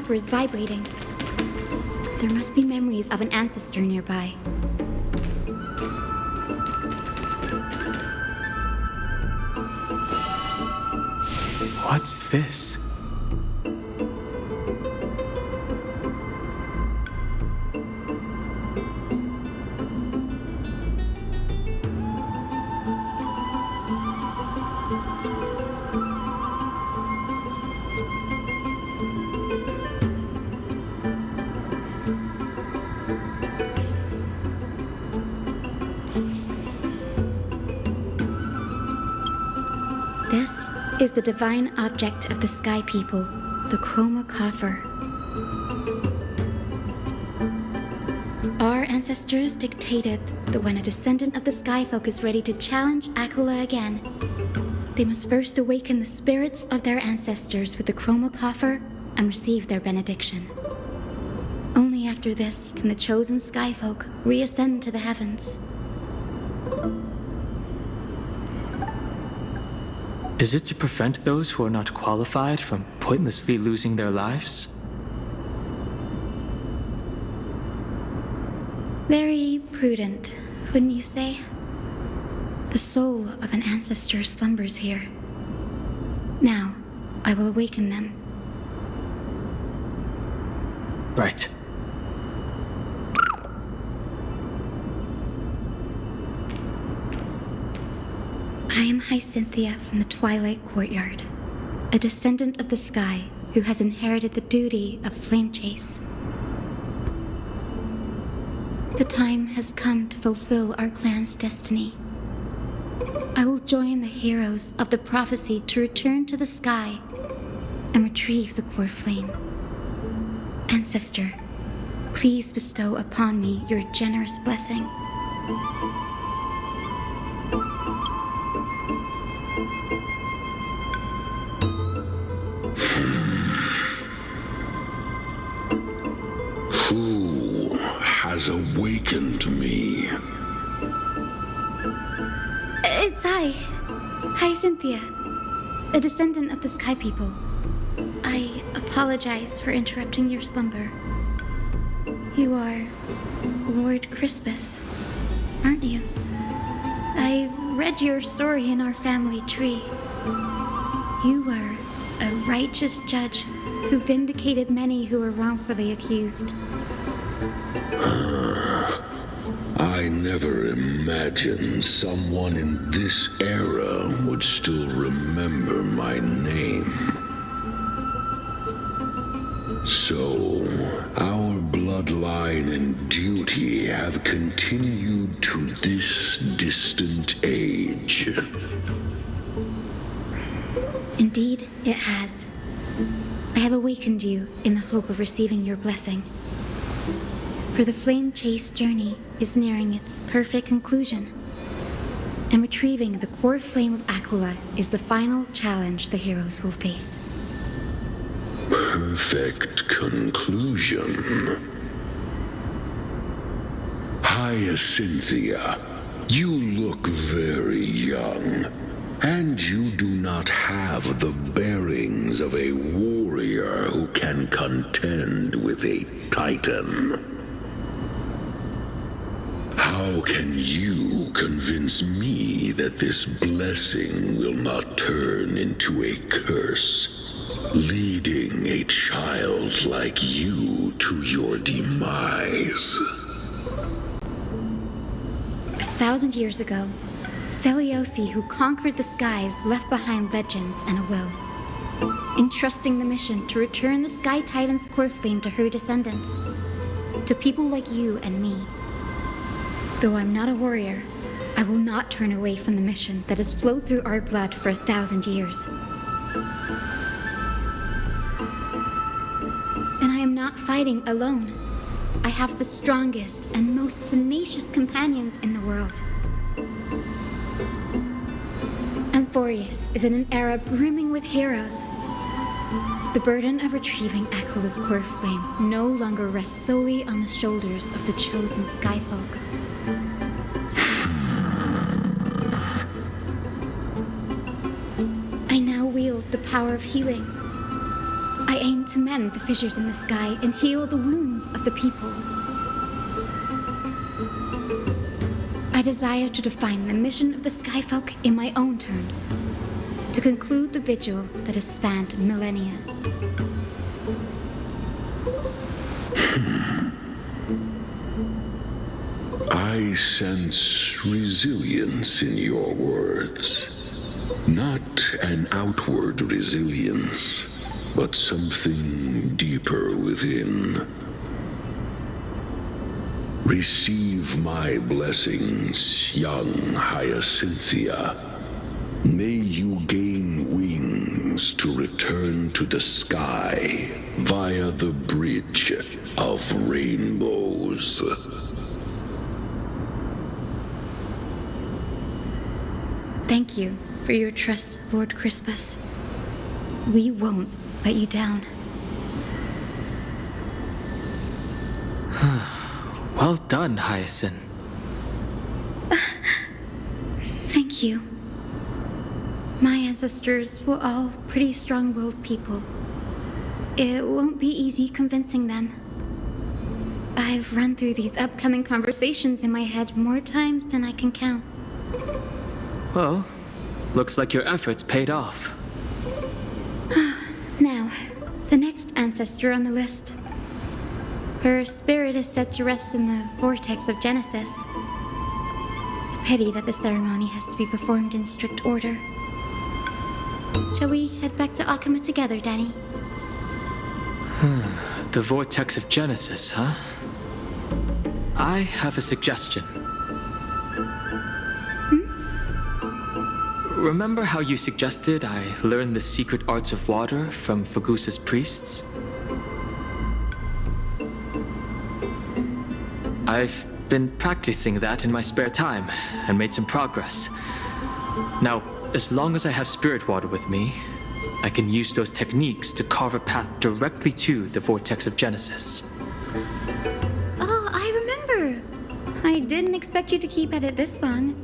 copper is vibrating. There must be memories of an ancestor nearby. What's this? This is the divine object of the Sky People, the Chroma Coffer. Our ancestors dictated that when a descendant of the Skyfolk is ready to challenge Aquila again, they must first awaken the spirits of their ancestors with the Chroma Coffer and receive their benediction. Only after this can the chosen Skyfolk reascend to the heavens. Is it to prevent those who are not qualified from pointlessly losing their lives? Very prudent, wouldn't you say? The soul of an ancestor slumbers here. Now, I will awaken them. Right. I am Hyacinthia from the Twilight Courtyard, a descendant of the sky who has inherited the duty of flame chase. The time has come to fulfill our clan's destiny. I will join the heroes of the prophecy to return to the sky and retrieve the core flame. Ancestor, please bestow upon me your generous blessing. Who has awakened me? It's I, Hyacinthia, a descendant of the Sky People. I apologize for interrupting your slumber. You are Lord Crispus, aren't you? I've read your story in our family tree. You were a righteous judge who vindicated many who were wrongfully accused. I never imagined someone in this era would still remember my name. So, our bloodline and duty have continued to this distant age. Indeed, it has. I have awakened you in the hope of receiving your blessing. For the flame chase journey is nearing its perfect conclusion, and retrieving the core flame of Aquila is the final challenge the heroes will face. Perfect conclusion. Hyacinthia, you look very young, and you do not have the bearings of a warrior who can contend with a titan. How can you convince me that this blessing will not turn into a curse, leading a child like you to your demise? 1,000 years ago, Seleucus, who conquered the skies, left behind legends and a will, entrusting the mission to return the Sky Titan's core flame to her descendants, to people like you and me. Though I'm not a warrior, I will not turn away from the mission that has flowed through our blood for 1,000 years. And I am not fighting alone. I have the strongest and most tenacious companions in the world. Amphoreus is in an era brimming with heroes. The burden of retrieving Aquila's core flame no longer rests solely on the shoulders of the chosen Skyfolk. I now wield the power of healing. I aim to mend the fissures in the sky and heal the wounds of the people. I desire to define the mission of the Skyfolk in my own terms, to conclude the vigil that has spanned millennia. I sense resilience in your words. Not an outward resilience, but something deeper within. Receive my blessings, young Hyacinthia. May you gain wings to return to the sky via the bridge of rainbows. Thank you for your trust, Lord Crispus. We won't let you down. Well done, Hyacinth. Thank you. My ancestors were all pretty strong-willed people. It won't be easy convincing them. I've run through these upcoming conversations in my head more times than I can count. Well, looks like your efforts paid off. Now, the next ancestor on the list. Her spirit is said to rest in the vortex of Genesis. A pity that the ceremony has to be performed in strict order. Shall we head back to Akama together, Danny? The vortex of Genesis, huh? I have a suggestion. Remember how you suggested I learn the secret arts of water from Fagusa's priests? I've been practicing that in my spare time and made some progress. Now, as long as I have spirit water with me, I can use those techniques to carve a path directly to the vortex of Genesis. Oh, I remember. I didn't expect you to keep at it this long.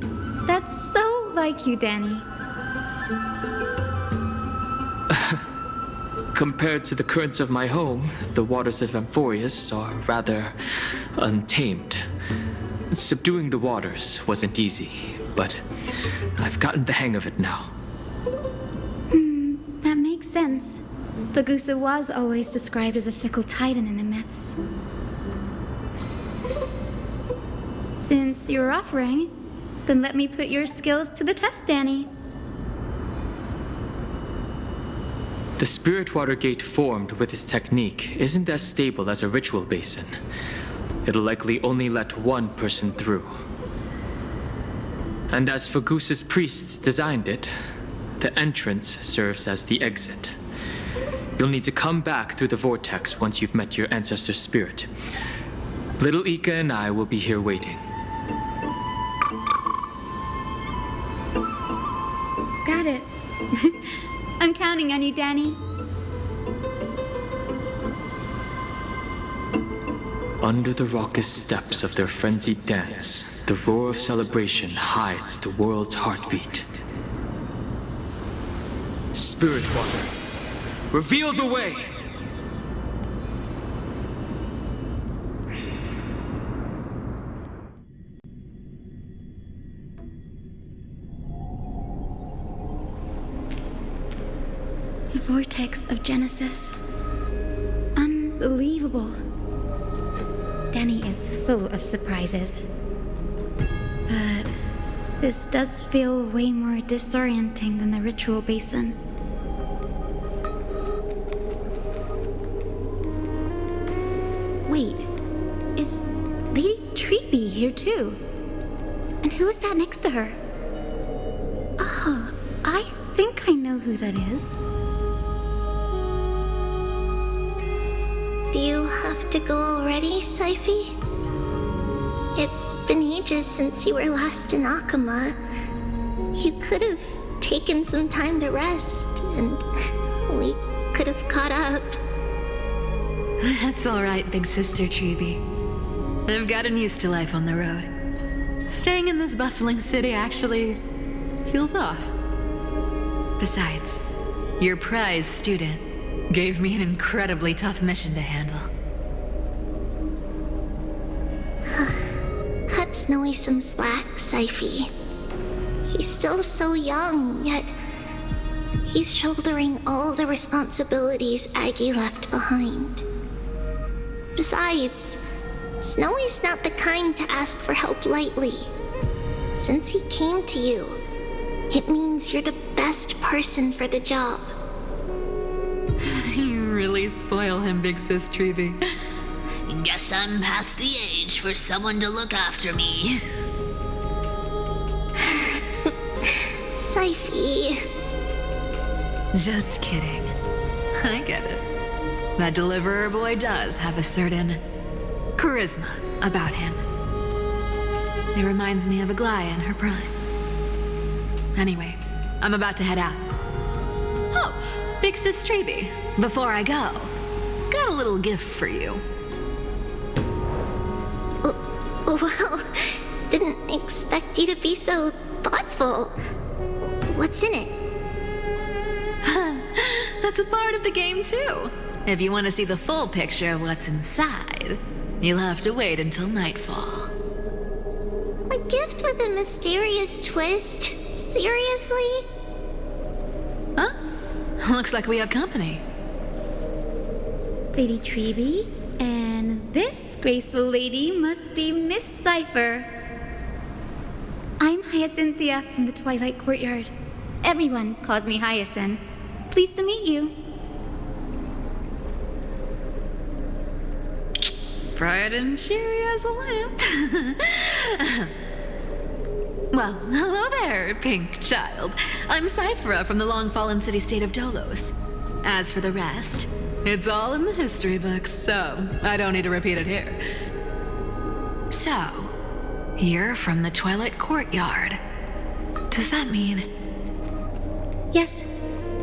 That's so like you, Danny. Compared to the currents of my home, the waters of Amphoreus are rather untamed. Subduing the waters wasn't easy, but I've gotten the hang of it now. That makes sense. Fagusa was always described as a fickle titan in the myths. Since you're offering, then let me put your skills to the test, Danny. The spirit water gate formed with this technique isn't as stable as a ritual basin. It'll likely only let one person through. And as Fagusa's priests designed it, the entrance serves as the exit. You'll need to come back through the vortex once you've met your ancestor's spirit. Little Ika and I will be here waiting. Got it. I'm counting on you, Danny. Under the raucous steps of their frenzied dance, the roar of celebration hides the world's heartbeat. Spirit water, reveal the way! The vortex of Genesis. Unbelievable. Danny is full of surprises. But this does feel way more disorienting than the ritual basin. Wait, is Lady Treeby here too? And who is that next to her? Oh, I think I know who that is. Do you have to go already, Syphie? It's been ages since you were last in Akama. You could have taken some time to rest, and we could have caught up. That's all right, big sister Treeby. I've gotten used to life on the road. Staying in this bustling city actually feels off. Besides, your prize student, gave me an incredibly tough mission to handle. Cut Snowy some slack, Syphie. He's still so young, yet he's shouldering all the responsibilities Aggie left behind. Besides, Snowy's not the kind to ask for help lightly. Since he came to you, it means you're the best person for the job. You really spoil him, Big Sis Treevy. Guess I'm past the age for someone to look after me. Syphie. Just kidding. I get it. That deliverer boy does have a certain charisma about him. It reminds me of Aglaia in her prime. Anyway, I'm about to head out. Oh, Big Sis Treevy, before I go, got a little gift for you. Well, didn't expect you to be so thoughtful. What's in it? That's a part of the game, too. If you want to see the full picture of what's inside, you'll have to wait until nightfall. A gift with a mysterious twist? Seriously? Huh? Looks like we have company. Lady Treevy, and this graceful lady must be Miss Cypher. I'm Hyacinthia from the Twilight Courtyard. Everyone calls me Hyacinth. Pleased to meet you. Bright and cheery as a lamp. Well, hello there, pink child. I'm Cyphera from the long-fallen city-state of Dolos. As for the rest, it's all in the history books, so I don't need to repeat it here. So, you're from the Twilight Courtyard. Does that mean... Yes,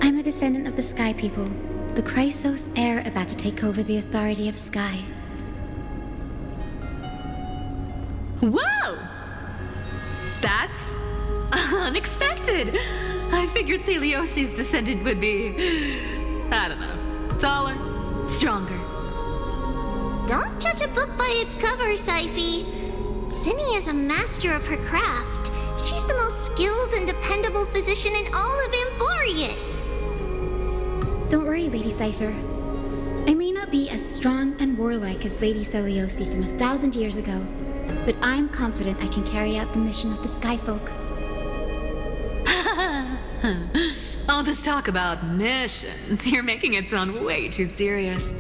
I'm a descendant of the Sky People, the Chrysos heir about to take over the authority of Sky. Whoa! That's unexpected. I figured Celiosi's descendant would be, I don't know, taller, stronger. Don't judge a book by its cover, Syphie. Zinni is a master of her craft. She's the most skilled and dependable physician in all of Amphoreus. Don't worry, Lady Cypher. I may not be as strong and warlike as Lady Celiosi from 1,000 years ago, but I'm confident I can carry out the mission of the Skyfolk. All this talk about missions, you're making it sound way too serious.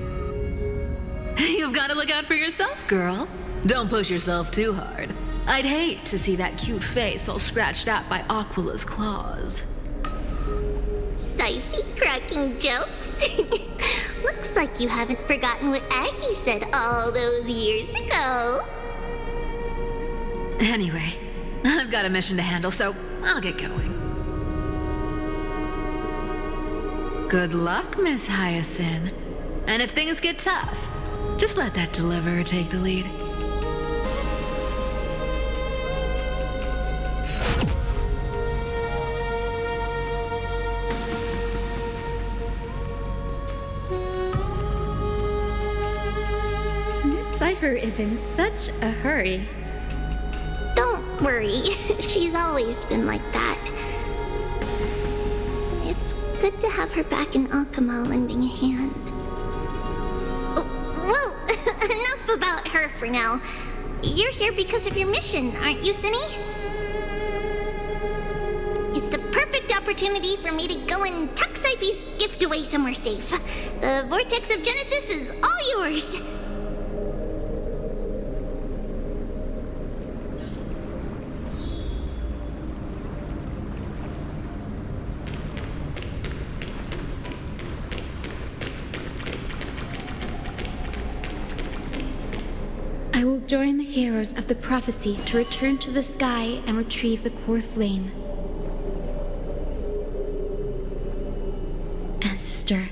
You've got to look out for yourself, girl. Don't push yourself too hard. I'd hate to see that cute face all scratched out by Aquila's claws. Syphie cracking jokes? Looks like you haven't forgotten what Aggie said all those years ago. Anyway, I've got a mission to handle, so I'll get going. Good luck, Miss Hyacinth. And if things get tough, just let that deliverer take the lead. Miss Cypher is in such a hurry. Don't worry, she's always been like that. It's good to have her back in Akama lending a hand. Oh, well, enough about her for now. You're here because of your mission, aren't you, Zinni? It's the perfect opportunity for me to go and tuck Syphie's gift away somewhere safe. The Vortex of Genesis is all yours. I will join the heroes of the prophecy to return to the sky and retrieve the core flame. Ancestor,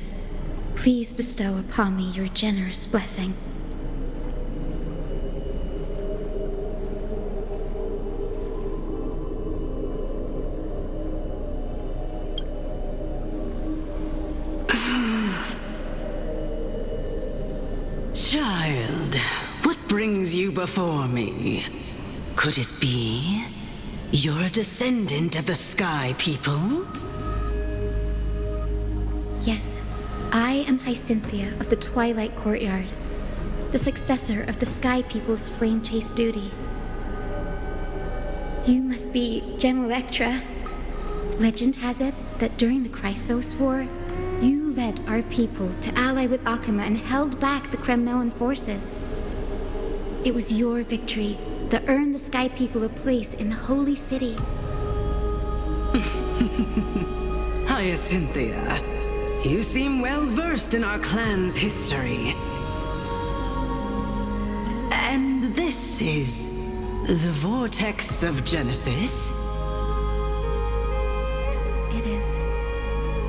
please bestow upon me your generous blessing. Child, what brings you before me? Could it be you're a descendant of the Sky People? Yes, I am Hyacinthia of the Twilight Courtyard, the successor of the Sky People's flame chase duty. You must be Gem Electra. Legend has it that during the Chrysos War, you led our people to ally with Akama and held back the Kremnoan forces. It was your victory that earned the Sky People a place in the Holy City. Hyacinthia, you seem well versed in our clan's history. And this is the Vortex of Genesis? It is.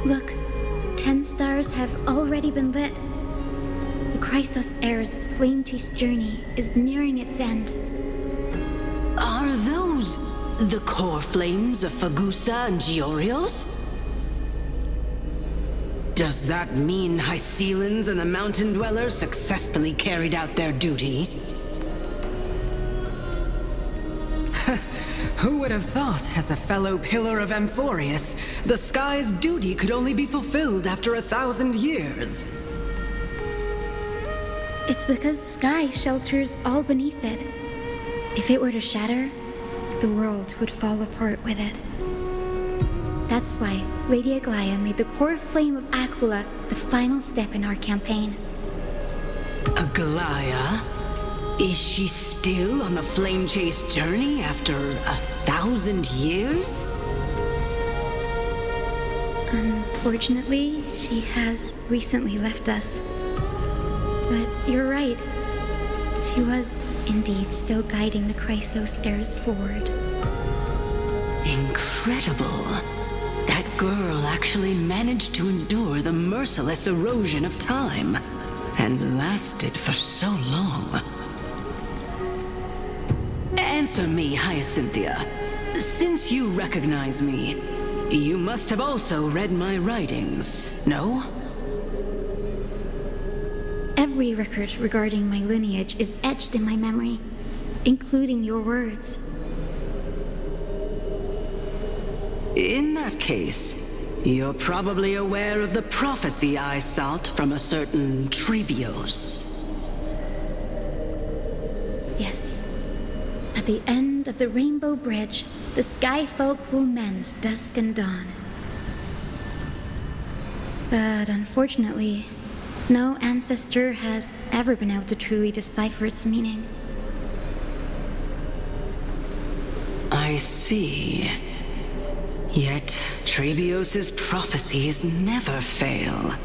Look, 10 stars have already been lit. The Chrysos Heir's flame chase journey is nearing its end. Are those the core flames of Fagusa and Giorios? Does that mean Hycelans and the Mountain Dwellers successfully carried out their duty? Who would have thought, as a fellow pillar of Amphoreus, the sky's duty could only be fulfilled after 1,000 years? It's because Sky shelters all beneath it. If it were to shatter, the world would fall apart with it. That's why Lady Aglaya made the core flame of Aquila the final step in our campaign. Aglaya? Is she still on the flame chase journey after 1,000 years? Unfortunately, she has recently left us. But you're right. She was indeed still guiding the Chrysos heirs forward. Incredible. That girl actually managed to endure the merciless erosion of time, and lasted for so long. Answer me, Hyacinthia. Since you recognize me, you must have also read my writings, no? Every record regarding my lineage is etched in my memory, including your words. In that case, you're probably aware of the prophecy I sought from a certain Trebios. Yes. At the end of the Rainbow Bridge, the Sky Folk will mend dusk and dawn. But unfortunately, no ancestor has ever been able to truly decipher its meaning. I see. Yet, Trebios' prophecies never fail.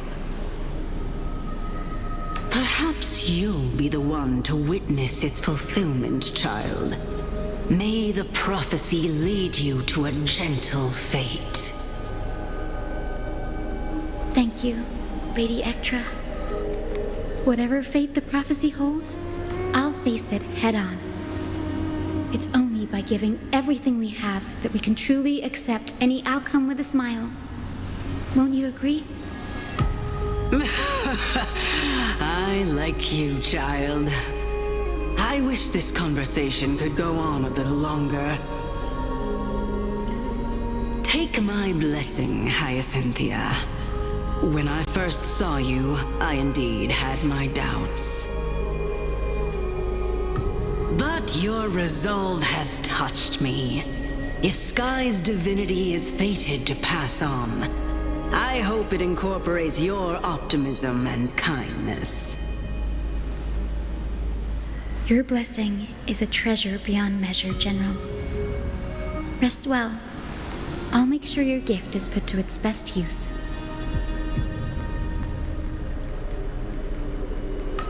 Perhaps you'll be the one to witness its fulfillment, child. May the prophecy lead you to a gentle fate. Thank you, Lady Ectra. Whatever fate the prophecy holds, I'll face it head-on. It's only by giving everything we have that we can truly accept any outcome with a smile. Won't you agree? I like you, child. I wish this conversation could go on a little longer. Take my blessing, Hyacinthia. When I first saw you, I indeed had my doubts. But your resolve has touched me. If Sky's divinity is fated to pass on, I hope it incorporates your optimism and kindness. Your blessing is a treasure beyond measure, General. Rest well. I'll make sure your gift is put to its best use.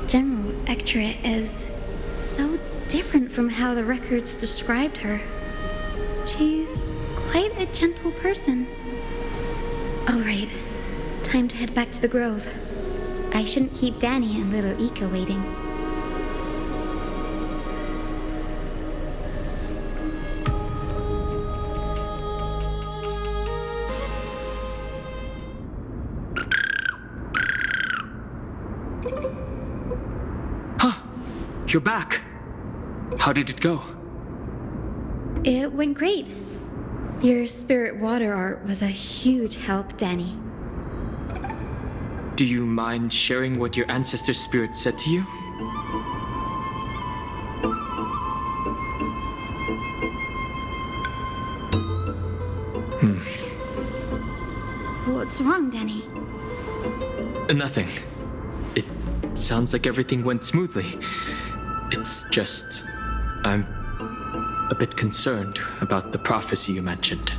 General Ectra is so different from how the records described her. She's quite a gentle person. All right, time to head back to the Grove. I shouldn't keep Danny and little Ika waiting. Huh. you're back. How did it go? It went great. Your spirit water art was a huge help, Danny. Do you mind sharing what your ancestor spirit said to you? What's wrong, Danny? Nothing. It sounds like everything went smoothly. It's just... I'm a bit concerned about the prophecy you mentioned.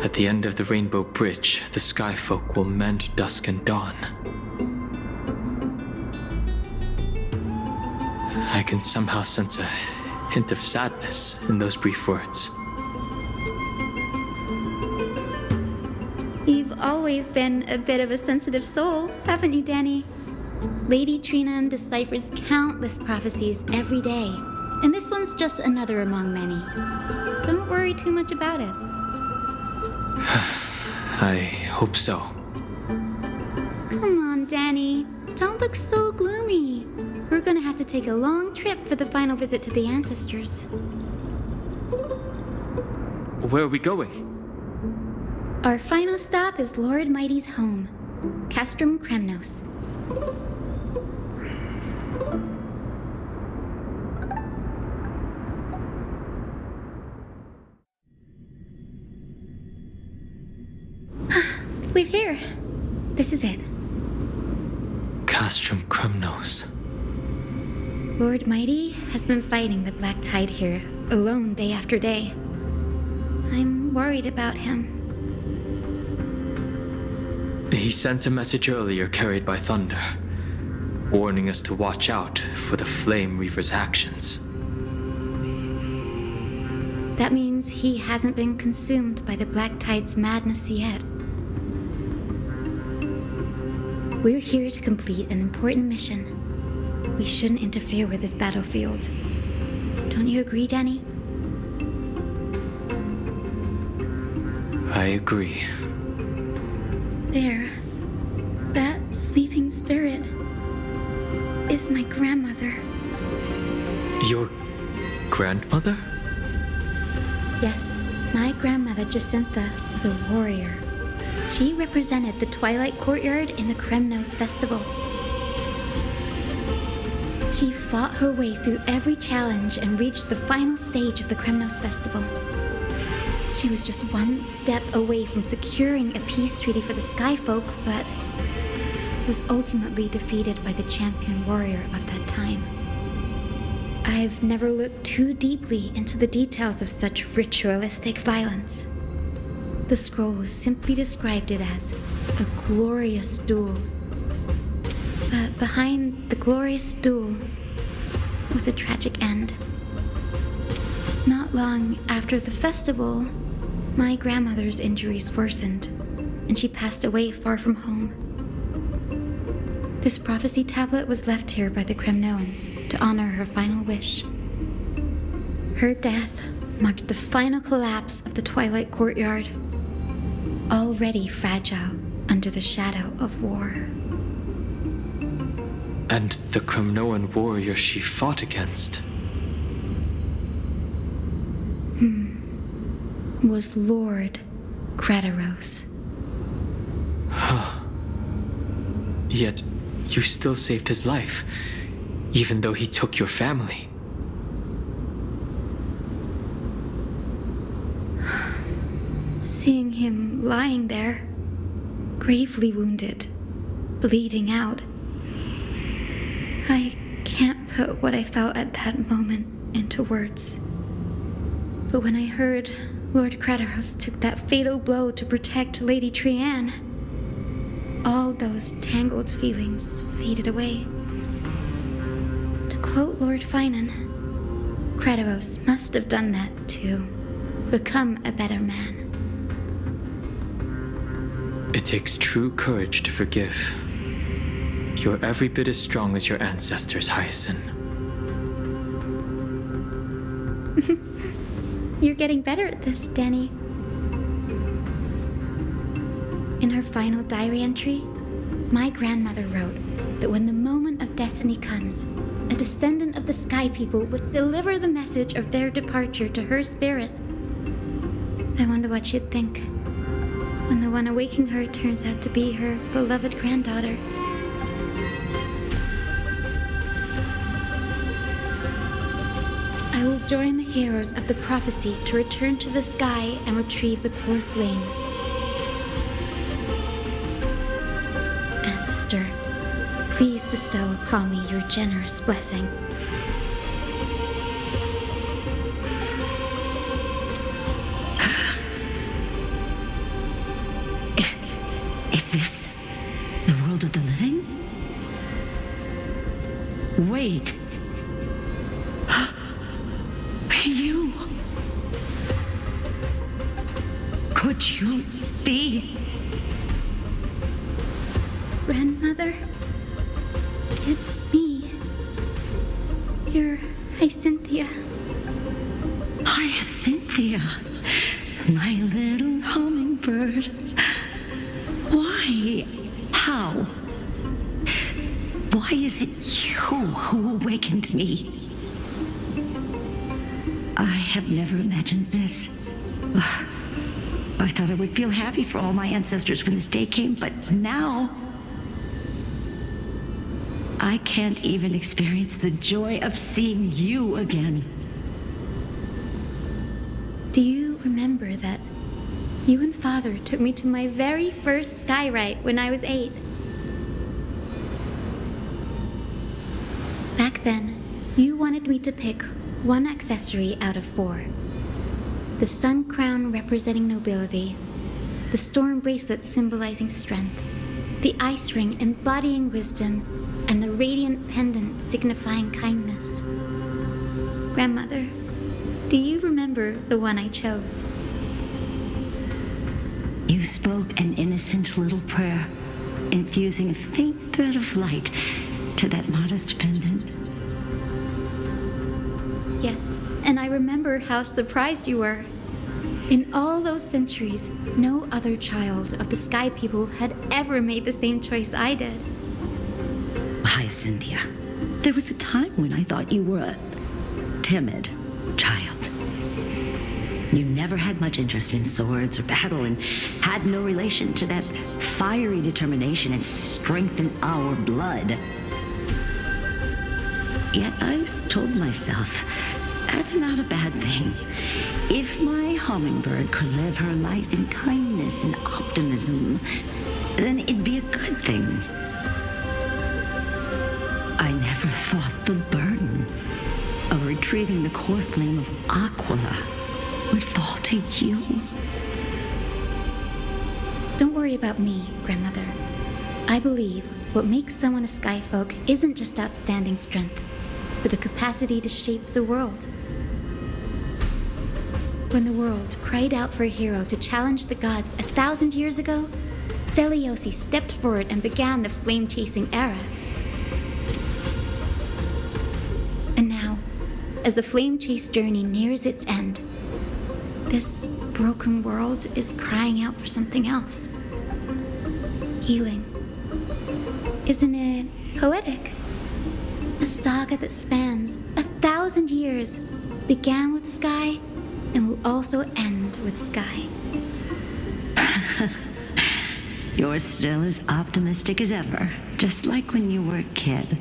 At the end of the Rainbow Bridge, the Sky Folk will mend dusk and dawn. I can somehow sense a hint of sadness in those brief words. You've always been a bit of a sensitive soul, haven't you, Danny? Lady Trinan deciphers countless prophecies every day, and this one's just another among many. Don't worry too much about it. I hope so. Come on, Danny. Don't look so gloomy. We're gonna have to take a long trip for the final visit to the ancestors. Where are we going? Our final stop is Lord Mighty's home, Castrum Kremnos. We're here. This is it. Castrum Kremnos. Lord Mighty has been fighting the Black Tide here, alone day after day. I'm worried about him. He sent a message earlier carried by thunder, warning us to watch out for the Flame Reaver's actions. That means he hasn't been consumed by the Black Tide's madness yet. We're here to complete an important mission. We shouldn't interfere with this battlefield. Don't you agree, Danny? I agree. There. That sleeping spirit is my grandmother. Your grandmother? Yes, my grandmother Jacintha was a warrior. She represented the Twilight Courtyard in the Kremnos Festival. She fought her way through every challenge and reached the final stage of the Kremnos Festival. She was just one step away from securing a peace treaty for the Skyfolk, but was ultimately defeated by the champion warrior of that time. I've never looked too deeply into the details of such ritualistic violence. The scroll simply described it as a glorious duel. But behind the glorious duel was a tragic end. Not long after the festival, my grandmother's injuries worsened, and she passed away far from home. This prophecy tablet was left here by the Kremnoans to honor her final wish. Her death marked the final collapse of the Twilight Courtyard, already fragile under the shadow of war. And the Kremnoan warrior she fought against was Lord Kratos. Yet you still saved his life, even though he took your family. Seeing him lying there, gravely wounded, bleeding out, I can't put what I felt at that moment into words. But when I heard Lord Kratos took that fatal blow to protect Lady Trian, all those tangled feelings faded away. To quote Lord Finan, Kratos must have done that to become a better man. It takes true courage to forgive. You're every bit as strong as your ancestors, Hyacinth. You're getting better at this, Danny. In her final diary entry, my grandmother wrote that when the moment of destiny comes, a descendant of the Sky People would deliver the message of their departure to her spirit. I wonder what she'd think when the one awaking her turns out to be her beloved granddaughter. I will join the heroes of the prophecy to return to the sky and retrieve the core flame. Ancestor, please bestow upon me your generous blessing. Is this the world of the living? Wait. You. Could you be? Grandmother, it's me. Your Hyacinthia. Hyacinthia, my little hummingbird. Why? How? Why is it you who awakened me? I have never imagined this. I thought I would feel happy for all my ancestors when this day came, but now I can't even experience the joy of seeing you again. Do you remember that you and Father took me to my very first sky rite when I was 8? Back then, you wanted me to pick one accessory out of 4. The sun crown representing nobility, the storm bracelet symbolizing strength, the ice ring embodying wisdom, and the radiant pendant signifying kindness. Grandmother, do you remember the one I chose? You spoke an innocent little prayer, infusing a faint thread of light to that modest pendant. Yes, and I remember how surprised you were. In all those centuries, no other child of the Sky People had ever made the same choice I did. Hyacinthia, there was a time when I thought you were a timid child. You never had much interest in swords or battle and had no relation to that fiery determination and strength in our blood. Yet I've told myself, that's not a bad thing. If my hummingbird could live her life in kindness and optimism, then it'd be a good thing. I never thought the burden of retrieving the core flame of Aquila would fall to you. Don't worry about me, Grandmother. I believe what makes someone a Skyfolk isn't just outstanding strength, but the capacity to shape the world. When the world cried out for a hero to challenge the gods 1,000 years ago, Zeliosi stepped forward and began the flame-chasing era. And now, as the flame chase journey nears its end, this broken world is crying out for something else. Healing. Isn't it poetic? A saga that spans 1,000 years, began with sky, and will also end with sky. You're still as optimistic as ever, just like when you were a kid.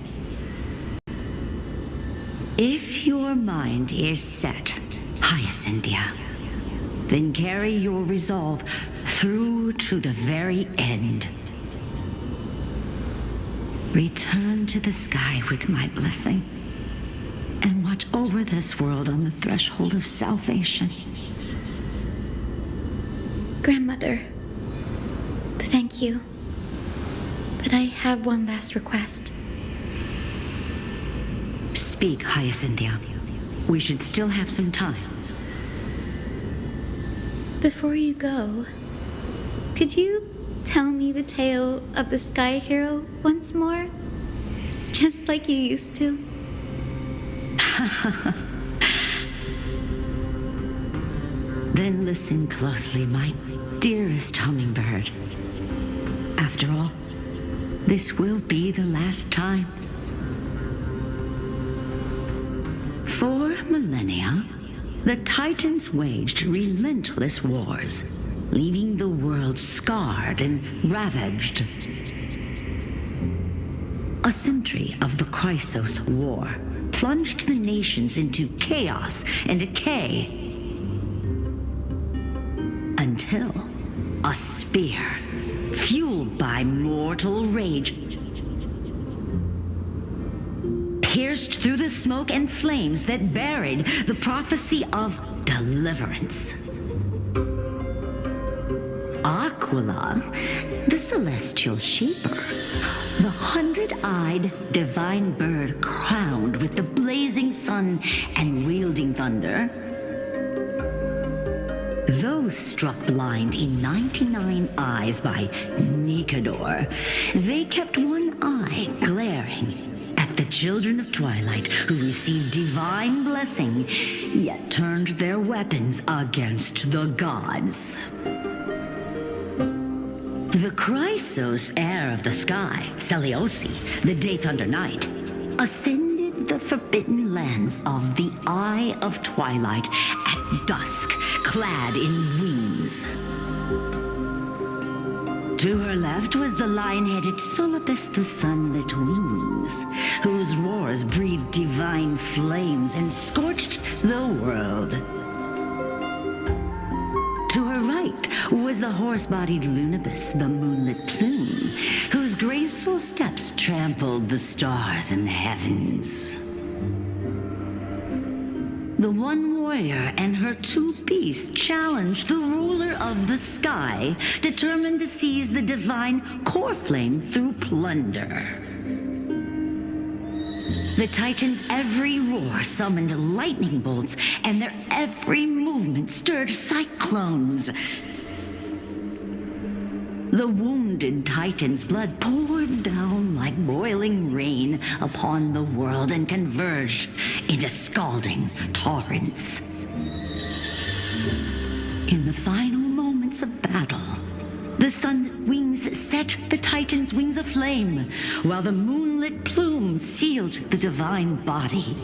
If your mind is set, Hyacinthia, then carry your resolve through to the very end. Return to the sky with my blessing, and watch over this world on the threshold of salvation. Grandmother, thank you. But I have one last request. Speak, Hyacinthia. We should still have some time. Before you go, could you tell me the tale of the Sky Hero once more? Just like you used to. Then listen closely, my dearest hummingbird. After all, this will be the last time. millennia, the Titans waged relentless wars, leaving the world scarred and ravaged. A century of the Chrysos War plunged the nations into chaos and decay, until a spear, fueled by mortal rage, pierced through the smoke and flames that buried the prophecy of deliverance. Aquila, the celestial shaper, the 100-eyed divine bird crowned with the blazing sun and wielding thunder, though struck blind in 99 eyes by Nicador, they kept one eye glaring at the children of Twilight who received divine blessing, yet turned their weapons against the gods. The Chrysos heir of the sky, Seliosi, the Day Thunder Knight, ascended the forbidden lands of the Eye of Twilight at dusk, clad in wings. To her left was the lion-headed Solibus the Sunlit Wings, whose roars breathed divine flames and scorched the world. To her right was the horse-bodied Lunibus, the Moonlit Plume, whose graceful steps trampled the stars in the heavens. The one warrior and her two beasts challenged the ruler of the sky, determined to seize the divine core flame through plunder. The Titans' every roar summoned lightning bolts, and their every movement stirred cyclones. The wounded Titan's blood poured down like boiling rain upon the world and converged into scalding torrents. In the final moments of battle, the Sunlit Wings set the Titan's wings aflame, while the Moonlit Plume sealed the divine body.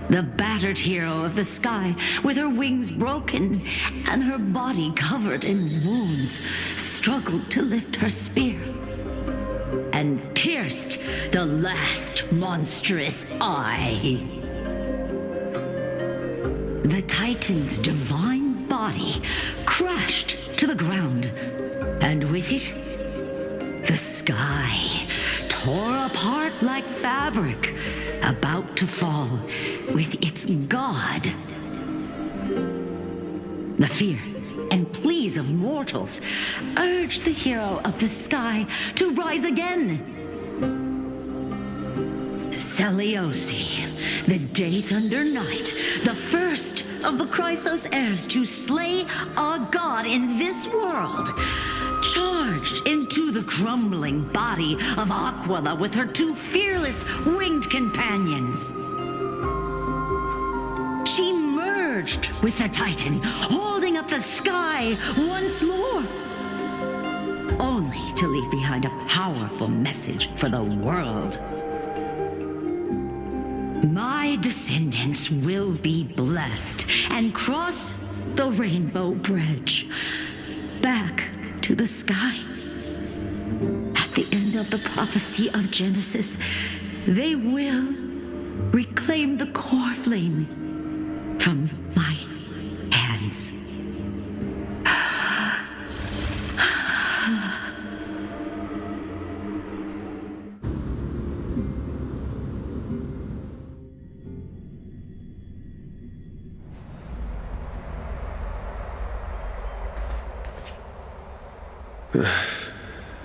The battered hero of the sky, with her wings broken and her body covered in wounds, struggled to lift her spear and pierced the last monstrous eye. The Titan's divine body crashed to the ground, and with it, the sky tore apart like fabric, about to fall with its god. The fear and pleas of mortals urged the hero of the sky to rise again. Seliosi, the Day Thunder Knight, the first of the Chrysos heirs to slay a god in this world, charged into the crumbling body of Aquila with her two fearless winged companions. She merged with the Titan, holding up the sky once more, only to leave behind a powerful message for the world. My descendants will be blessed and cross the Rainbow Bridge back to the sky. At the end of the prophecy of Genesis, they will reclaim the core flame from my hands.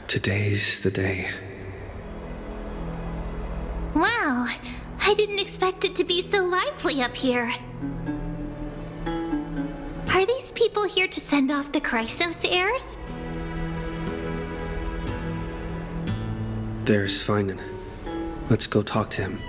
Today's the day. Wow, I didn't expect it to be so lively up here. Are these people here to send off the Chrysos heirs? There's Finan. Let's go talk to him.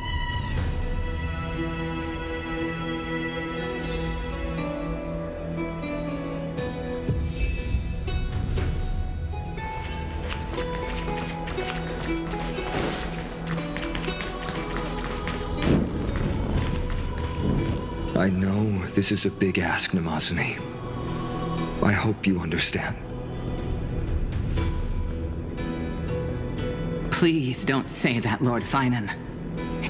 I know this is a big ask, Namazumi. I hope you understand. Please don't say that, Lord Finan.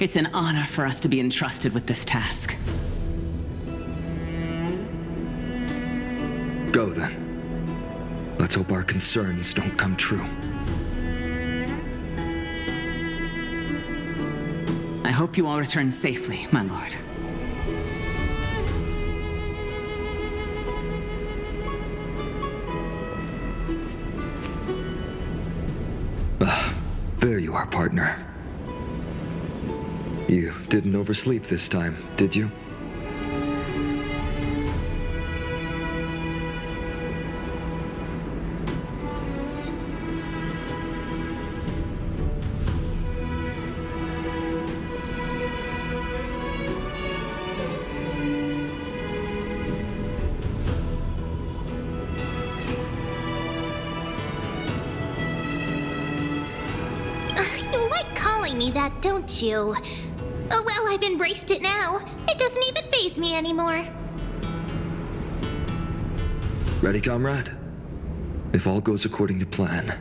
It's an honor for us to be entrusted with this task. Go then. Let's hope our concerns don't come true. I hope you all return safely, my lord. There you are, partner. You didn't oversleep this time, did you? Me that, don't you? Oh well, I've embraced it now. It doesn't even faze me anymore. Ready, comrade? If all goes according to plan,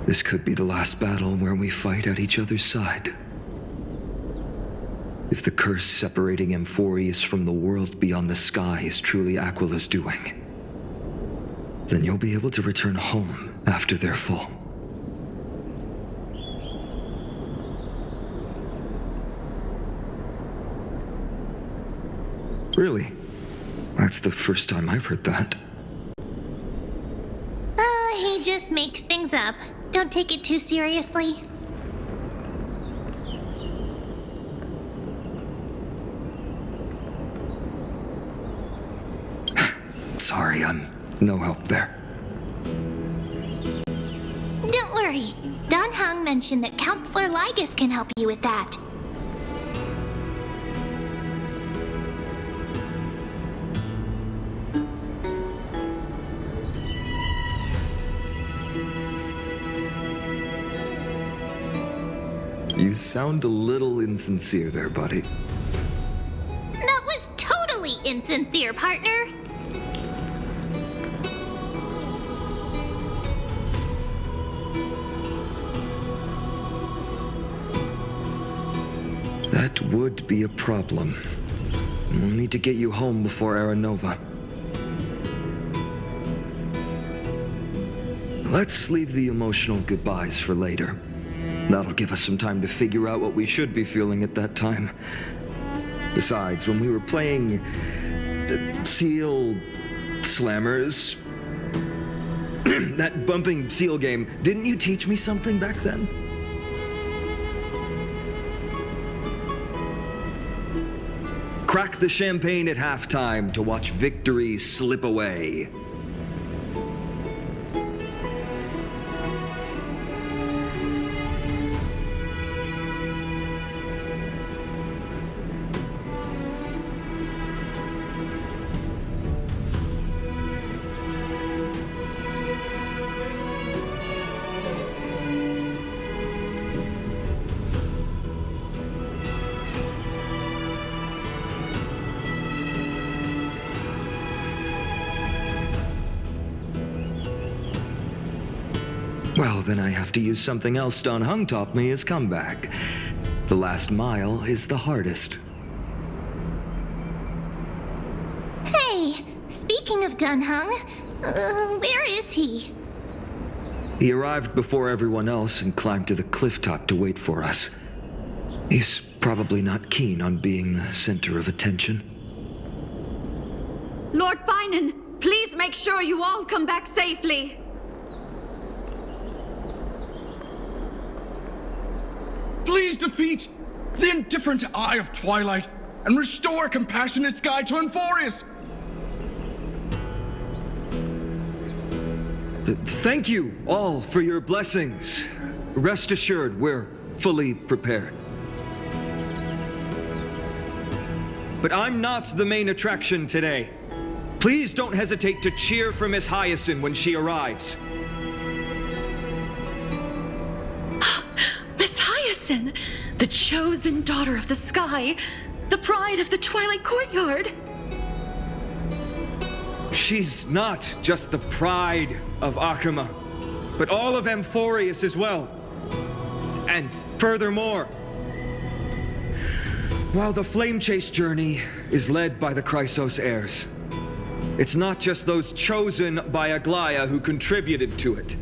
this could be the last battle where we fight at each other's side. If the curse separating Amphoreus from the world beyond the sky is truly Aquila's doing, then you'll be able to return home after their fall. Really? That's the first time I've heard that. He just makes things up. Don't take it too seriously. Sorry, I'm no help there. Don't worry. Don Hung mentioned that Counselor Lygus can help you with that. You sound a little insincere there, buddy. That was totally insincere, partner. That would be a problem. We'll need to get you home before Aranova. Let's leave the emotional goodbyes for later. That'll give us some time to figure out what we should be feeling at that time. Besides, when we were playing the Seal Slammers, that bumping seal game, didn't you teach me something back then? Crack the champagne at halftime to watch victory slip away. Well, then I have to use something else Don Hung taught me as comeback. The last mile is the hardest. Hey, speaking of Don Hung, where is he? He arrived before everyone else and climbed to the cliff top to wait for us. He's probably not keen on being the center of attention. Lord Finan, please make sure you all come back safely. Please defeat the indifferent Eye of Twilight and restore compassionate sky to Amphoreus. Thank you all for your blessings. Rest assured, we're fully prepared. But I'm not the main attraction today. Please don't hesitate to cheer for Miss Hyacinth when she arrives. Miss Hyacinth, the chosen daughter of the sky, the pride of the Twilight Courtyard. She's not just the pride of Akuma, but all of Amphoreus as well. And furthermore, while the Flame Chase journey is led by the Chrysos heirs, it's not just those chosen by Aglaya who contributed to it.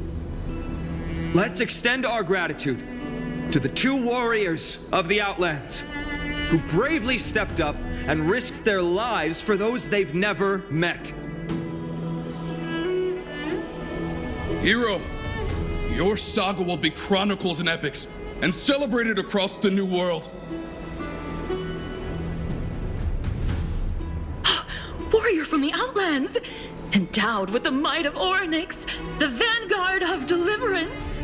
Let's extend our gratitude to the 2 warriors of the Outlands who bravely stepped up and risked their lives for those they've never met. Hero, your saga will be chronicled in epics and celebrated across the New World. Warrior from the Outlands, endowed with the might of Orynyx, the vanguard of deliverance.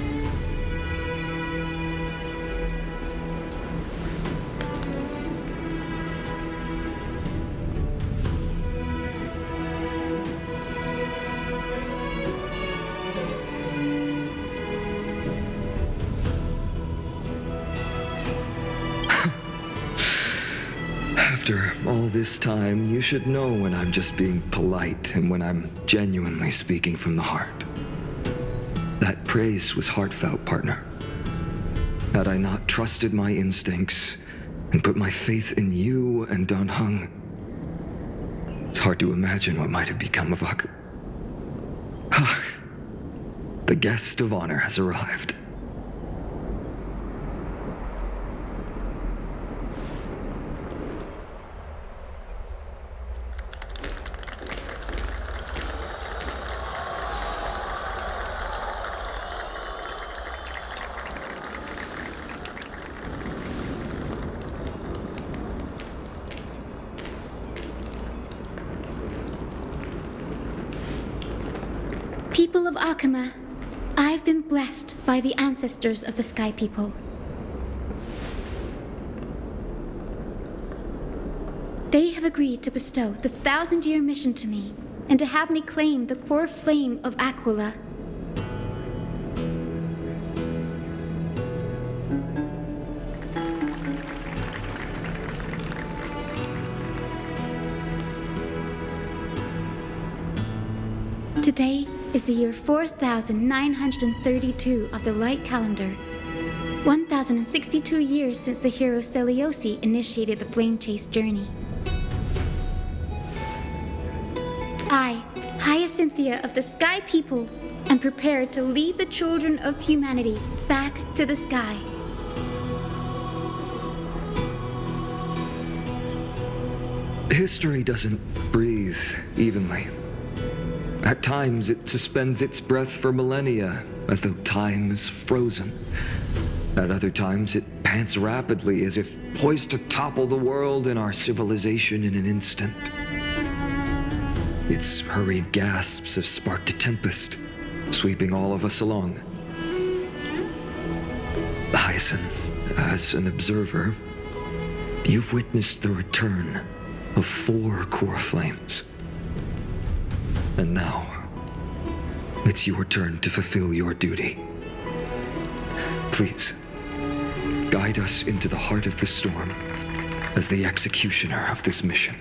After all this time, you should know when I'm just being polite and when I'm genuinely speaking from the heart. That praise was heartfelt, partner. Had I not trusted my instincts and put my faith in you and Dan Heng, it's hard to imagine what might have become of Ak. The guest of honor has arrived. People of Akuma, I've been blessed by the ancestors of the Sky People. They have agreed to bestow the 1,000-year mission to me and to have me claim the core flame of Aquila. Today is the year 4932 of the Light Calendar. 1,062 years since the hero Seliosi initiated the Flame Chase journey. I, Hyacinthia of the Sky People, am prepared to lead the children of humanity back to the sky. History doesn't breathe evenly. At times, it suspends its breath for millennia, as though time is frozen. At other times, it pants rapidly, as if poised to topple the world and our civilization in an instant. Its hurried gasps have sparked a tempest, sweeping all of us along. Hyacinth, as an observer, you've witnessed the return of 4 core flames. And now, it's your turn to fulfill your duty. Please, guide us into the heart of the storm as the executioner of this mission.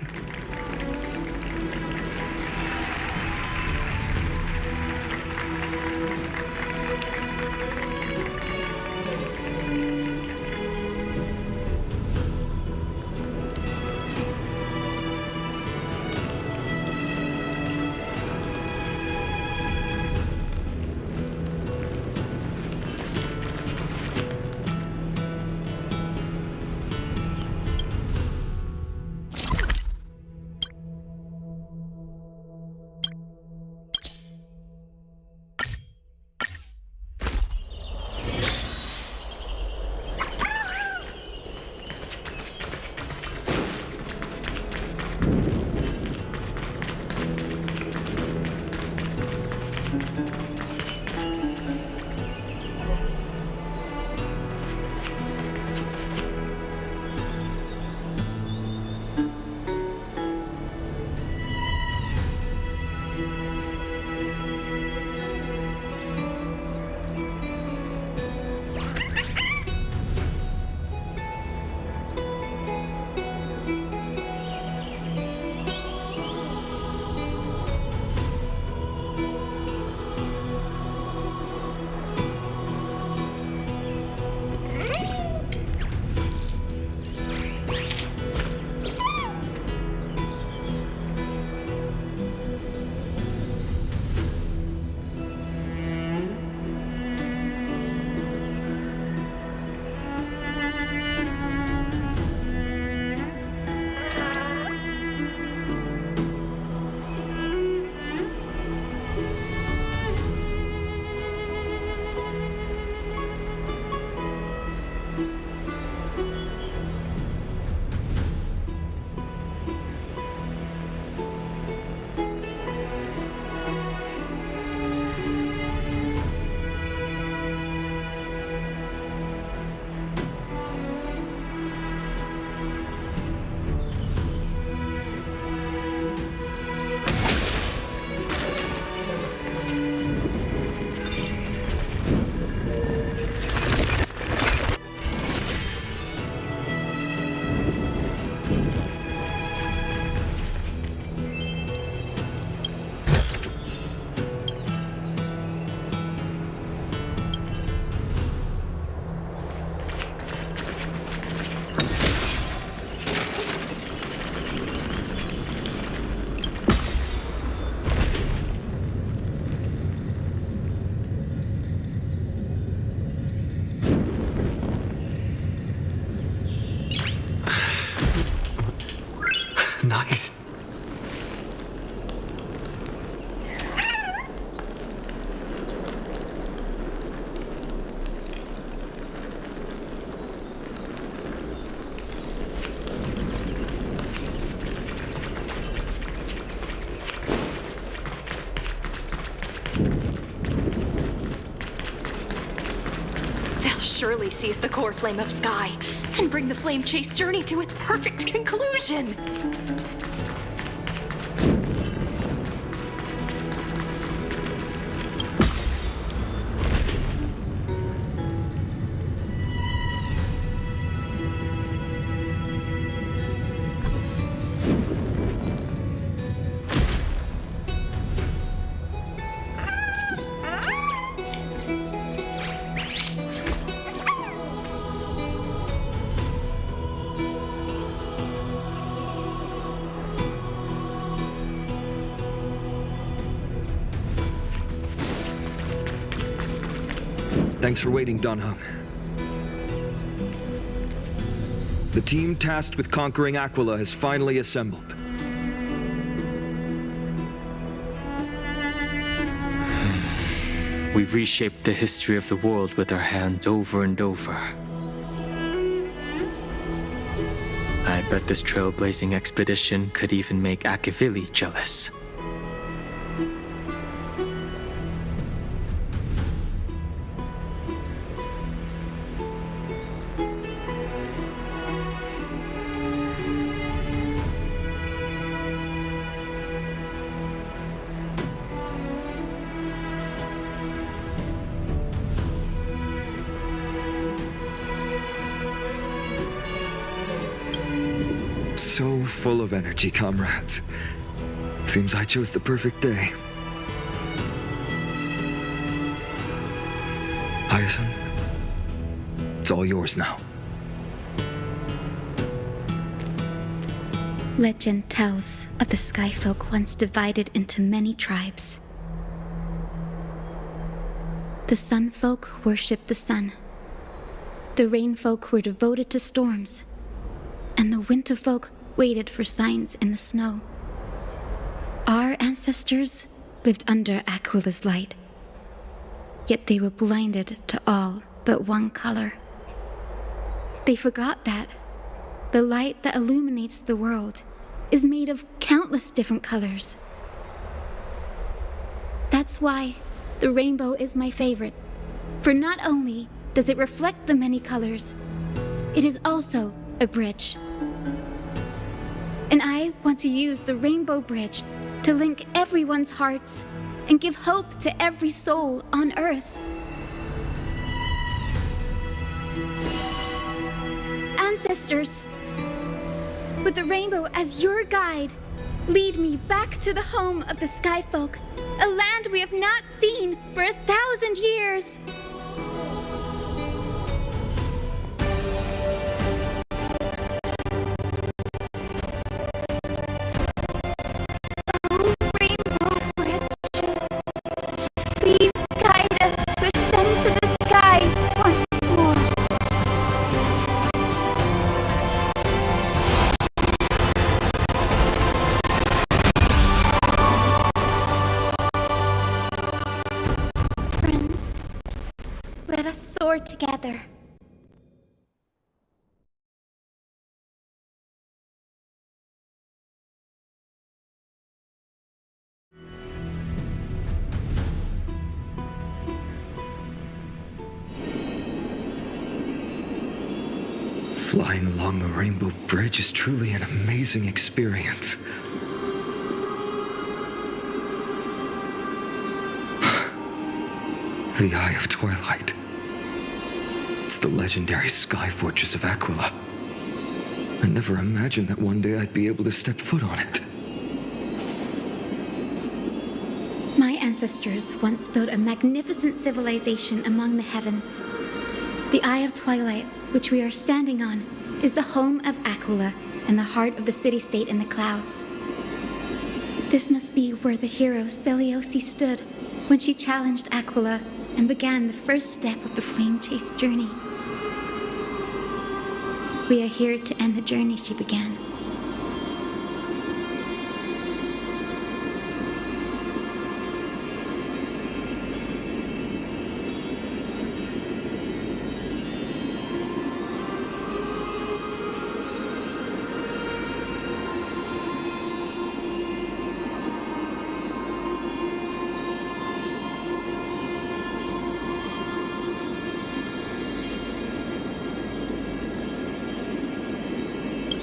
Nice. Surely seize the core flame of Sky and bring the flame chase journey to its perfect conclusion. Thanks for waiting, Dunhung. The team tasked with conquering Aquila has finally assembled. We've reshaped the history of the world with our hands over and over. I bet this trailblazing expedition could even make Akivili jealous. So full of energy, comrades. Seems I chose the perfect day. Hyacinth, it's all yours now. Legend tells of the Sky Folk once divided into many tribes. The Sun Folk worshipped the sun. The Rain Folk were devoted to storms. And the Winter Folk waited for signs in the snow. Our ancestors lived under Aquila's light. Yet they were blinded to all but one color. They forgot that the light that illuminates the world is made of countless different colors. That's why the rainbow is my favorite. For not only does it reflect the many colors, it is also a bridge. And I want to use the Rainbow Bridge to link everyone's hearts and give hope to every soul on Earth. Ancestors, with the rainbow as your guide, lead me back to the home of the Sky Folk, a land we have not seen for 1,000 years. Together. Flying along the Rainbow Bridge is truly an amazing experience. The Eye of Twilight. It's the legendary sky fortress of Aquila. I never imagined that one day I'd be able to step foot on it. My ancestors once built a magnificent civilization among the heavens. The Eye of Twilight, which we are standing on, is the home of Aquila and the heart of the city-state in the clouds. This must be where the hero Seliosi stood when she challenged Aquila and began the first step of the flame chase journey. We are here to end the journey she began.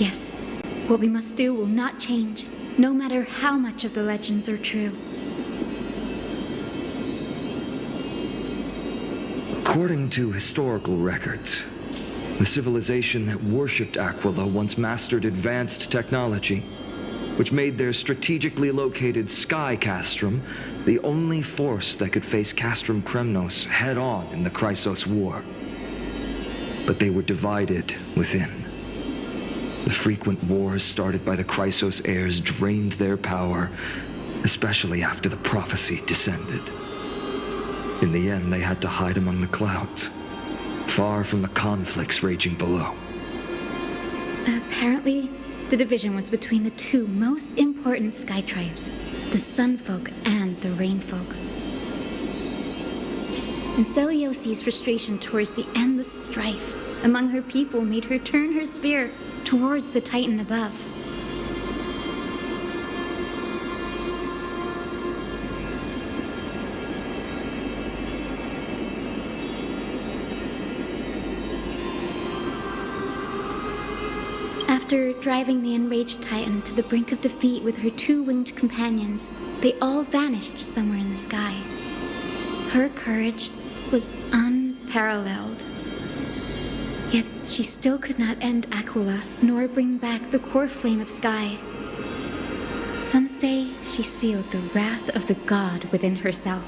Yes, what we must do will not change, no matter how much of the legends are true. According to historical records, the civilization that worshipped Aquila once mastered advanced technology, which made their strategically located Sky Castrum the only force that could face Castrum Kremnos head-on in the Chrysos War. But they were divided within. The frequent wars started by the Chrysos heirs drained their power, especially after the prophecy descended. In the end, they had to hide among the clouds, far from the conflicts raging below. Apparently, the division was between the two most important sky tribes, the Sun Folk and the Rain Folk. And Celiosi's frustration towards the endless strife among her people made her turn her spear towards the Titan above. After driving the enraged Titan to the brink of defeat with her two-winged companions, they all vanished somewhere in the sky. Her courage was unparalleled. Yet she still could not end Aquila, nor bring back the core flame of Sky. Some say she sealed the wrath of the god within herself,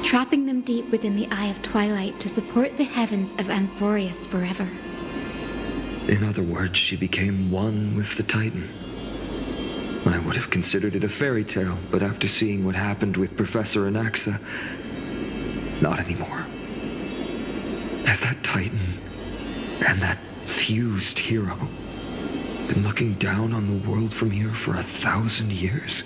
trapping them deep within the Eye of Twilight to support the heavens of Amphoreus forever. In other words, she became one with the Titan. I would have considered it a fairy tale, but after seeing what happened with Professor Anaxa, not anymore. Has that Titan and that fused hero been looking down on the world from here for 1,000 years?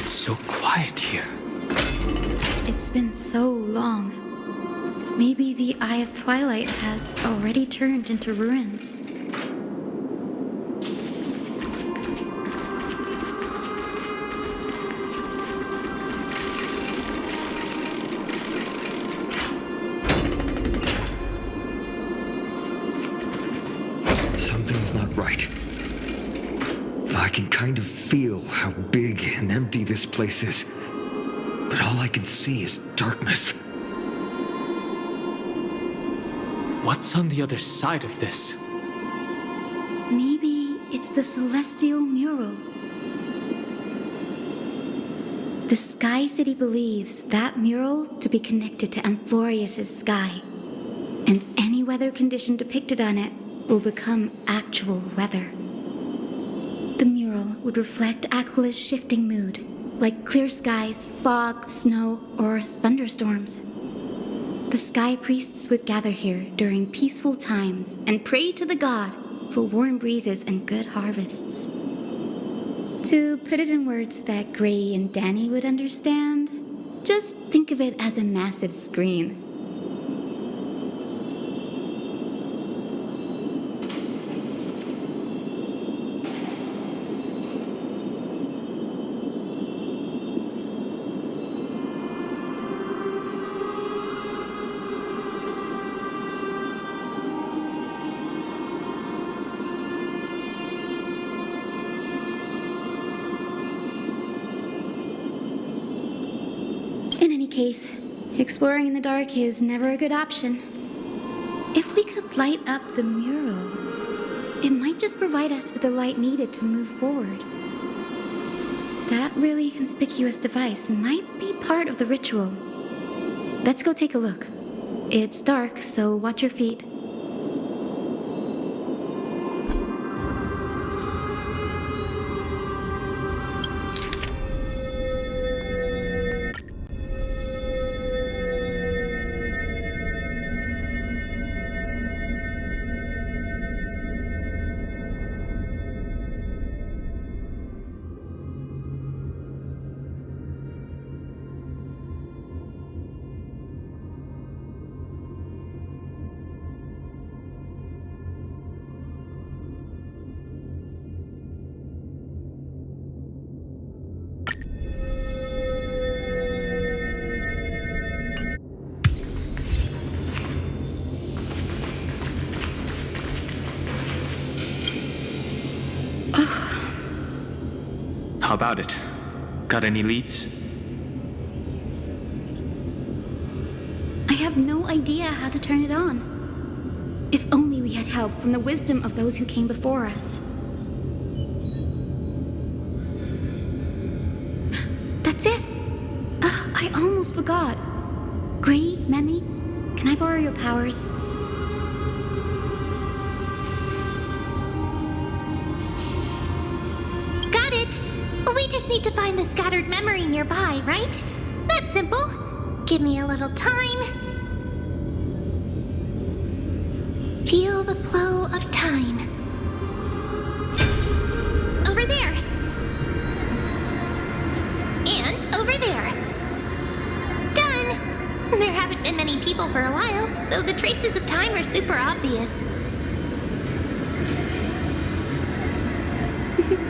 So quiet here. It's been so long. Maybe the Eye of Twilight has already turned into ruins. Something's not right. I can kind of feel how big and empty this place is, but all I can see is darkness. What's on the other side of this? Maybe it's the celestial mural. The Sky City believes that mural to be connected to Amphoreus' sky, and any weather condition depicted on it will become actual weather. The mural would reflect Aquila's shifting mood, like clear skies, fog, snow, or thunderstorms. The sky priests would gather here during peaceful times and pray to the god for warm breezes and good harvests. To put it in words that Gray and Danny would understand, just think of it as a massive screen. In any case, exploring in the dark is never a good option. If we could light up the mural, it might just provide us with the light needed to move forward. That really conspicuous device might be part of the ritual. Let's go take a look. It's dark, so watch your feet. How about it? Got any leads? I have no idea how to turn it on. If only we had help from the wisdom of those who came before us. That's it! I almost forgot. Gray, Memmy, can I borrow your powers? Got it! We just need to find the scattered memory nearby, right? That's simple. Give me a little time. Feel the flow of time. Over there. And over there. Done! There haven't been many people for a while, so the traces of time are super obvious.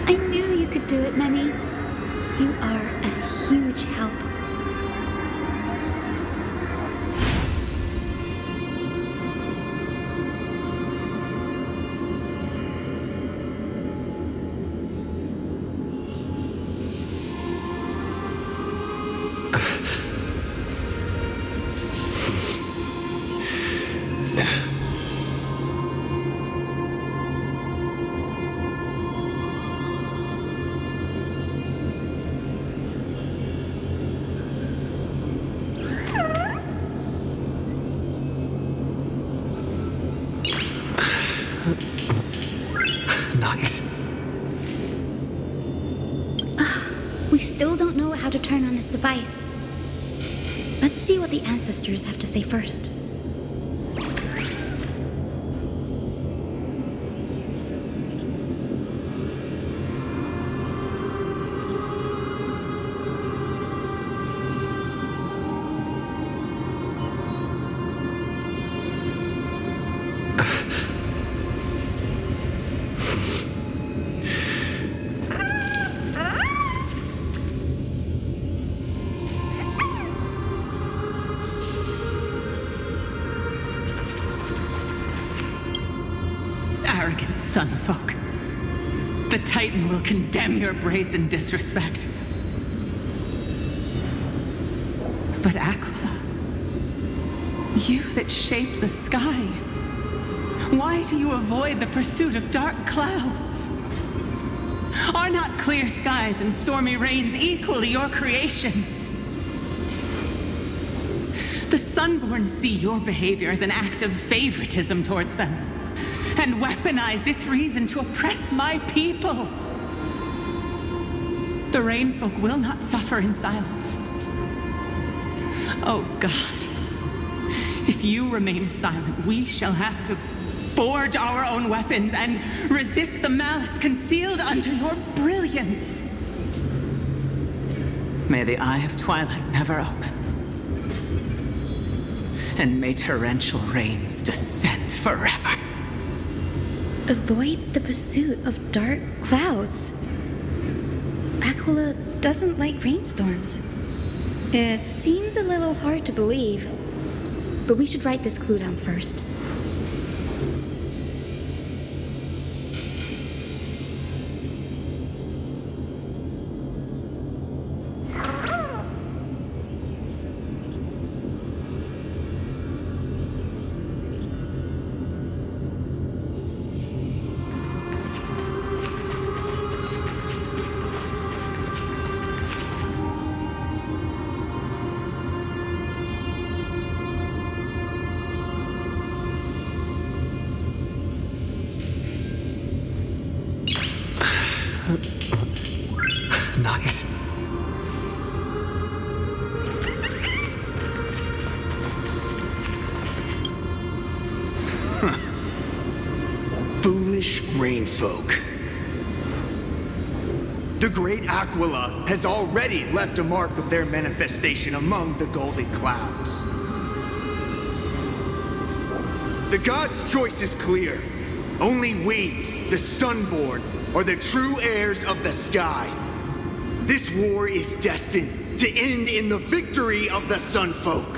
I knew you could do it, Memmy. You are a huge help. Nice. We still don't know how to turn on this device. Let's see what the ancestors have to say first. Arrogant sunfolk. The Titan will condemn your brazen disrespect. But Aquila, you that shape the sky, why do you avoid the pursuit of dark clouds? Are not clear skies and stormy rains equally your creations? The Sunborn see your behavior as an act of favoritism towards them, and weaponize this reason to oppress my people. The Rainfolk will not suffer in silence. Oh God, if you remain silent, we shall have to forge our own weapons and resist the malice concealed under your brilliance. May the Eye of Twilight never open, and may torrential rains descend forever. Avoid the pursuit of dark clouds. Aquila doesn't like rainstorms. It seems a little hard to believe, but we should write this clue down first. Nice. Foolish rainfolk. The great Aquila has already left a mark of their manifestation among the golden clouds. The gods' choice is clear. Only we, the Sunborn, are the true heirs of the sky. This war is destined to end in the victory of the Sunfolk.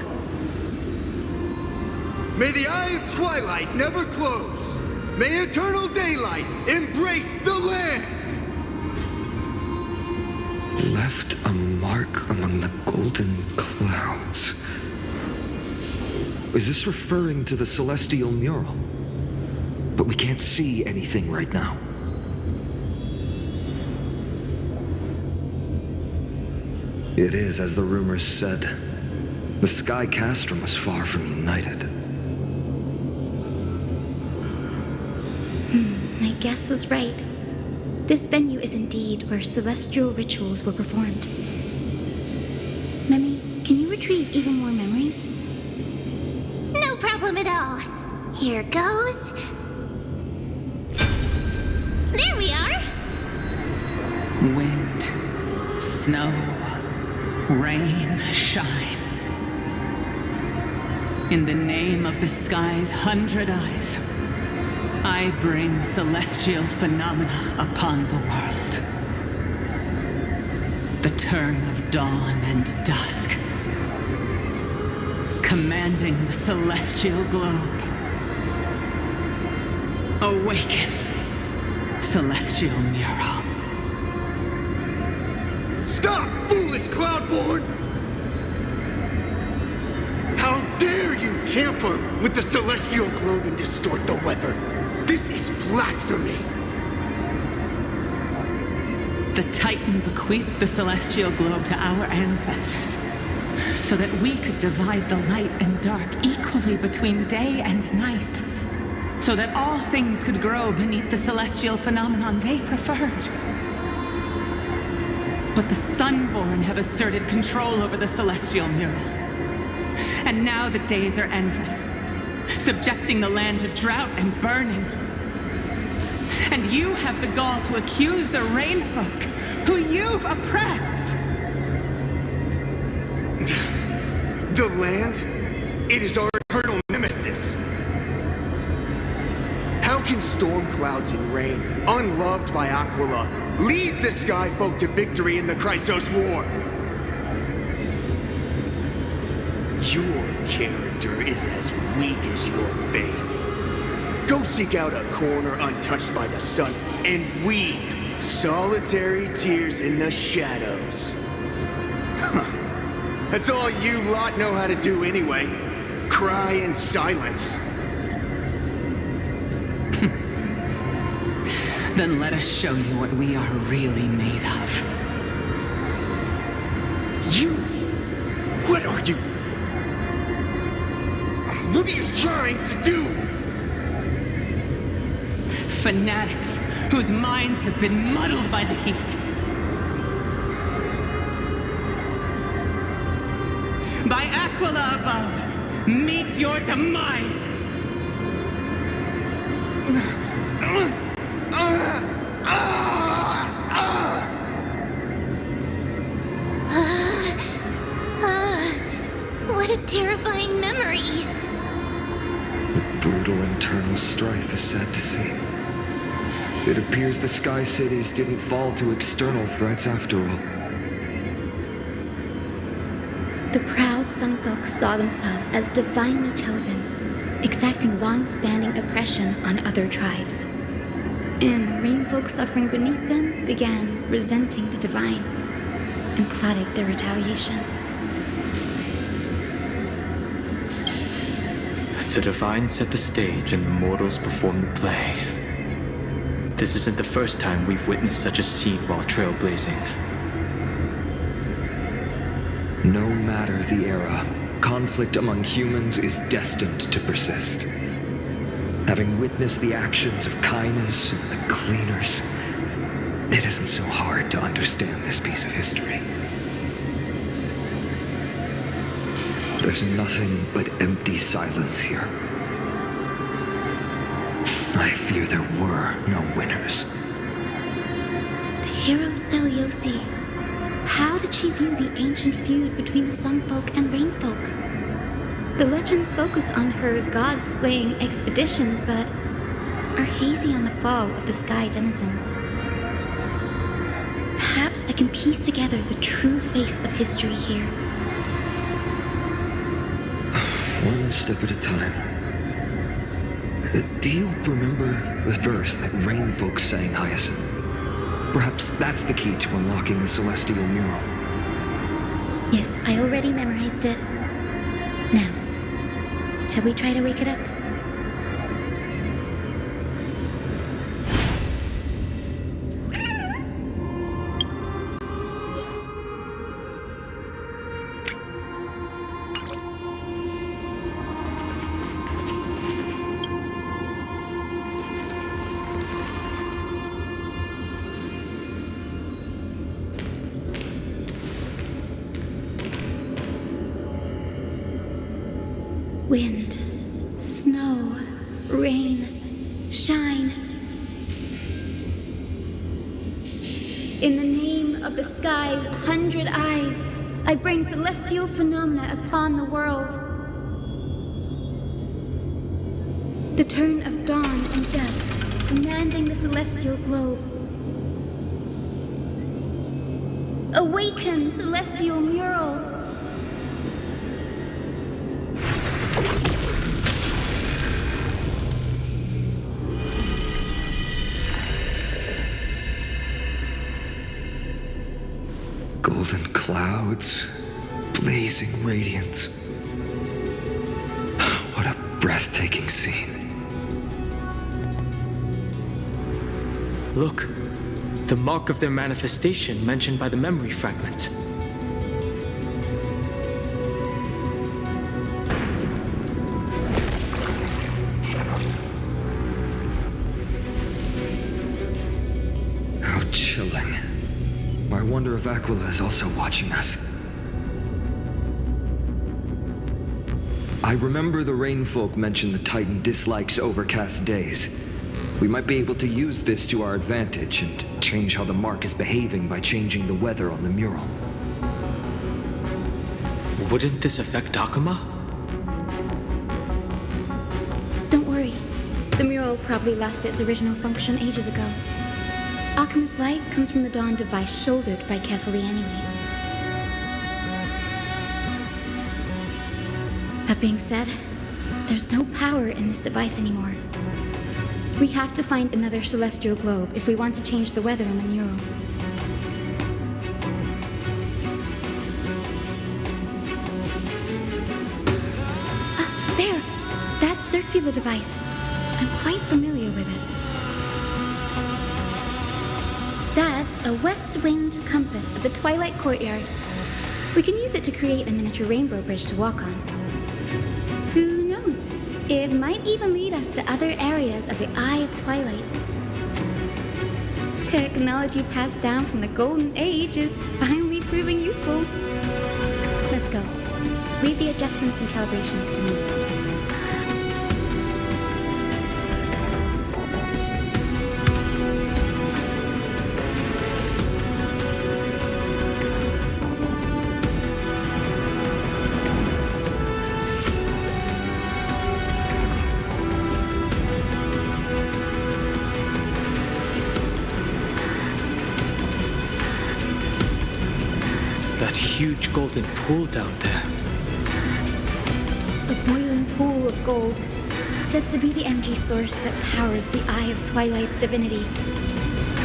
May the Eye of Twilight never close. May eternal daylight embrace the land. Left a mark among the golden clouds. Is this referring to the celestial mural? But we can't see anything right now. It is as the rumors said. The Sky Castrum was far from united. My guess was right. This venue is indeed where celestial rituals were performed. Memi, can you retrieve even more memories? No problem at all. Here goes. There we are. Wind, snow, rain, shine. In the name of the sky's 100 eyes, I bring celestial phenomena upon the world. The turn of dawn and dusk, commanding the celestial globe. Awaken, celestial mural. Stop, foolish Cloudborn! How dare you tamper with the celestial globe and distort the weather? This is blasphemy! The Titan bequeathed the celestial globe to our ancestors, so that we could divide the light and dark equally between day and night, so that all things could grow beneath the celestial phenomenon they preferred. But the Sunborn have asserted control over the celestial mural. And now the days are endless, subjecting the land to drought and burning. And you have the gall to accuse the Rainfolk, who you've oppressed. The land? It is our eternal nemesis. How can storm clouds and rain, unloved by Aquila, lead the Skyfolk to victory in the Chrysos War? Your character is as weak as your faith. Go seek out a corner untouched by the sun and weep solitary tears in the shadows. That's all you lot know how to do anyway. Cry in silence. Then let us show you what we are really made of. You? What are you? What are you trying to do? Fanatics whose minds have been muddled by the heat. By Aquila above, meet your demise! What a terrifying memory. The brutal internal strife is sad to see. It appears the Sky Cities didn't fall to external threats after all. The proud Sunfolk saw themselves as divinely chosen, exacting long-standing oppression on other tribes. And the Rainfolk suffering beneath them began resenting the divine and plotted their retaliation. The divine set the stage and the mortals performed the play. This isn't the first time we've witnessed such a scene while trailblazing. No matter the era, conflict among humans is destined to persist. Having witnessed the actions of Kindness and the Cleaners, it isn't so hard to understand this piece of history. There's nothing but empty silence here. I fear there were no winners. The hero Seliosi. How did she view the ancient feud between the Sunfolk and Rainfolk? The legends focus on her god-slaying expedition, but are hazy on the fall of the Sky Denizens. Perhaps I can piece together the true face of history here. One step at a time. Do you remember the verse that Rainfolk sang, Hyacinth? Perhaps that's the key to unlocking the celestial mural. Yes, I already memorized it. Now, shall we try to wake it up? Wind, snow, rain, shine. In the name of the sky's 100 eyes, I bring celestial phenomena upon the world. The turn of dawn and dusk, commanding the celestial globe. Awaken, celestial mural! Golden clouds, blazing radiance. What a breathtaking scene. Look, the mark of their manifestation mentioned by the memory fragment. How chilling. I wonder if Aquila is also watching us. I remember the Rainfolk mentioned the Titan dislikes overcast days. We might be able to use this to our advantage and change how the mark is behaving by changing the weather on the mural. Wouldn't this affect Akuma? Don't worry. The mural probably lost its original function ages ago. Akuma's light comes from the dawn device shouldered by Kefali anyway. That being said, there's no power in this device anymore. We have to find another celestial globe if we want to change the weather on the mural. There! That circular device. I'm quite familiar with it. That's a west-winged compass of the Twilight Courtyard. We can use it to create a miniature rainbow bridge to walk on. Who knows? It might even lead us to other areas of the Eye of Twilight. Technology passed down from the Golden Age is finally proving useful. Let's go. Leave the adjustments and calibrations to me. That huge golden pool down there. A boiling pool of gold, said to be the energy source that powers the Eye of Twilight's divinity.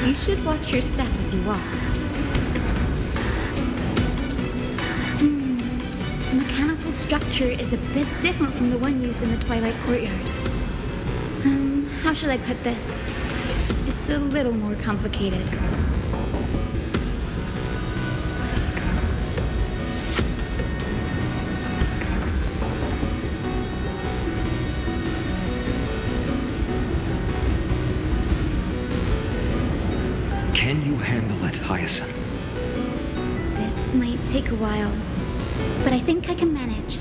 You should watch your step as you walk. The mechanical structure is a bit different from the one used in the Twilight Courtyard. How should I put this? It's a little more complicated. Can you handle it, Hyacinth? This might take a while, but I think I can manage.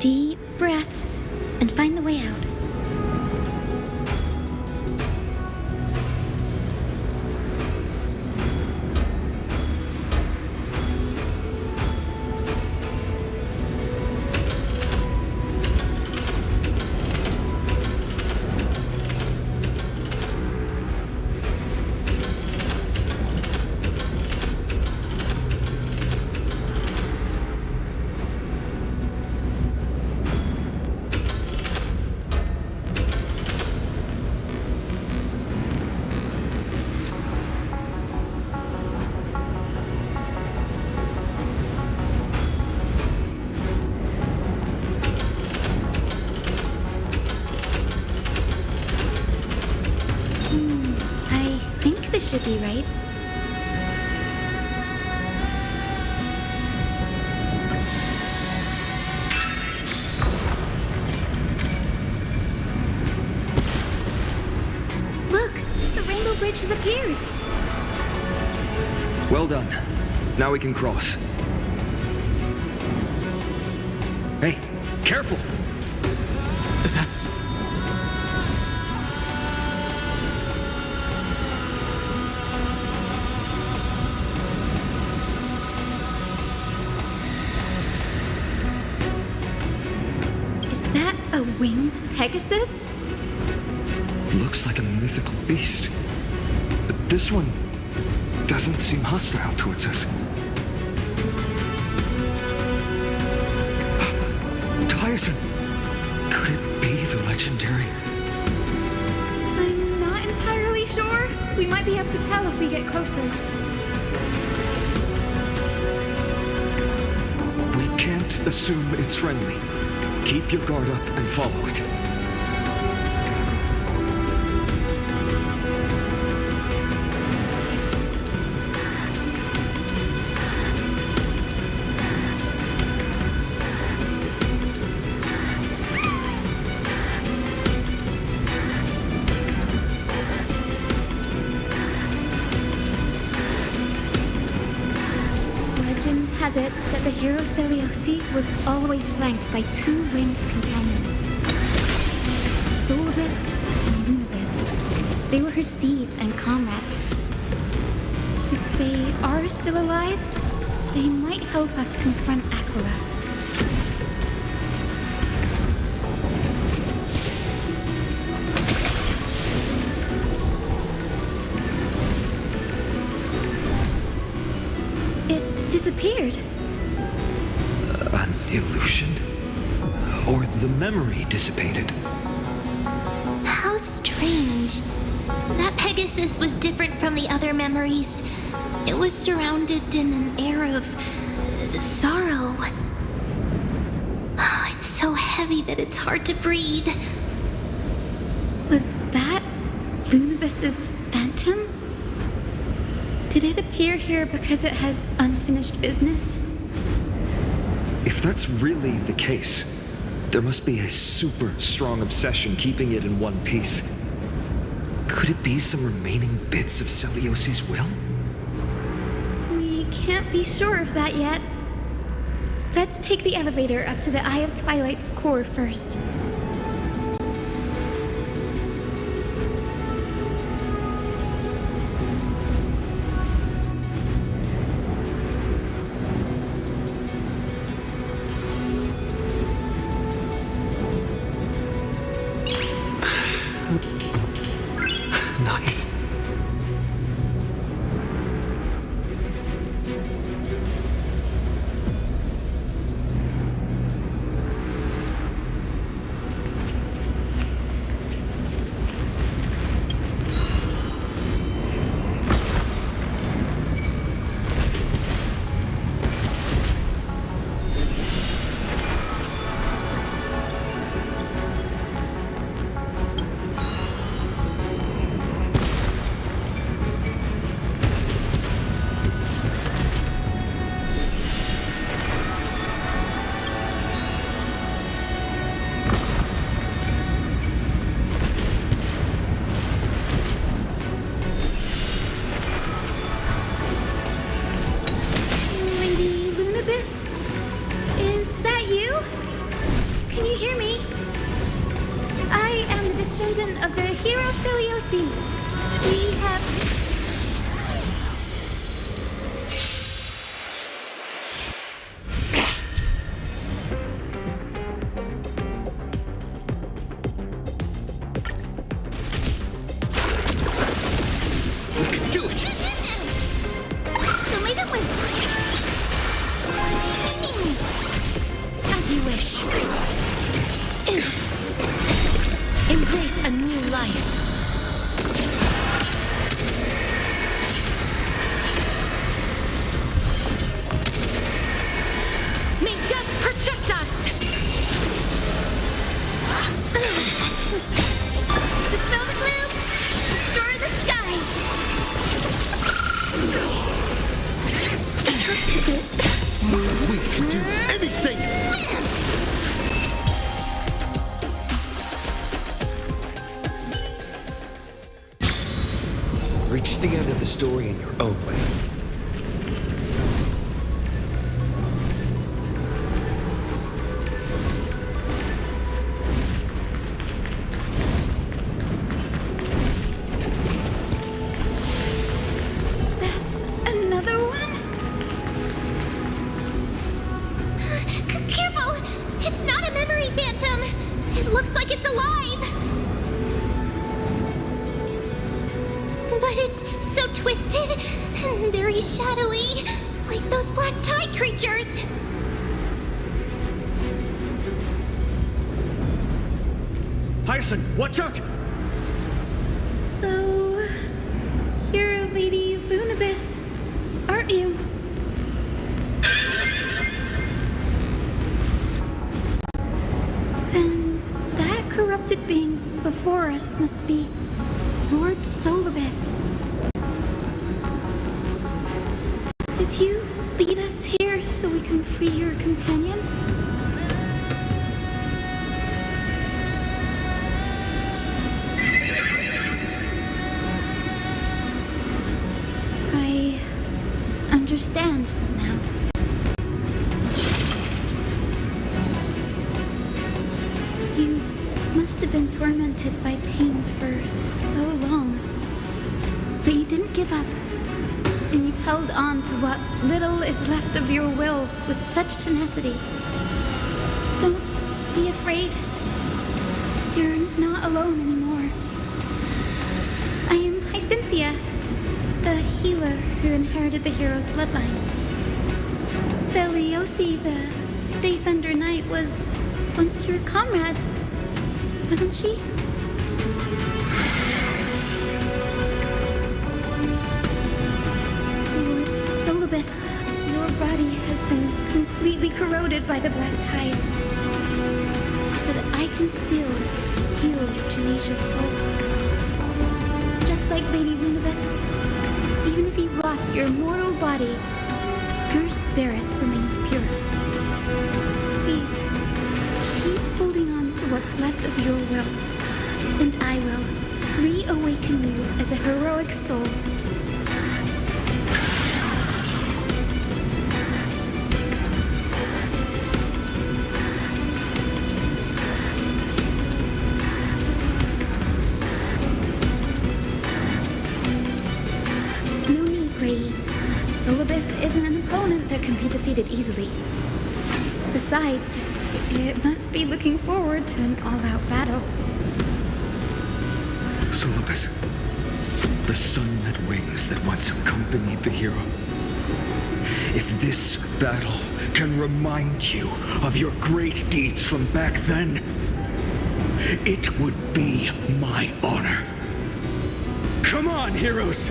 Deep breaths and find the way out. Should be right. Look, the rainbow bridge has appeared. Well done. Now we can cross. Hey, careful! That's... A winged Pegasus? Looks like a mythical beast. But this one doesn't seem hostile towards us. Tyson! Could it be the legendary? I'm not entirely sure. We might be able to tell if we get closer. We can't assume it's friendly. Keep your guard up and follow it. Legend has it that the hero Seliosi was always flanked by two winged companions, Solibus and Lunibus. They were her steeds and comrades. If they are still alive, they might help us confront Aquila. Disappeared. An illusion? Or the memory dissipated? How strange. That Pegasus was different from the other memories. It was surrounded in an air of sorrow. Oh, it's so heavy that it's hard to breathe. Was that Lunibus's phantom? Did it appear here because it has unfinished business? If that's really the case, there must be a super strong obsession keeping it in one piece. Could it be some remaining bits of Celiosi's will? We can't be sure of that yet. Let's take the elevator up to the Eye of Twilight's core first. Nice. We can do anything! Reach the end of the story in your own way. Careful! It's not a memory phantom! It looks like it's alive! But it's so twisted and very shadowy, like those black tide creatures! Hyacinth, watch out! So, you're Lady Lunabis, aren't you? Then that corrupted being before us must be Lord Solibus. Did you lead us here so we can free your companion? I understand now. You must have been tormented by pain for so long. But you didn't give up. And you've held on to what little is left of your will with such tenacity. Don't be afraid. You're not alone anymore. I am Hyacinthia, the healer who inherited the hero's bloodline. Celiosi, the Day Thunder Knight, was once your comrade, wasn't she? Lord Solibus, your body has been completely corroded by the black tide. But I can still heal your tenacious soul. Just like Lady Lunabis, even if you've lost your mortal body, your spirit remains pure. Please, keep holding on to what's left of your will, and I will reawaken you as a heroic soul. No need, Grady. Solibus isn't an opponent that can be defeated easily. Besides, it must be looking forward to an all-out battle. Solibus, the sunlit wings that once accompanied the hero. If this battle can remind you of your great deeds from back then, it would be my honor. Come on, heroes!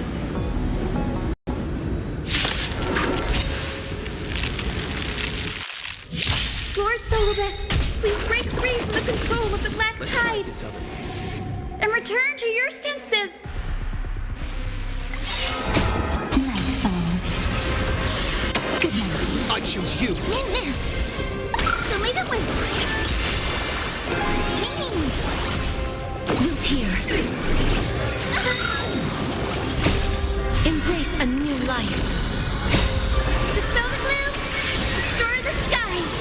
Lord Solibus, please break free from the control of the black tide and return to your senses. Night falls. Good night. I choose you. Root here. Embrace a new life. Dispel the gloom! Restore the skies!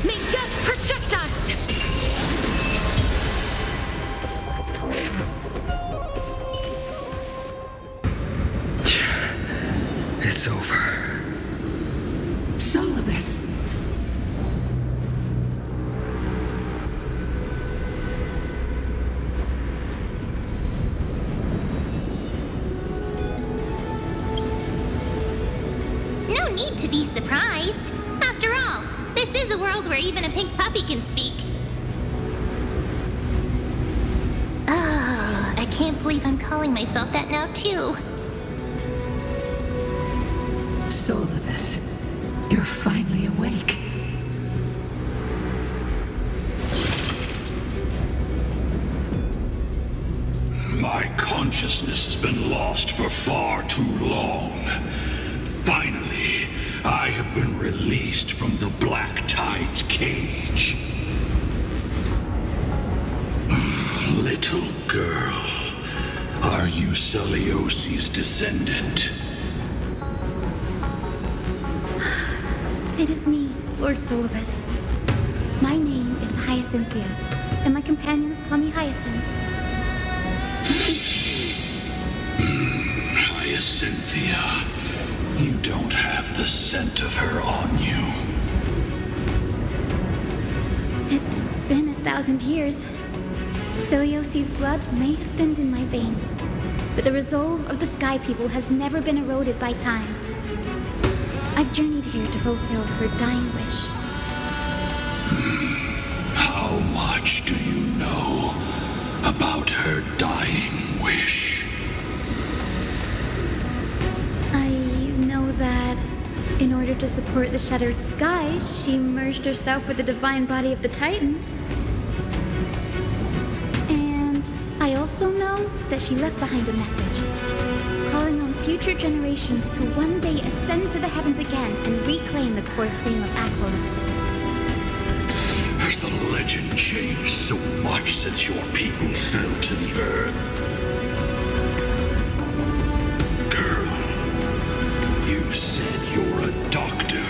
May death protect us! It's over. Solibus. No need to be surprised. After all, this is a world where even a pink puppy can speak. Oh, I can't believe I'm calling myself that now, too. Solibus, you're finally awake. consciousness has been lost for far too long. Finally, I have been released from the Black Tide's cage. Little girl, are you Celiosi's descendant? It is me, Lord Solibus. My name is Hyacinthia, and my companions call me Hyacinth. Hyacinthia, you don't have the scent of her on you. It's been 1,000 years. Celiosi's blood may have thinned in my veins, but the resolve of the Sky People has never been eroded by time. I've journeyed here to fulfill her dying wish. How much do you know about her dying wish? I know that in order to support the shattered sky, she merged herself with the divine body of the Titan. And I also know that she left behind a message, calling on future generations to one day ascend to the heavens again and reclaim the core flame of Aquila. Has the legend changed so much since your people fell to the earth? Girl, you said you're a doctor.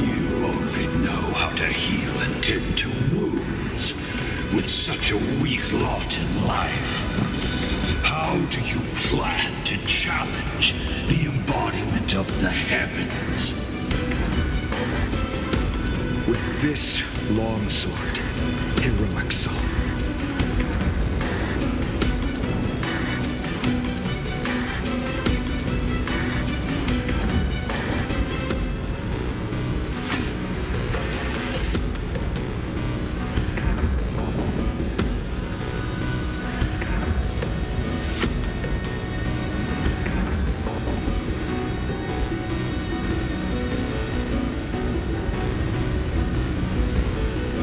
You only know how to heal and tend to wounds with such a weak lot in life. How do you plan to challenge the embodiment of the heavens? With this longsword, heroic soul.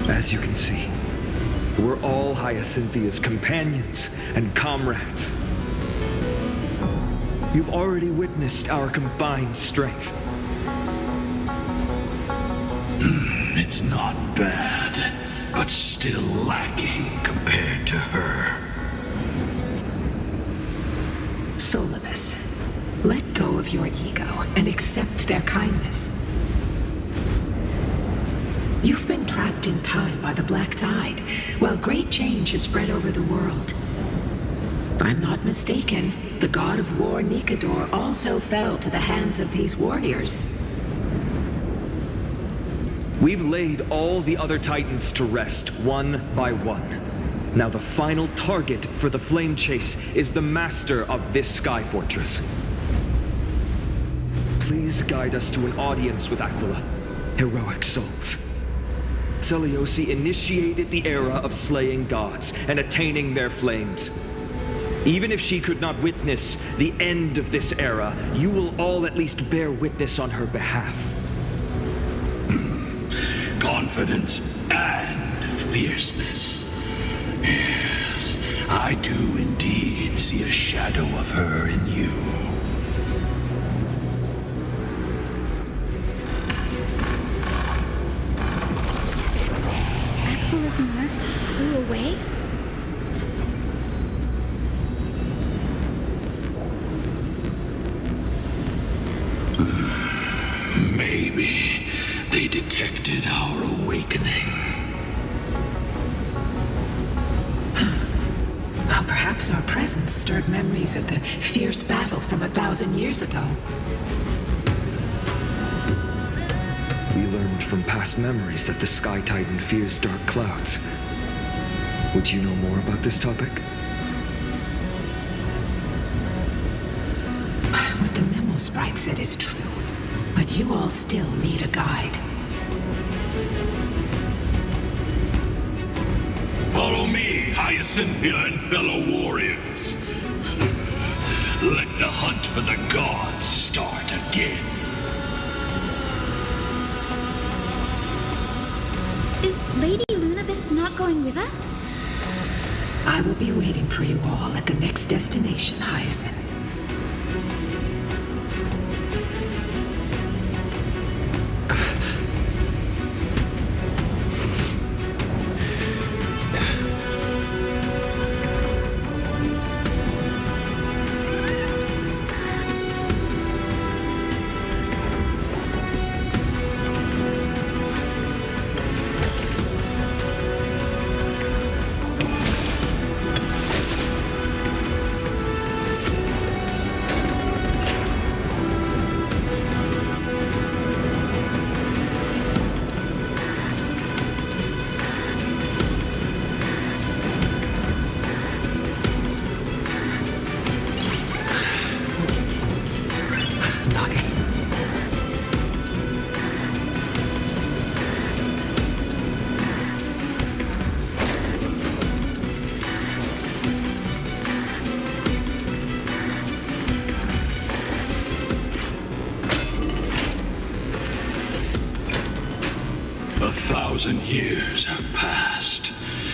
As you can see, we're all Hyacinthia's companions and comrades. You've already witnessed our combined strength. It's not bad, but still lacking compared to her. Solibus, let go of your ego and accept their kindness. You've been trapped in time by the Black Tide, while great change has spread over the world. If I'm not mistaken, the god of war Nikador also fell to the hands of these warriors. We've laid all the other Titans to rest, one by one. Now the final target for the flame chase is the master of this sky fortress. Please guide us to an audience with Aquila, heroic souls. Celiosi initiated the era of slaying gods and attaining their flames. Even if she could not witness the end of this era, you will all at least bear witness on her behalf. Confidence and fierceness. Yes, I do indeed see a shadow of her in you. Aquila's mark flew away? Maybe they detected our awakening. Well, perhaps our presence stirred memories of the fierce battle from 1,000 years ago. We learned from past memories that the Sky Titan fears dark clouds. Would you know more about this topic? What the memo sprite said is true, but you all still need a guide. Follow me, Hyacinthia and fellow warriors. Let the hunt for the gods start again. Is Lady Lunabis not going with us? I will be waiting for you all at the next destination, Hyacinth. Years have passed,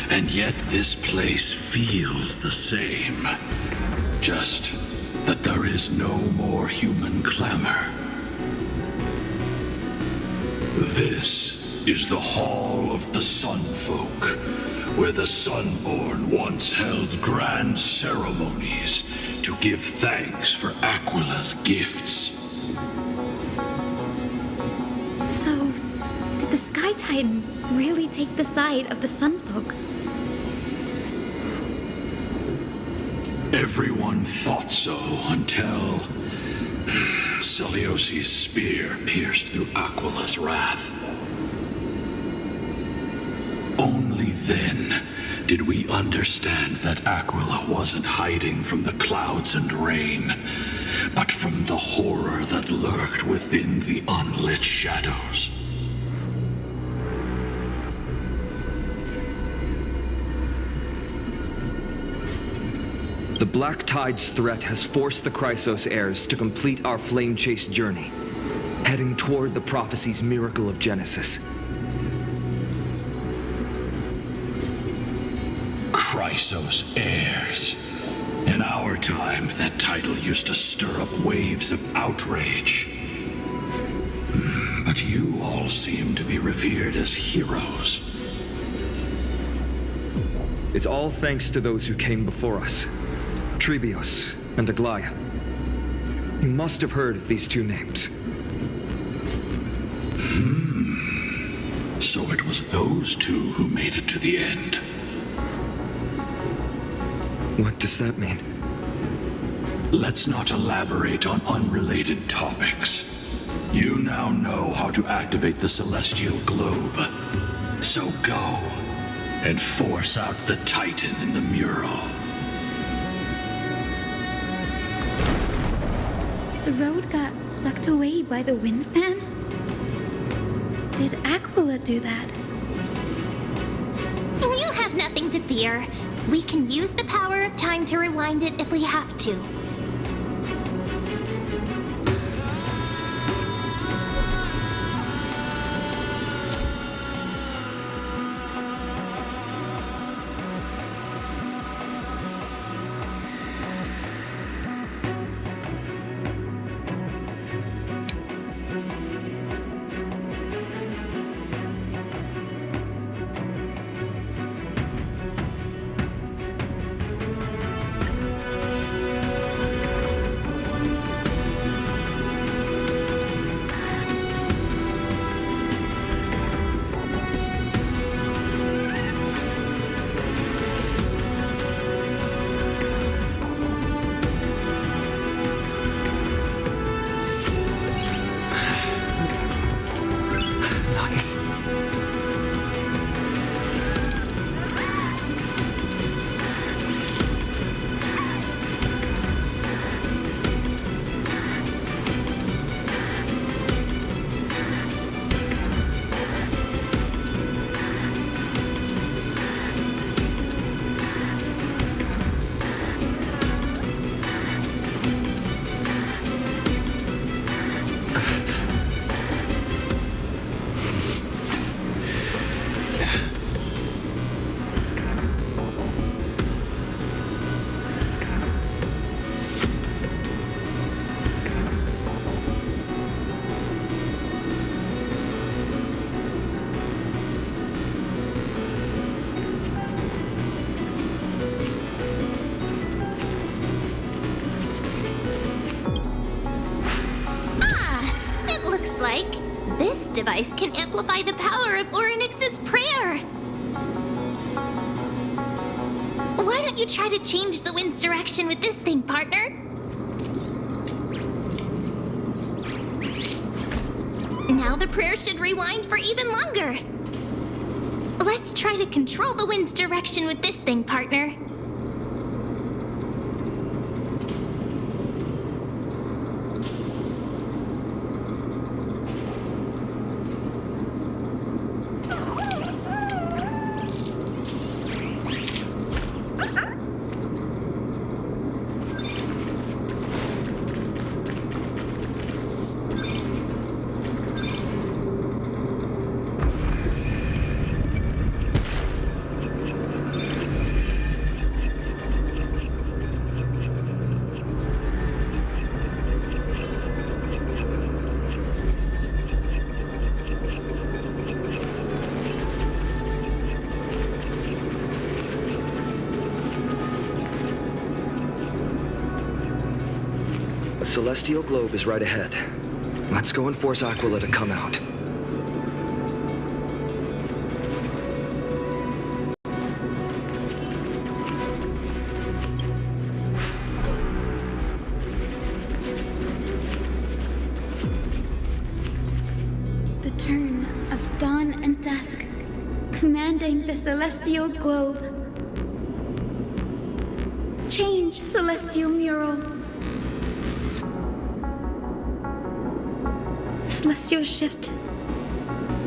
and yet this place feels the same. Just that there is no more human clamor. This is the Hall of the Sunfolk, where the Sunborn once held grand ceremonies to give thanks for Aquila's gifts. So, did the Sky Titan really take the side of the Sunfolk? Everyone thought so until Celiosi's spear pierced through Aquila's wrath. Only then did we understand that Aquila wasn't hiding from the clouds and rain, but from the horror that lurked within the unlit shadows. The Black Tide's threat has forced the Chrysos heirs to complete our flame chase journey, heading toward the prophecy's miracle of Genesis. Chrysos heirs. In our time, that title used to stir up waves of outrage. But you all seem to be revered as heroes. It's all thanks to those who came before us. Trebios and Aglaya. You must have heard of these two names. So it was those two who made it to the end. What does that mean? Let's not elaborate on unrelated topics. You now know how to activate the celestial globe. So go and force out the Titan in the mural. The road got sucked away by the wind fan? Did Aquila do that? You have nothing to fear. We can use the power of time to rewind it if we have to. device can amplify the power of Orynyx's prayer. Why don't you try to change the wind's direction with this thing, partner? Now the prayer should rewind for even longer. Let's try to control the wind's direction with this thing, partner. The celestial globe is right ahead. Let's go and force Aquila to come out. The turn of dawn and dusk, commanding the celestial globe. Change, celestial mural. The celestial shift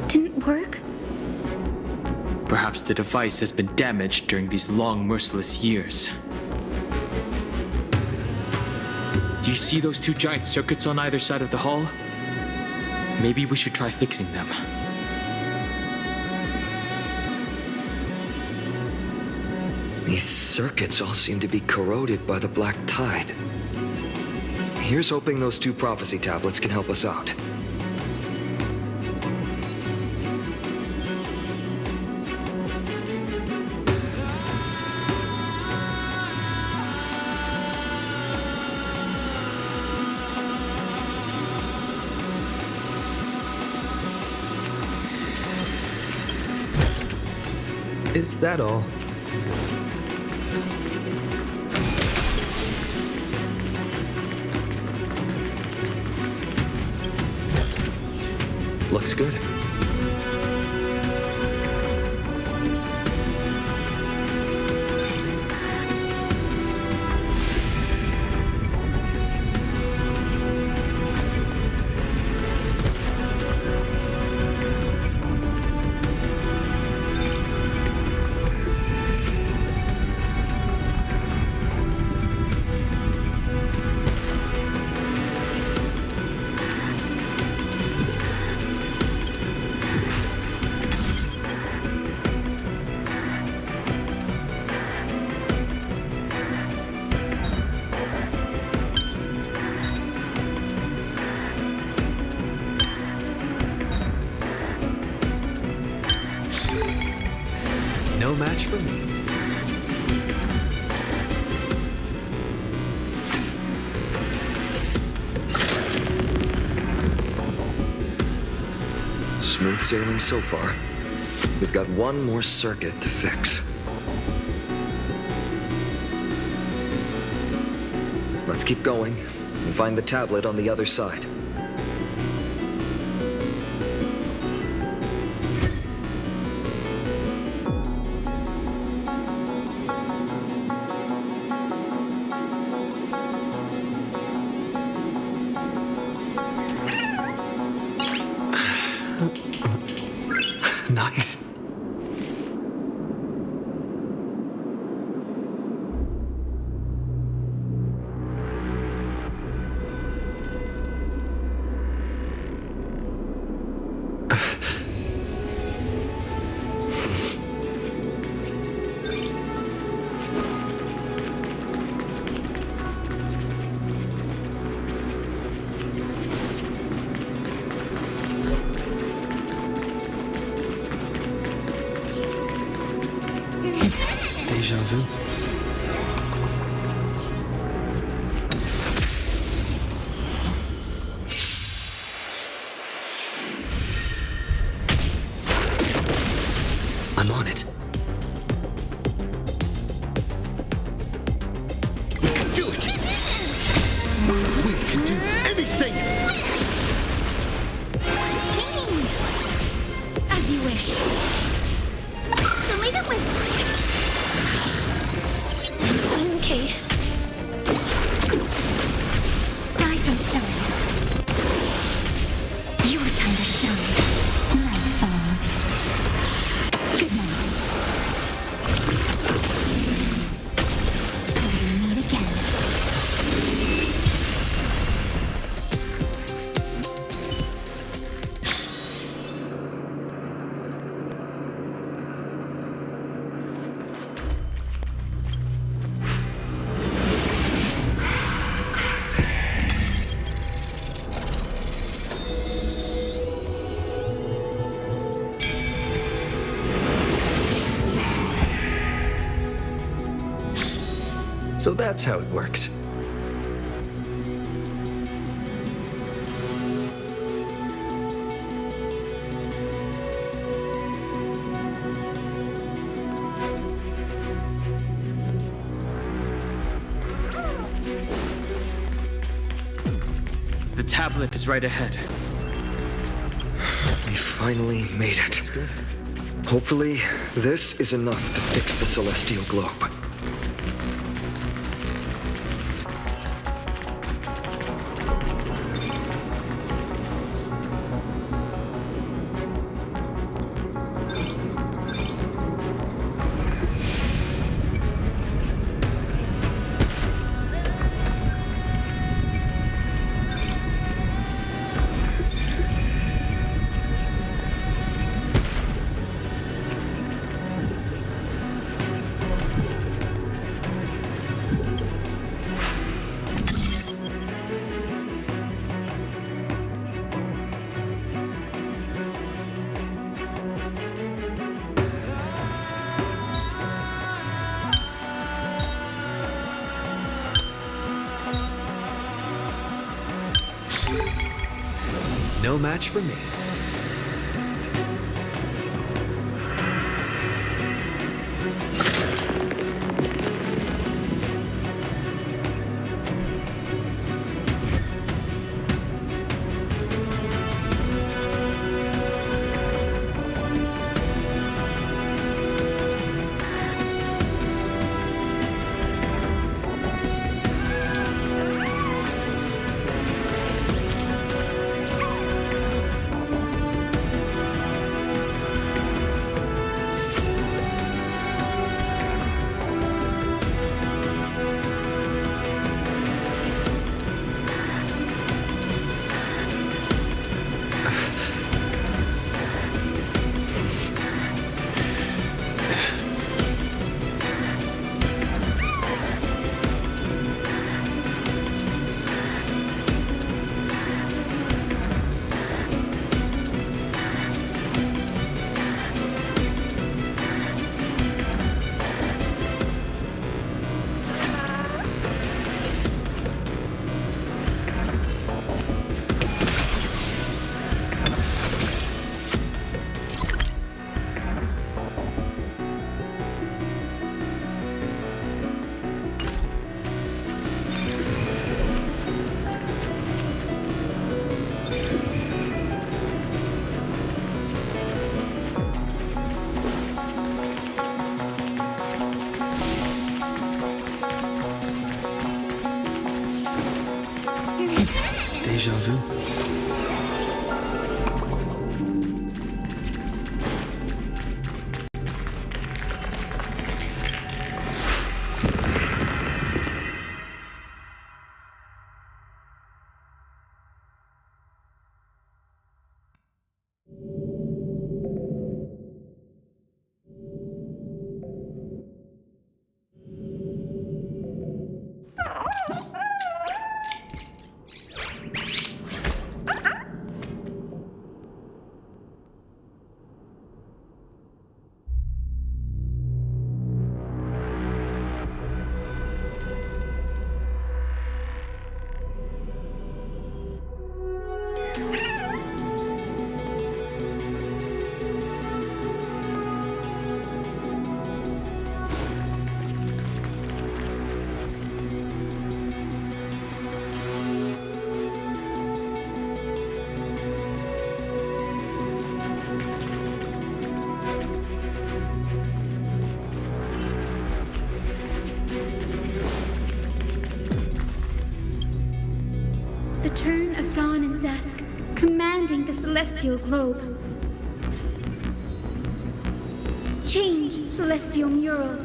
didn't work? Perhaps the device has been damaged during these long, merciless years. Do you see those two giant circuits on either side of the hall? Maybe we should try fixing them. These circuits all seem to be corroded by the black tide. Here's hoping those two prophecy tablets can help us out. Is that all? Looks good. No match for me. Smooth sailing so far. We've got one more circuit to fix. Let's keep going and find the tablet on the other side. Nice. Deja vu. wish. The way that we're... Okay. Rise and shine. Your time to shine. Night falls. Good night. Till we meet again. So that's how it works. The tablet is right ahead. We finally made it. That's good. Hopefully, this is enough to fix the celestial globe. No match for me. Deja vu. celestial globe. Change, celestial mural.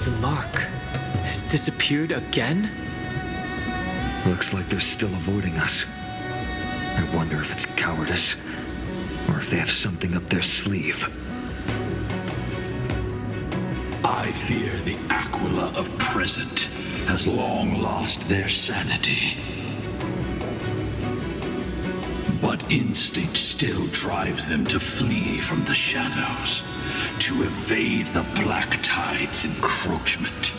The mark has disappeared again? Looks like they're still avoiding us. I wonder if it's cowardice, or if they have something up their sleeve. I fear the Aquila of present has long lost their sanity. But instinct still drives them to flee from the shadows, to evade the Black Tide's encroachment.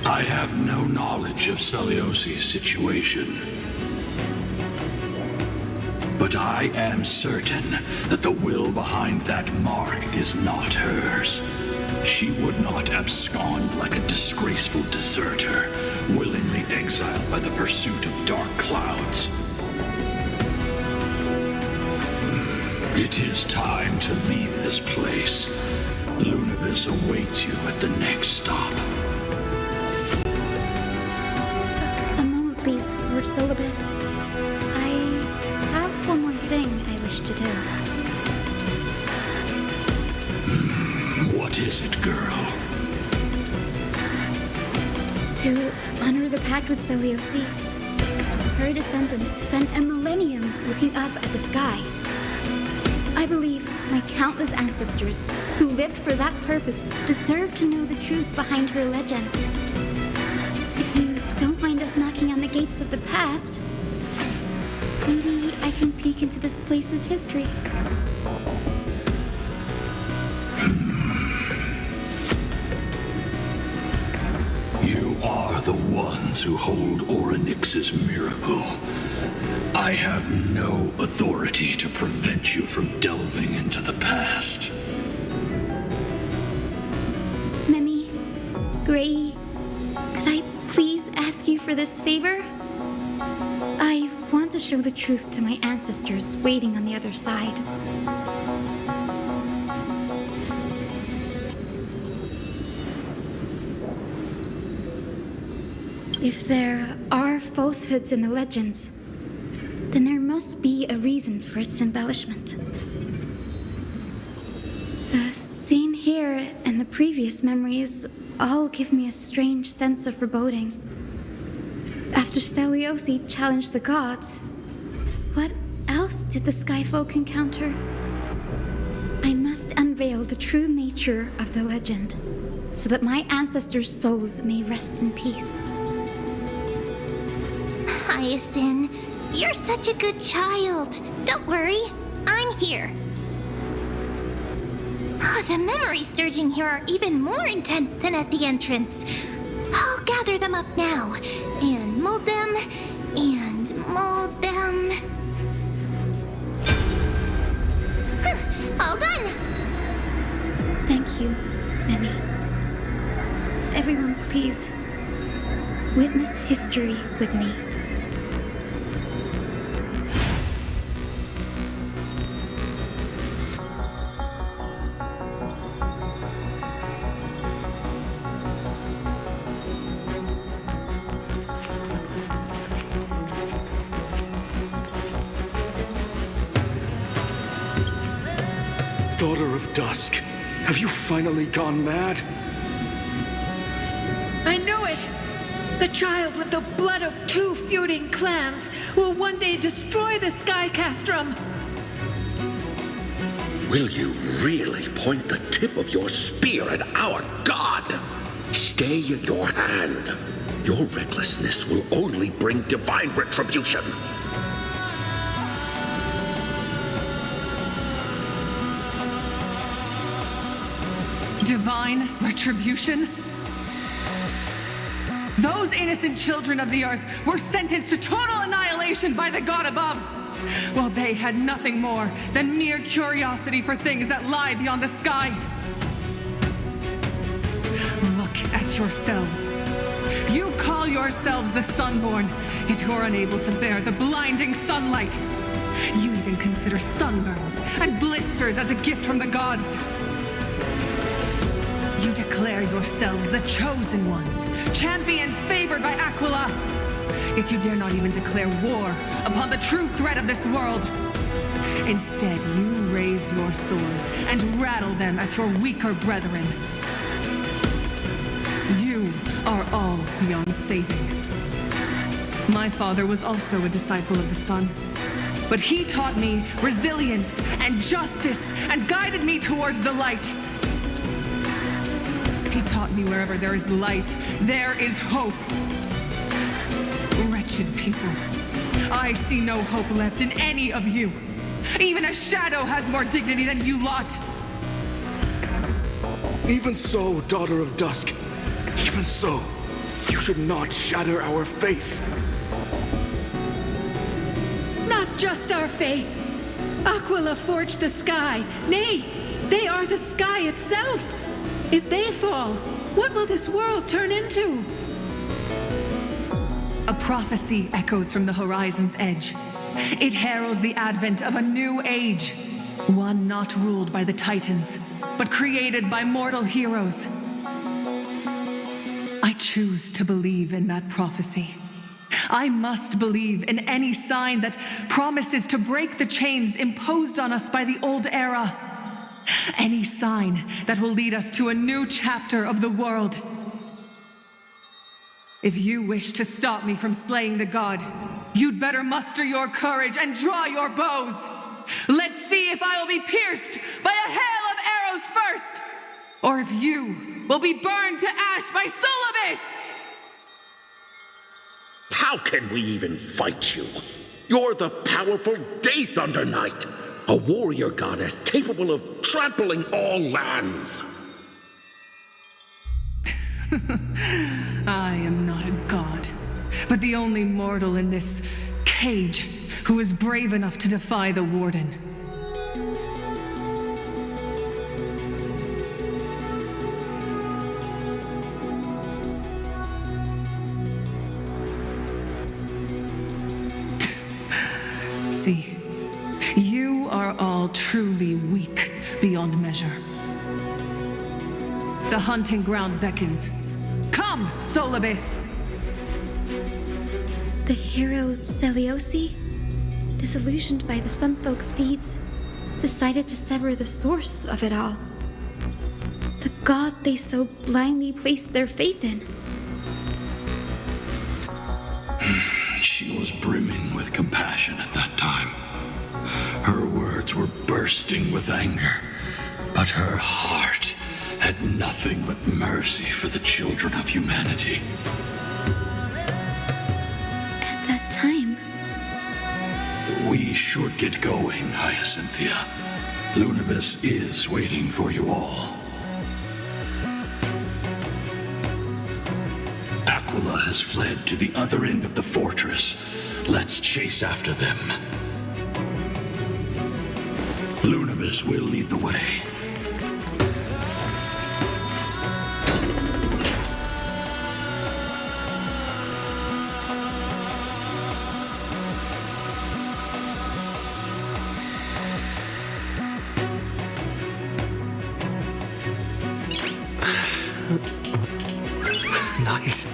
I have no knowledge of Celiosi's situation. But I am certain that the will behind that mark is not hers. She would not abscond like a disgraceful deserter, willingly exiled by the pursuit of dark clouds. It is time to leave this place. Lunavis awaits you at the next stop. A moment, please, Lord Solibus. I have one more thing I wish to do. What is it, girl? To honor the pact with Celiosi, her descendants spent a millennium looking up at the sky. I believe my countless ancestors who lived for that purpose deserve to know the truth behind her legend. If you don't mind us knocking on the gates of the past, maybe I can peek into this place's history. You are the ones who hold Orynyx's miracle. I have no authority to prevent you from delving into the past. Mimi, Gray, could I please ask you for this favor? I want to show the truth to my ancestors waiting on the other side. If there are falsehoods in the legends, then there must be a reason for its embellishment. The scene here and the previous memories all give me a strange sense of foreboding. After Celiosi challenged the gods, what else did the Skyfolk encounter? I must unveil the true nature of the legend, so that my ancestors' souls may rest in peace. Hyacinth, you're such a good child. Don't worry, I'm here. The memories surging here are even more intense than at the entrance. I'll gather them up now, and mold them, and mold them. All done! Thank you, Mimi. Everyone, please, witness history with me. Daughter of Dusk, have you finally gone mad? I knew it! The child with the blood of two feuding clans will one day destroy the Sky Castrum! Will you really point the tip of your spear at our god? Stay your hand. Your recklessness will only bring divine retribution. Divine retribution? Those innocent children of the earth were sentenced to total annihilation by the god above, while they had nothing more than mere curiosity for things that lie beyond the sky. Look at yourselves. You call yourselves the Sunborn, yet you're unable to bear the blinding sunlight. You even consider sunburns and blisters as a gift from the gods. You declare yourselves the chosen ones, champions favored by Aquila. Yet you dare not even declare war upon the true threat of this world. Instead, you raise your swords and rattle them at your weaker brethren. You are all beyond saving. My father was also a disciple of the sun, but he taught me resilience and justice and guided me towards the light. He taught me wherever there is light, there is hope. Wretched people, I see no hope left in any of you. Even a shadow has more dignity than you lot. Even so, Daughter of Dusk, even so, you should not shatter our faith. Not just our faith. Aquila forged the sky. Nay, they are the sky itself. If they fall, what will this world turn into? A prophecy echoes from the horizon's edge. It heralds the advent of a new age, one not ruled by the Titans, but created by mortal heroes. I choose to believe in that prophecy. I must believe in any sign that promises to break the chains imposed on us by the old era. Any sign that will lead us to a new chapter of the world. If you wish to stop me from slaying the god, you'd better muster your courage and draw your bows. Let's see if I will be pierced by a hail of arrows first, or if you will be burned to ash by Solobis! How can we even fight you? You're the powerful Day Thunder Knight, a warrior goddess capable of trampling all lands. I am not a god, but the only mortal in this cage who is brave enough to defy the Warden. See, you are all truly weak beyond measure. The hunting ground beckons. Come, Solobis! The hero Celiosi, disillusioned by the Sunfolk's deeds, decided to sever the source of it all. The god they so blindly placed their faith in. She was brimming with compassion at that time. Her words were bursting with anger, but her heart had nothing but mercy for the children of humanity. At that time... We should get going, Hyacinthia. Lunibus is waiting for you all. Aquila has fled to the other end of the fortress. Let's chase after them. Lunibus will lead the way. Nice.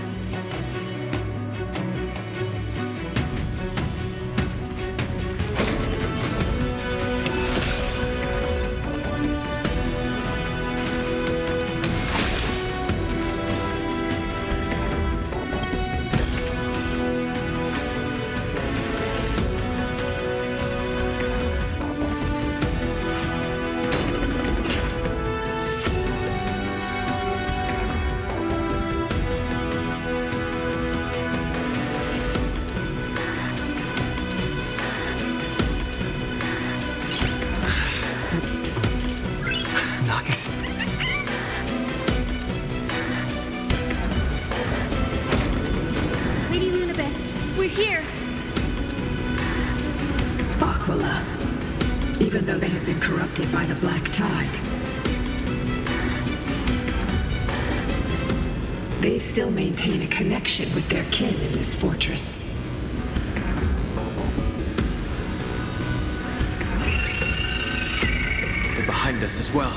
Nice. Lady Lunibus, we're here! Aquila, even though they had been corrupted by the Black Tide. they still maintain a connection with their kin in this fortress. They're behind us as well.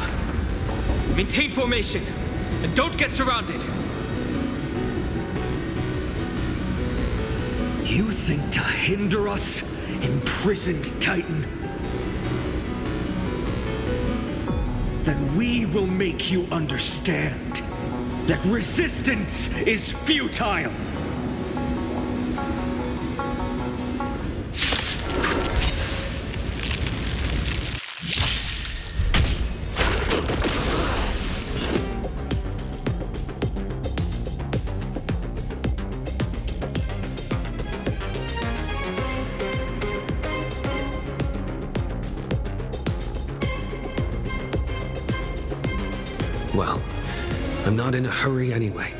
Maintain formation, and don't get surrounded. You think to hinder us, imprisoned Titan? Then we will make you understand that resistance is futile. Well, I'm not in a hurry anyway.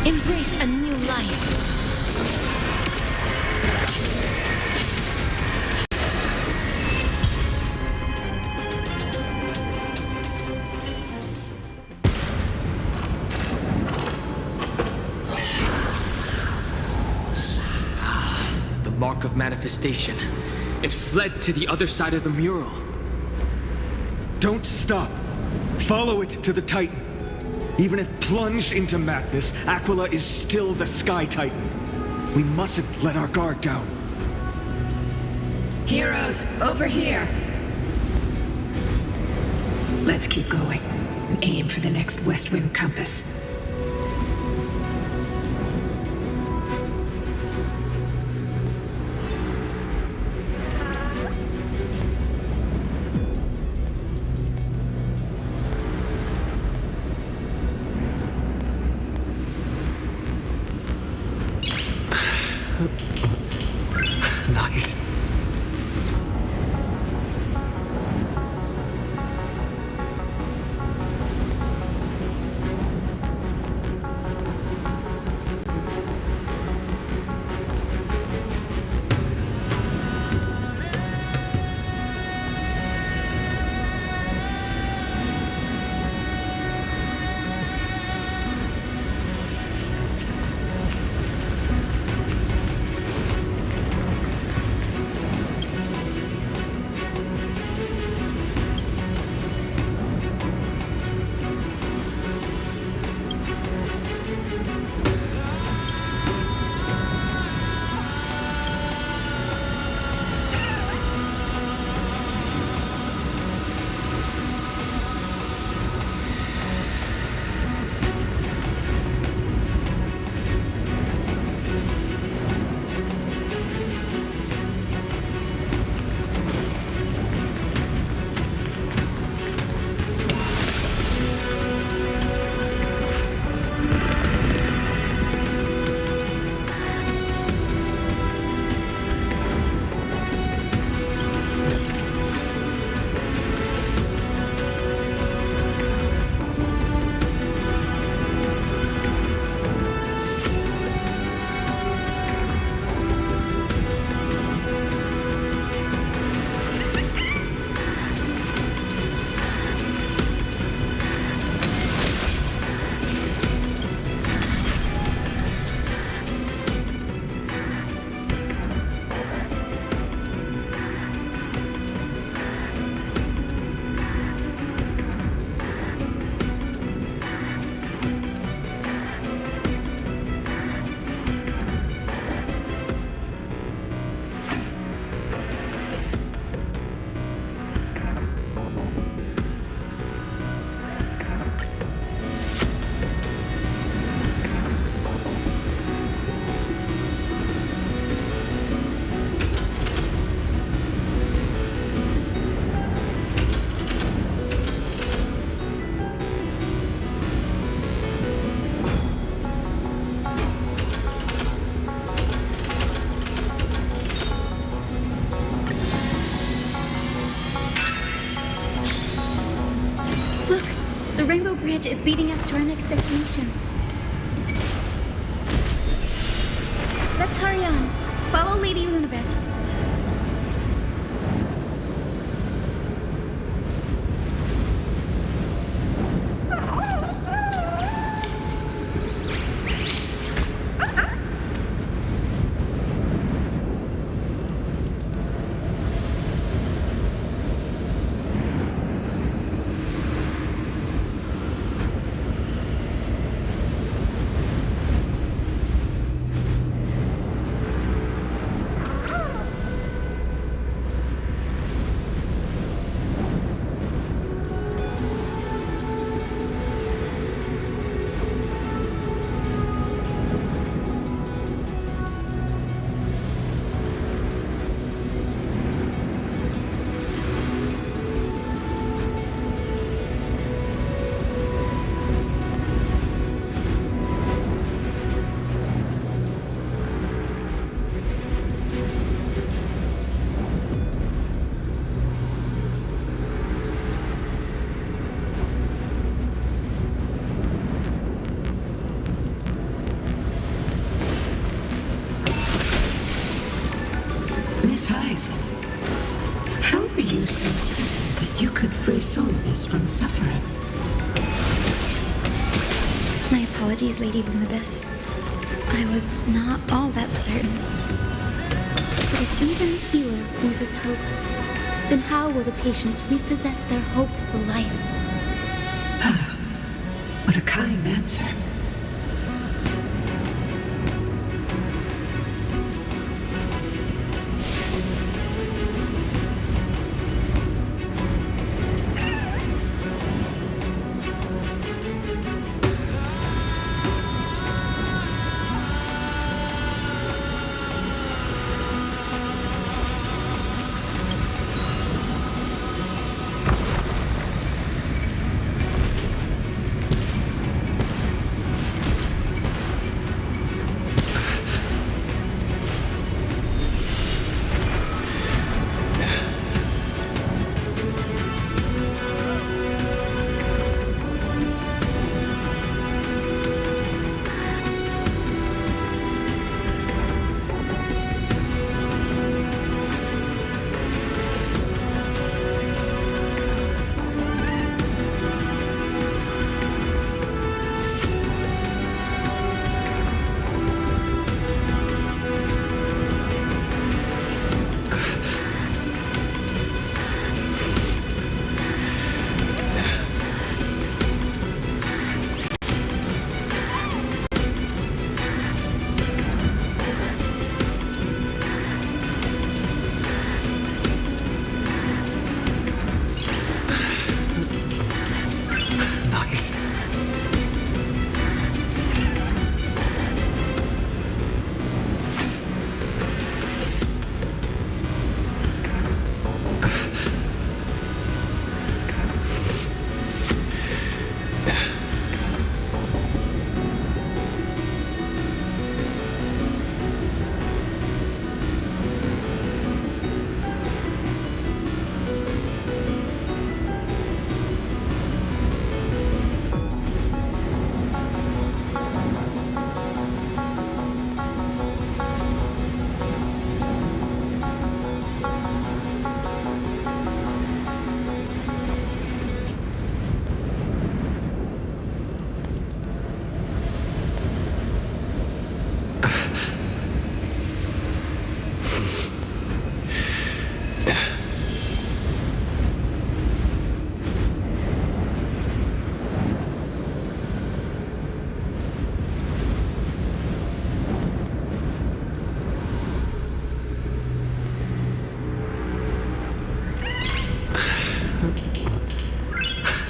Embrace a new life. The mark of manifestation. It fled to the other side of the mural. Don't stop. Follow it to the Titan. Even if plunged into madness, Aquila is still the Sky Titan. We mustn't let our guard down. Heroes, over here. Let's keep going and aim for the next west wind compass. Nice. Rainbow Bridge is leading us to our next destination. Let's hurry on. Follow Lady Lunabis. Miss Heisen, how are you so certain that you could free Solus from suffering? My apologies, Lady Lunabis. I was not all that certain. But if even the healer loses hope, then how will the patients repossess their hope for life? What a kind answer.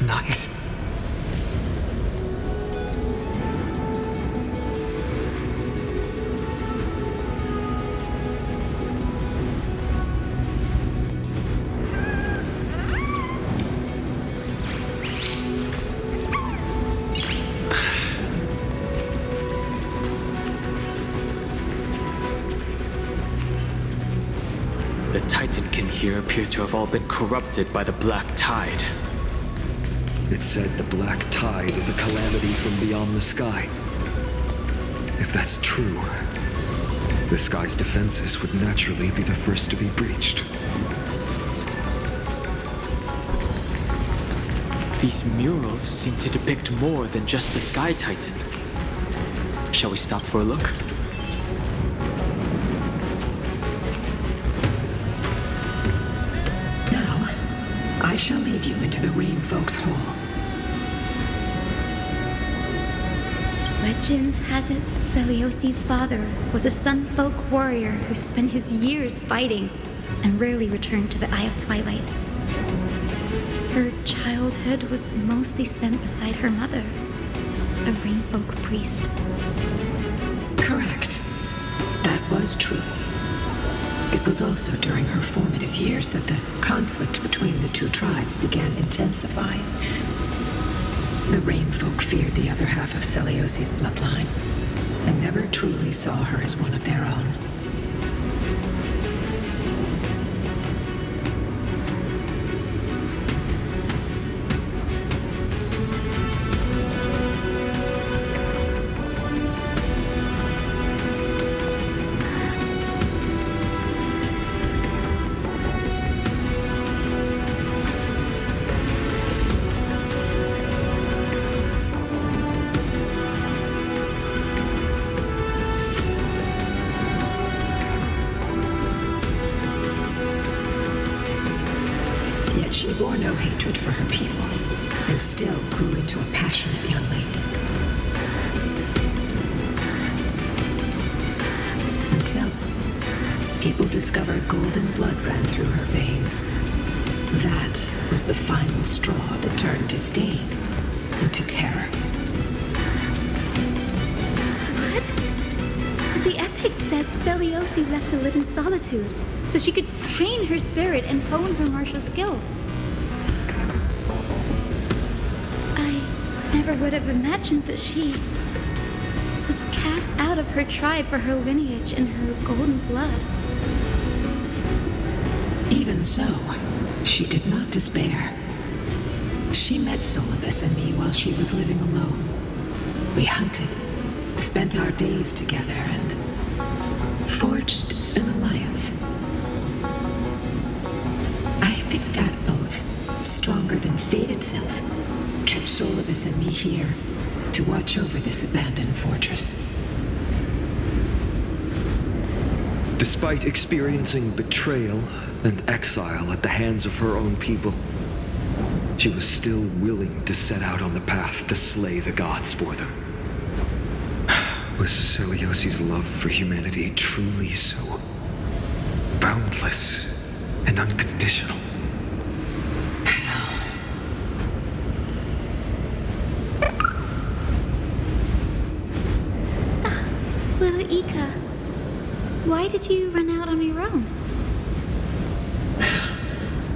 Nice. The Titan kin here appear to have all been corrupted by the Black Tide. It said the black tide is a calamity from beyond the sky. If that's true, the sky's defenses would naturally be the first to be breached. These murals seem to depict more than just the Sky Titan. Shall we stop for a look? Now, I shall lead you into the Rain Folks Hall. Legend has it Celiosi's father was a Sun Folk warrior who spent his years fighting and rarely returned to the Eye of Twilight. Her childhood was mostly spent beside her mother, a Rainfolk priest. Correct. That was true. It was also during her formative years that the conflict between the two tribes began intensifying. The Rainfolk feared the other half of Celiosi's bloodline and never truly saw her as one of their own. She bore no hatred for her people, and still grew into a passionate young lady. Until people discovered golden blood ran through her veins. That was the final straw that turned disdain into terror. What? The epic said Celiosi left to live in solitude, so she could train her spirit and hone her martial skills. Never would have imagined that she was cast out of her tribe for her lineage and her golden blood. Even so, she did not despair. She met Solibus and me while she was living alone. We hunted, spent our days together, and forged an alliance. I think that oath, stronger than fate itself, kept Solibus and me here to watch over this abandoned fortress. Despite experiencing betrayal and exile at the hands of her own people, she was still willing to set out on the path to slay the gods for them. Was Celiosi's love for humanity truly so boundless and unconditional? Little Ika, why did you run out on your own?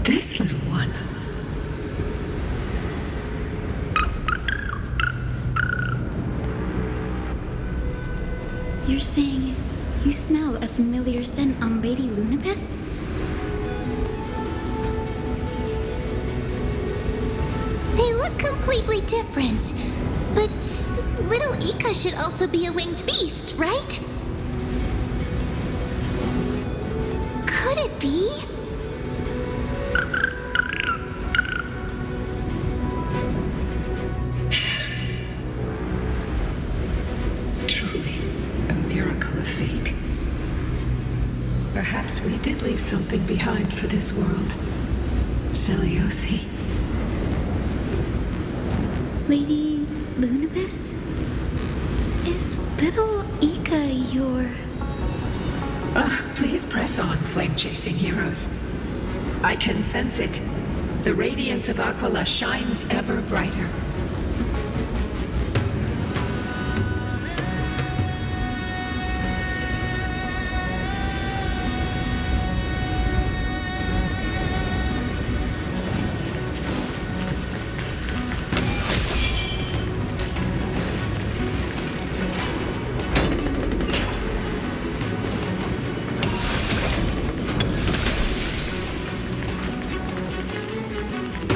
This little one. You're saying you smell a familiar scent on Lady Lunibus? They look completely different, but little Ika should also be a winged beast, right? Could it be? Truly, a miracle of fate. Perhaps we did leave something behind for this world. Celiosi. Lady Lunibus? Is little Ika your... Please press on, flame-chasing heroes. I can sense it. The radiance of Aquila shines ever brighter.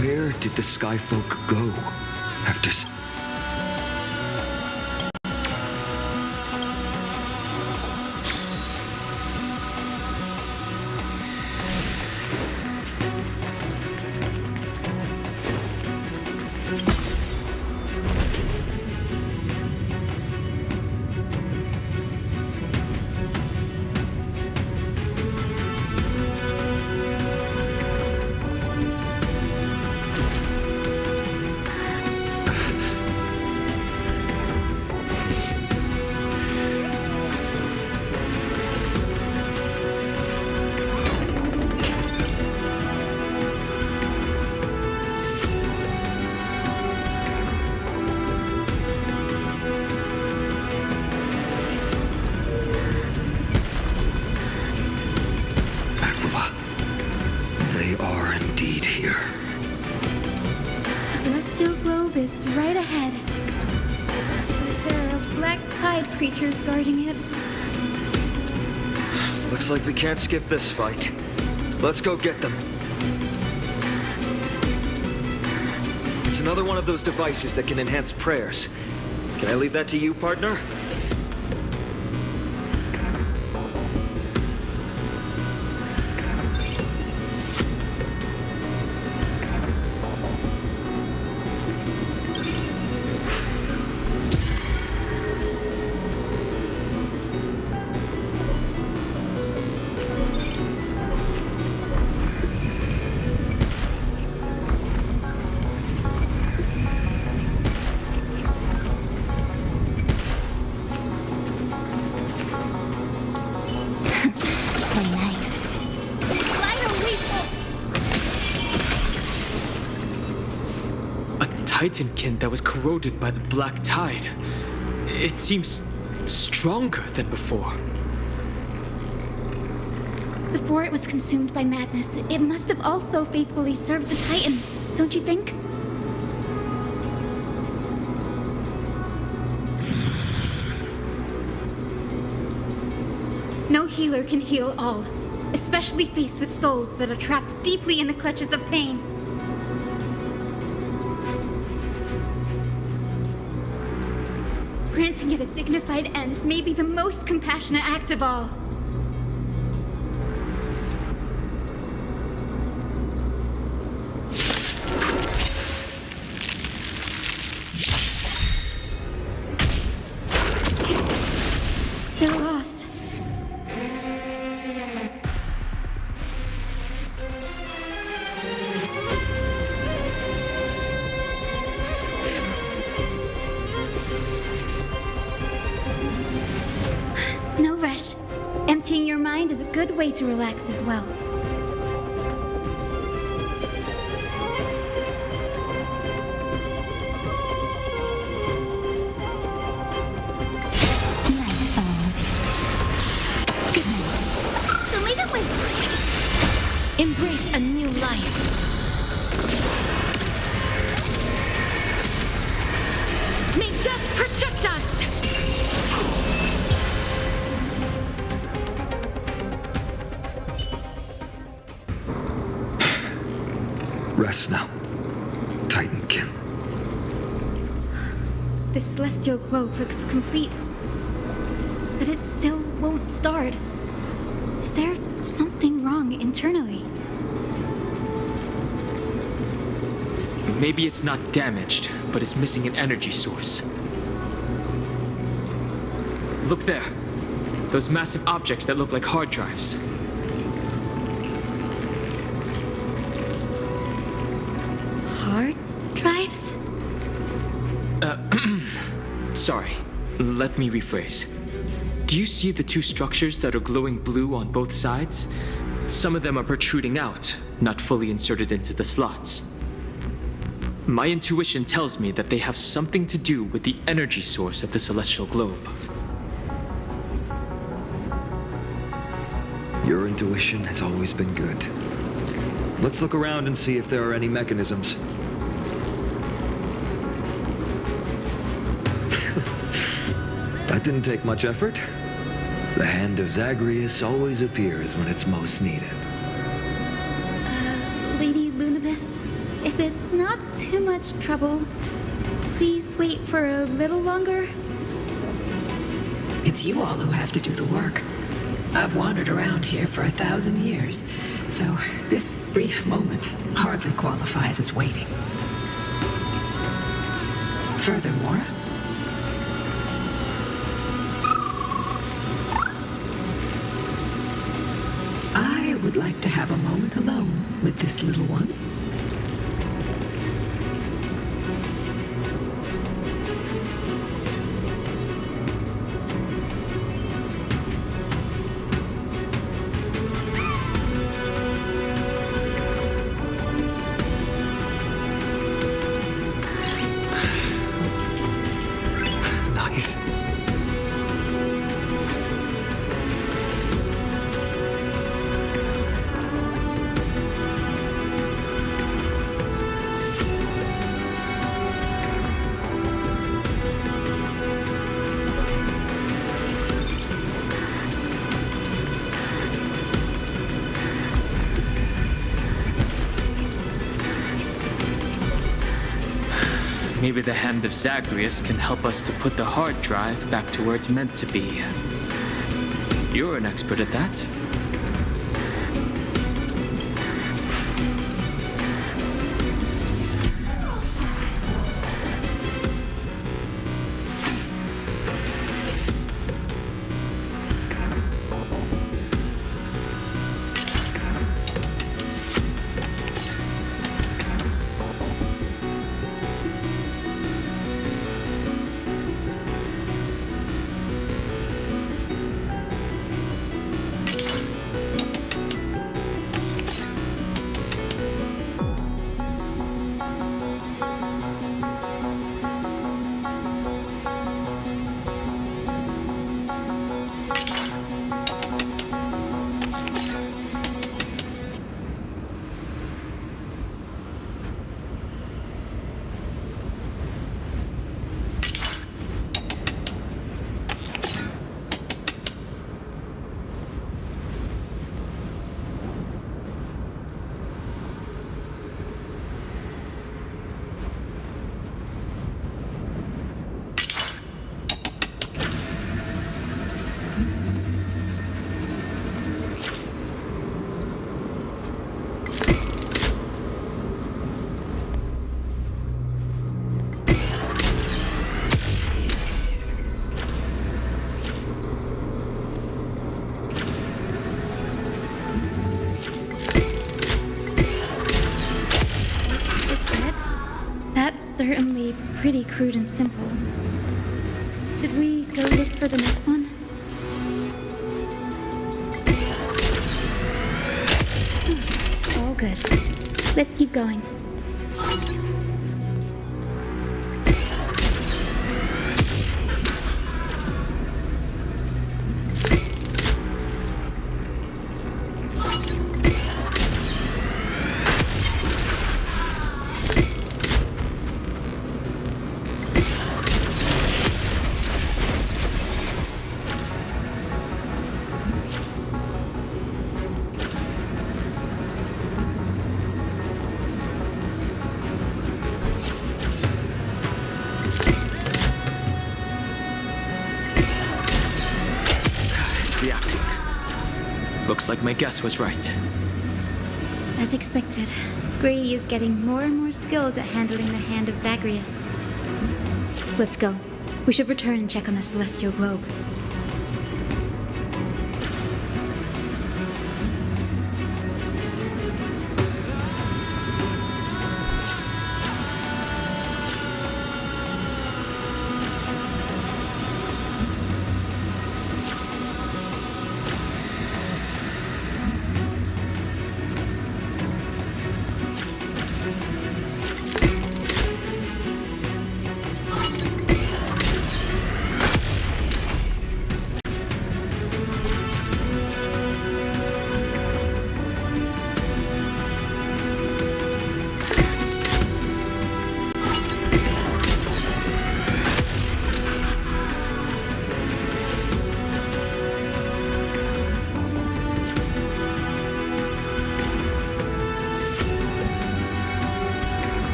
Where Where did the Sky Folk go after... They are indeed here. The celestial globe is right ahead. But there are black tide creatures guarding it. Looks like we can't skip this fight. Let's go get them. It's another one of those devices that can enhance prayers. Can I leave that to you, partner? Titankin that was corroded by the black tide. It seems stronger than before. Before it was consumed by madness, it must have also faithfully served the Titan, don't you think? No healer can heal all, especially faced with souls that are trapped deeply in the clutches of pain. Granting it a dignified end may be the most compassionate act of all. They're lost. No rush. Emptying your mind is a good way to relax as well. Night falls. Good night. Embrace a new life. May death protect us! Rest now, Titankin. The celestial globe looks complete, but it still won't start. Is there something wrong internally? Maybe it's not damaged, but it's missing an energy source. Look there. Those massive objects that look like hard drives. Hard drives? Sorry. Let me rephrase. Do you see the two structures that are glowing blue on both sides? Some of them are protruding out, not fully inserted into the slots. My intuition tells me that they have something to do with the energy source of the celestial globe. Your intuition has always been good. Let's look around and see if there are any mechanisms. That didn't take much effort. The hand of Zagreus always appears when it's most needed. Lady Lunabis? if it's not too much trouble, please wait for a little longer. It's you all who have to do the work. I've wandered around here for 1,000 years, so this brief moment hardly qualifies as waiting. Furthermore, I would like to have a moment alone with this little one. Nice. Maybe the Hand of Zagreus can help us to put the hard drive back to where it's meant to be. You're an expert at that. Certainly pretty crude and simple. Should we go look for the next one? All good. Let's keep going. Looks like my guess was right. As expected, Grady is getting more and more skilled at handling the Hand of Zagreus. Let's go. We should return and check on the celestial globe.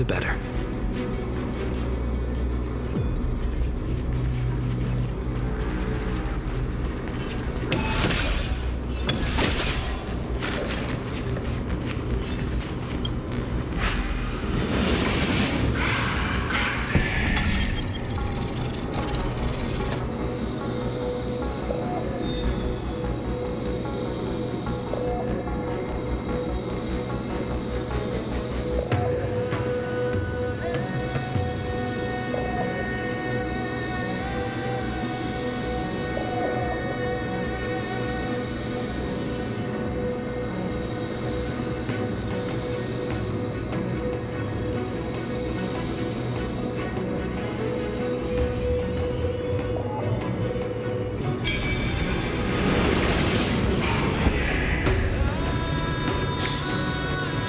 the better.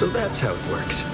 So that's how it works.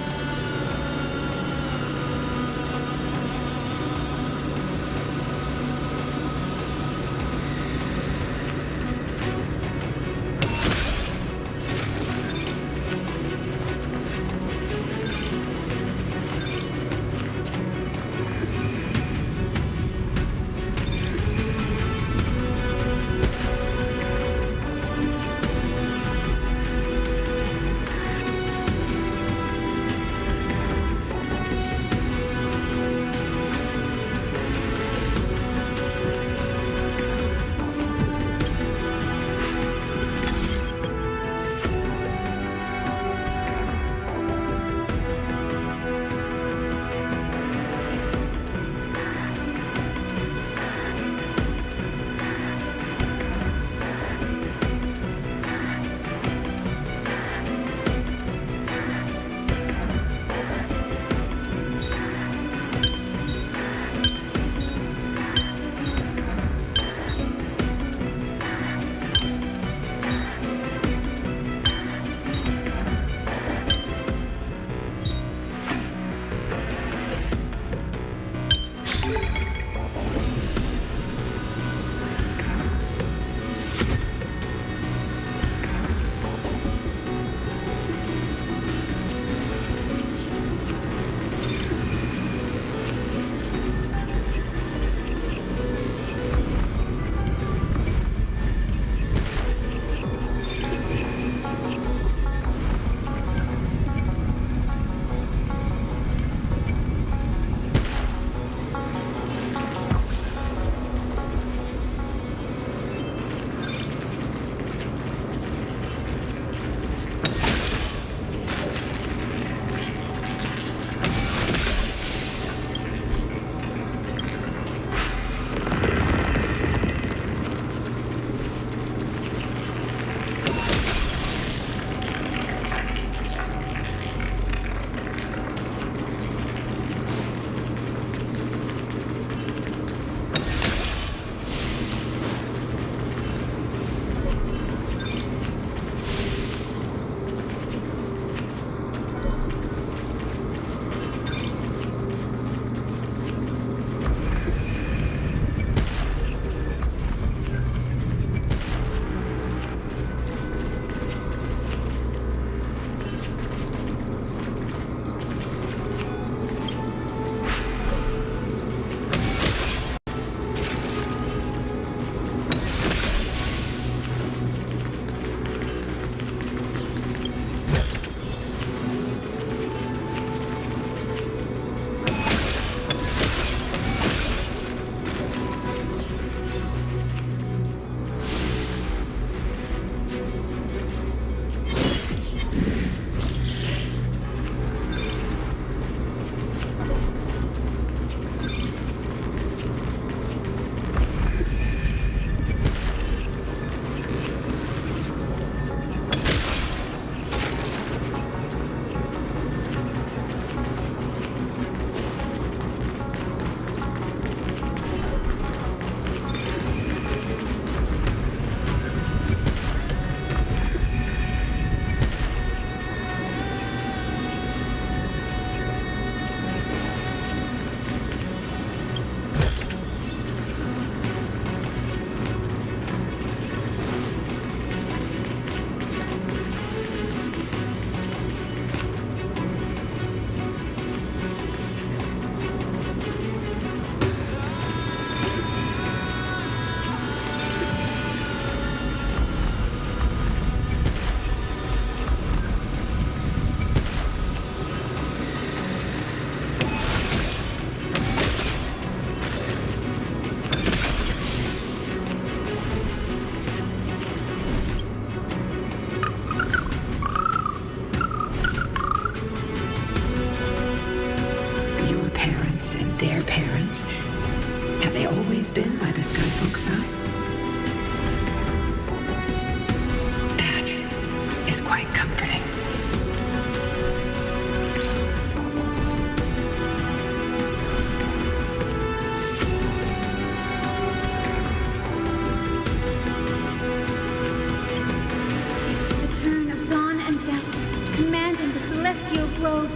celestial globe.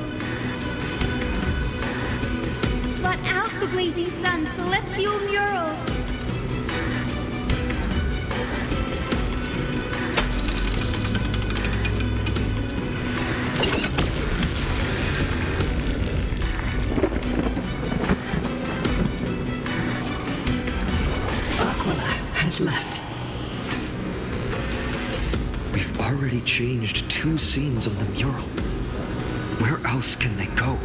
Blot out the blazing sun, celestial mural. Left. We've already changed 2 scenes on the mural. Where else can they go?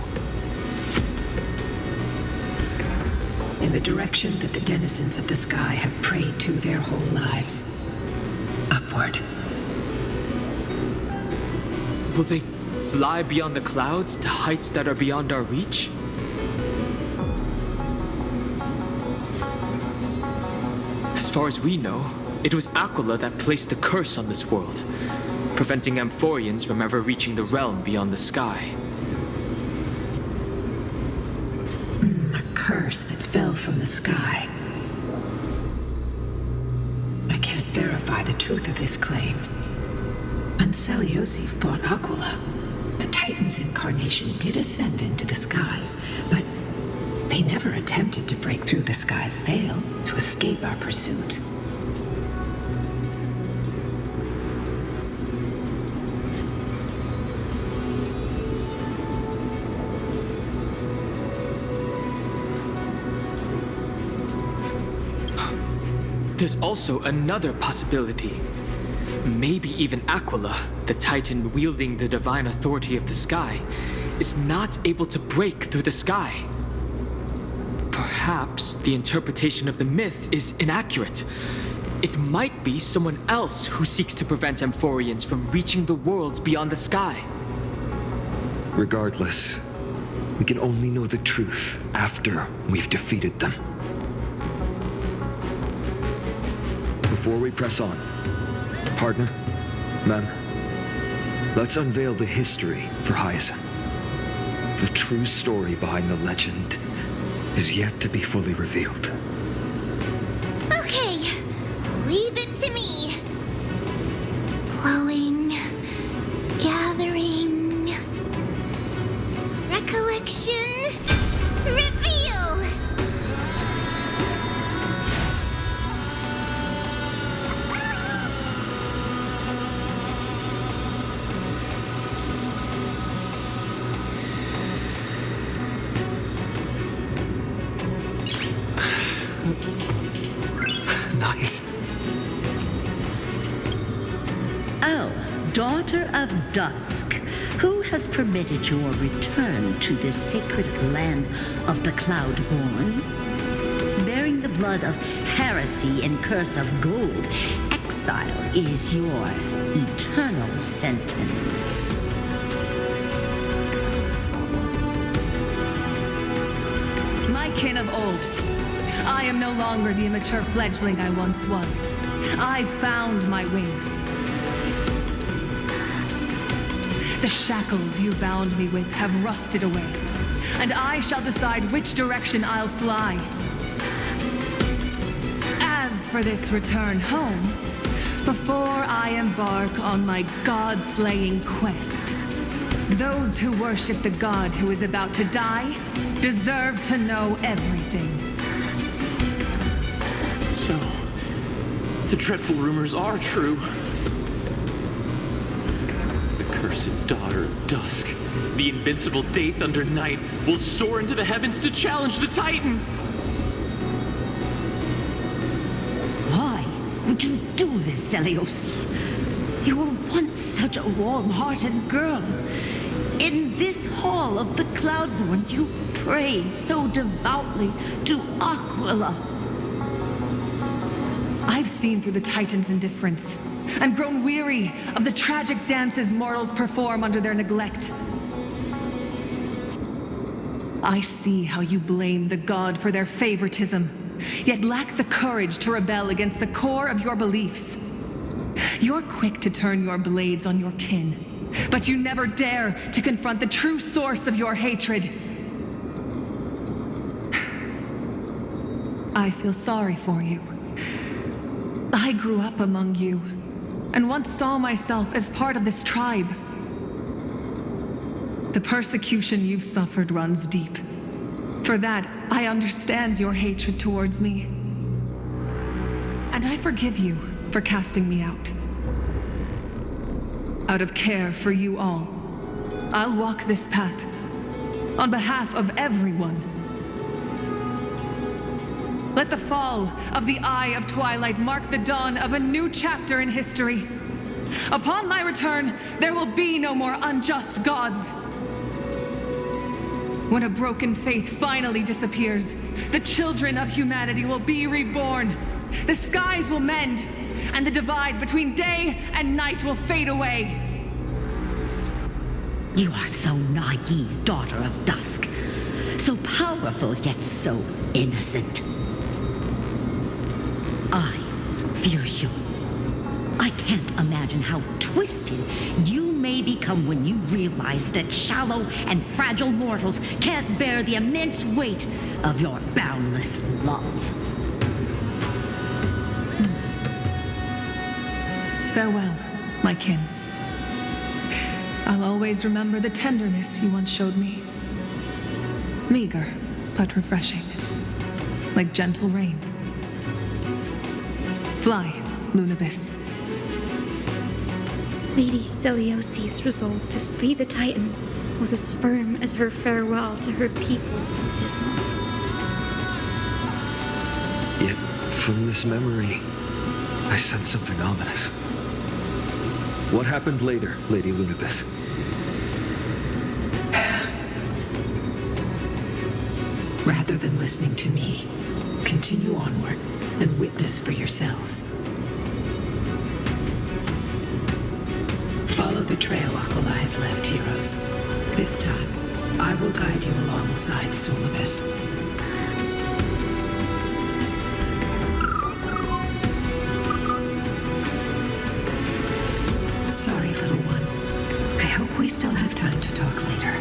In the direction that the denizens of the sky have prayed to their whole lives. Upward. Will they fly beyond the clouds to heights that are beyond our reach? As far as we know, it was Aquila that placed the curse on this world, preventing Amphoreans from ever reaching the realm beyond the sky. A curse that fell from the sky. I can't verify the truth of this claim. When Seleuci fought Aquila, the Titan's incarnation did ascend into the skies, but they never attempted to break through the sky's veil to escape our pursuit. There's also another possibility. Maybe even Aquila, the Titan wielding the divine authority of the sky, is not able to break through the sky. Perhaps the interpretation of the myth is inaccurate. It might be someone else who seeks to prevent Amphoreans from reaching the worlds beyond the sky. Regardless, we can only know the truth after we've defeated them. Before we press on, partner, ma'am, let's unveil the history for Hyacinth. The true story behind the legend is yet to be fully revealed. Okay, leave it to me. Flowing, gathering, recollection, reveal! Nice. Oh, daughter of dusk, who has permitted your return to this sacred land of the Cloudborn? Bearing the blood of heresy and curse of gold, exile is your eternal sentence. My kin of old, I am no longer the immature fledgling I once was. I found my wings. The shackles you bound me with have rusted away, and I shall decide which direction I'll fly. As for this return home, before I embark on my god-slaying quest, those who worship the god who is about to die deserve to know everything. So, the dreadful rumors are true. The cursed daughter of dusk, the invincible day thunder knight, will soar into the heavens to challenge the Titan. Why would you do this, Seleuci? You were once such a warm-hearted girl. In this hall of the Cloudborn, you prayed so devoutly to Aquila. I've seen through the Titan's indifference and grown weary of the tragic dances mortals perform under their neglect. I see how you blame the god for their favoritism, yet lack the courage to rebel against the core of your beliefs. You're quick to turn your blades on your kin, but you never dare to confront the true source of your hatred. I feel sorry for you. I grew up among you, and once saw myself as part of this tribe. The persecution you've suffered runs deep. For that, I understand your hatred towards me. And I forgive you for casting me out. Out of care for you all, I'll walk this path on behalf of everyone. Let the fall of the Eye of Twilight mark the dawn of a new chapter in history. Upon my return, there will be no more unjust gods. When a broken faith finally disappears, the children of humanity will be reborn. The skies will mend, and the divide between day and night will fade away. You are so naive, daughter of dusk. So powerful, yet so innocent. I fear you. I can't imagine how twisted you may become when you realize that shallow and fragile mortals can't bear the immense weight of your boundless love. Farewell, my kin. I'll always remember the tenderness you once showed me. Meager, but refreshing. Like gentle rain. Fly, Lunabis. Lady Celiosi's resolve to slay the Titan was as firm as her farewell to her people was dismal. Yet, from this memory, I sense something ominous. What happened later, Lady Lunabis? Rather than listening to me, continue onward and witness for yourselves. Follow the trail Aquila has left, heroes. This time, I will guide you alongside Solibus. Sorry, little one. I hope we still have time to talk later.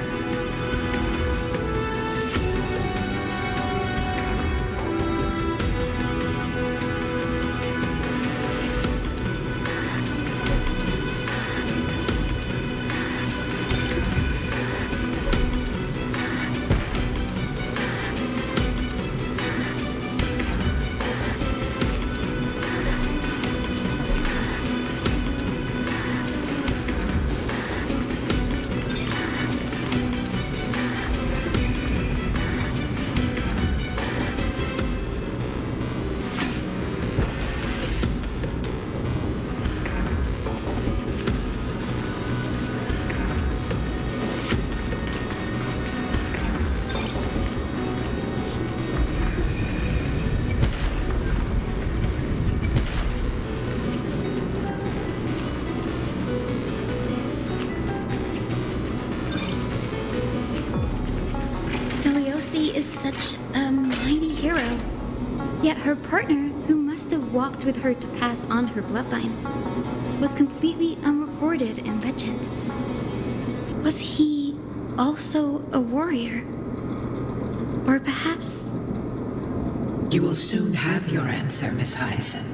Celiosi is such a mighty hero. Yet her partner, who must have walked with her to pass on her bloodline, was completely unrecorded in legend. Was he also a warrior? Or perhaps... You will soon have your answer, Miss Hyacinth.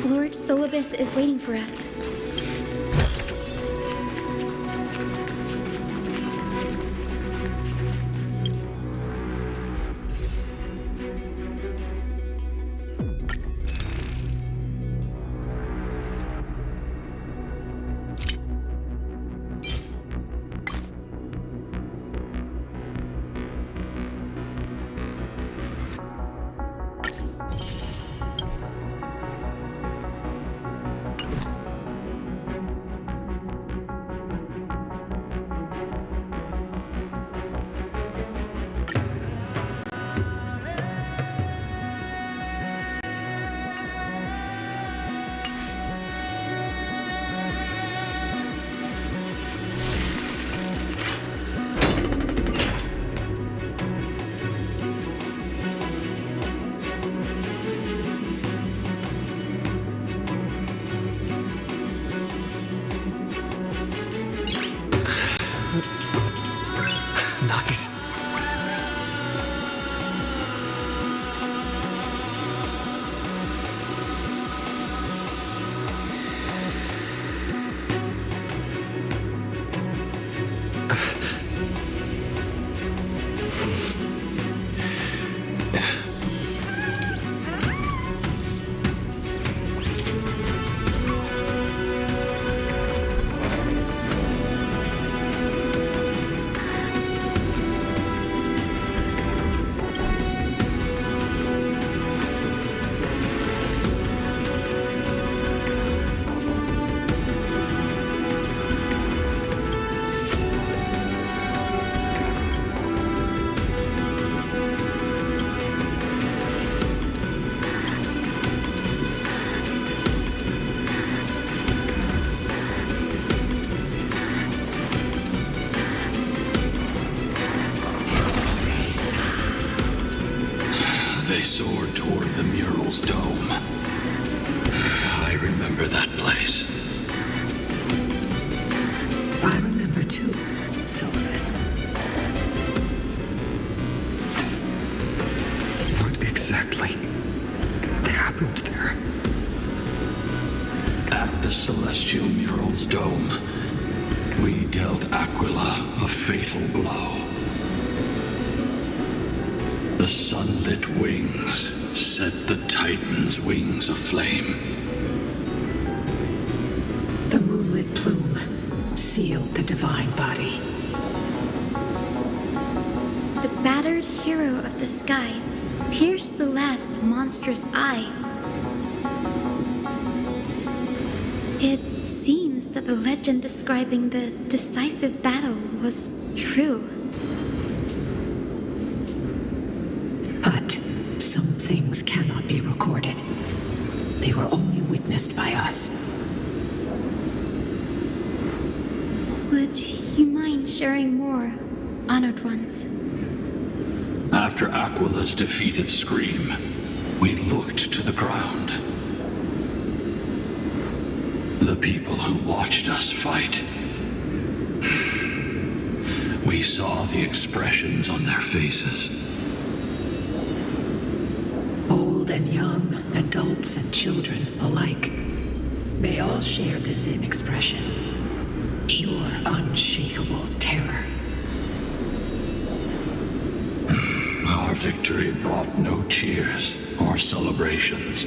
Lord Solibus is waiting for us. they soared toward the mural's dome. I remember that place. I remember too, Solus. What exactly happened there? At the celestial mural's dome, we dealt Aquila a fatal blow. The sunlit wings set the Titan's wings aflame. The moonlit plume sealed the divine body. The battered hero of the sky pierced the last monstrous eye. It seems that the legend describing the decisive battle was true. But some things cannot be recorded. They were only witnessed by us. Would you mind sharing more, honored ones? After Aquila's defeated scream, we looked to the ground. The people who watched us fight. We saw the expressions on their faces. Old and young, adults and children alike. They all shared the same expression. Pure, unshakable terror. Our victory brought no cheers or celebrations.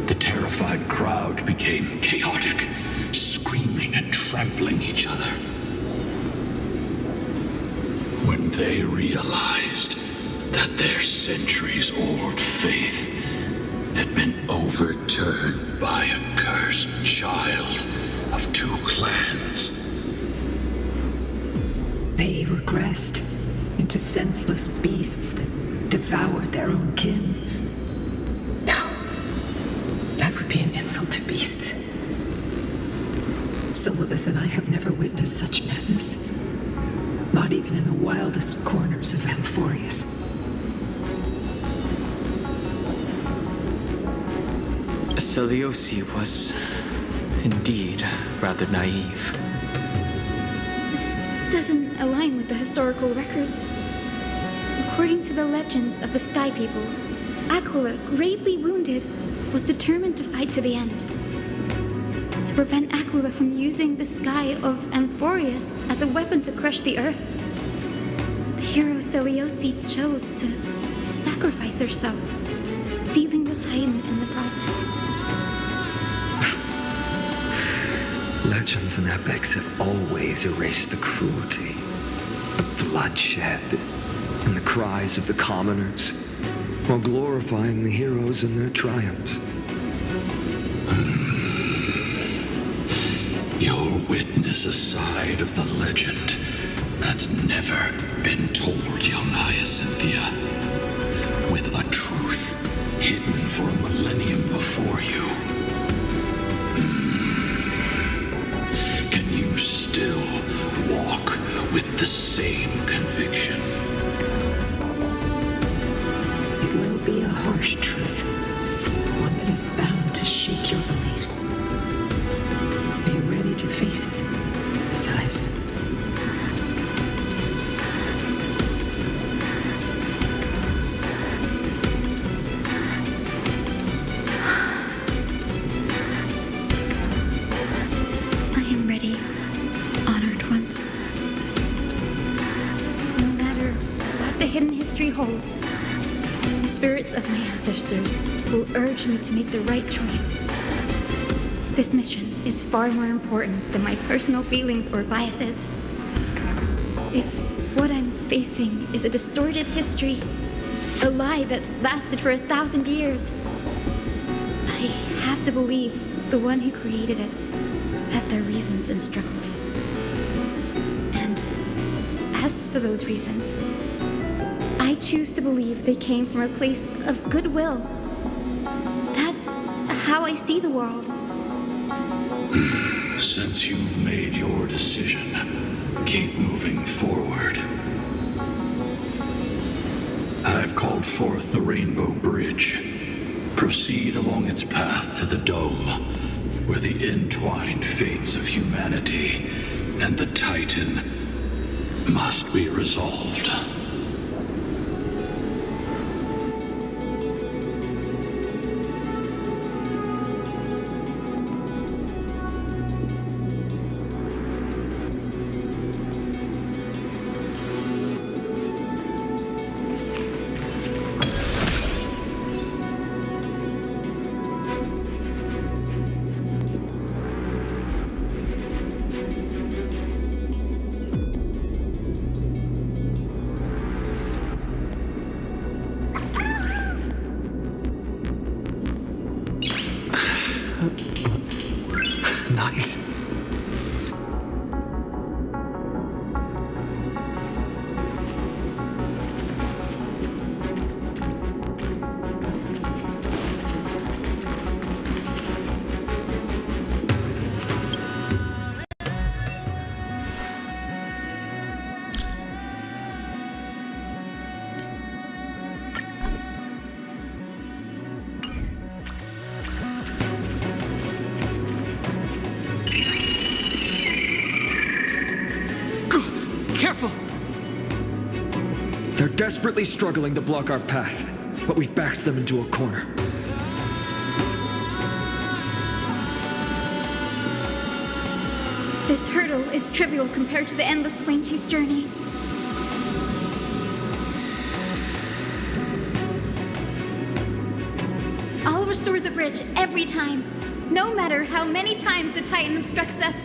The terrified crowd became chaotic, screaming and trampling each other. When they realized that their centuries-old faith had been overturned by a cursed child of two clans. They regressed into senseless beasts that devoured their own kin. No, that would be an insult to beasts. Solus and I have never witnessed such madness. Not even in the wildest corners of Amphoreus. Seleuci was indeed rather naive. This doesn't align with the historical records. According to the legends of the Sky People, Aquila, gravely wounded, was determined to fight to the end. To prevent Aquila from using the sky of Amphoreus as a weapon to crush the earth, the hero Seleuci chose to sacrifice herself, sealing the Titan in the process. Legends and epics have always erased the cruelty, the bloodshed, and the cries of the commoners, while glorifying the heroes and their triumphs. You'll witness a side of the legend that's never been told, young Hyacinthia, with a truth hidden for a millennium before you. Can you still walk with the same conviction? It will be a harsh truth, one that is bound to shake your beliefs. Be ready to face it, besides. I am ready, honored ones. No matter what the hidden history holds, the spirits of my ancestors will urge me to make the right choice. This mission is far more important than my personal feelings or biases. If what I'm facing is a distorted history, a lie that's lasted for 1,000 years, I have to believe the one who created it had their reasons and struggles. And as for those reasons, I choose to believe they came from a place of goodwill. That's how I see the world. Since you've made your decision, keep moving forward. I I've called forth the Rainbow Bridge. Proceed along its path to the dome, where the entwined fates of humanity and the Titan must be resolved. Nice. Careful! They're desperately struggling to block our path, but we've backed them into a corner. This hurdle is trivial compared to the endless flame chase journey. I'll restore the bridge every time, no matter how many times the Titan obstructs us.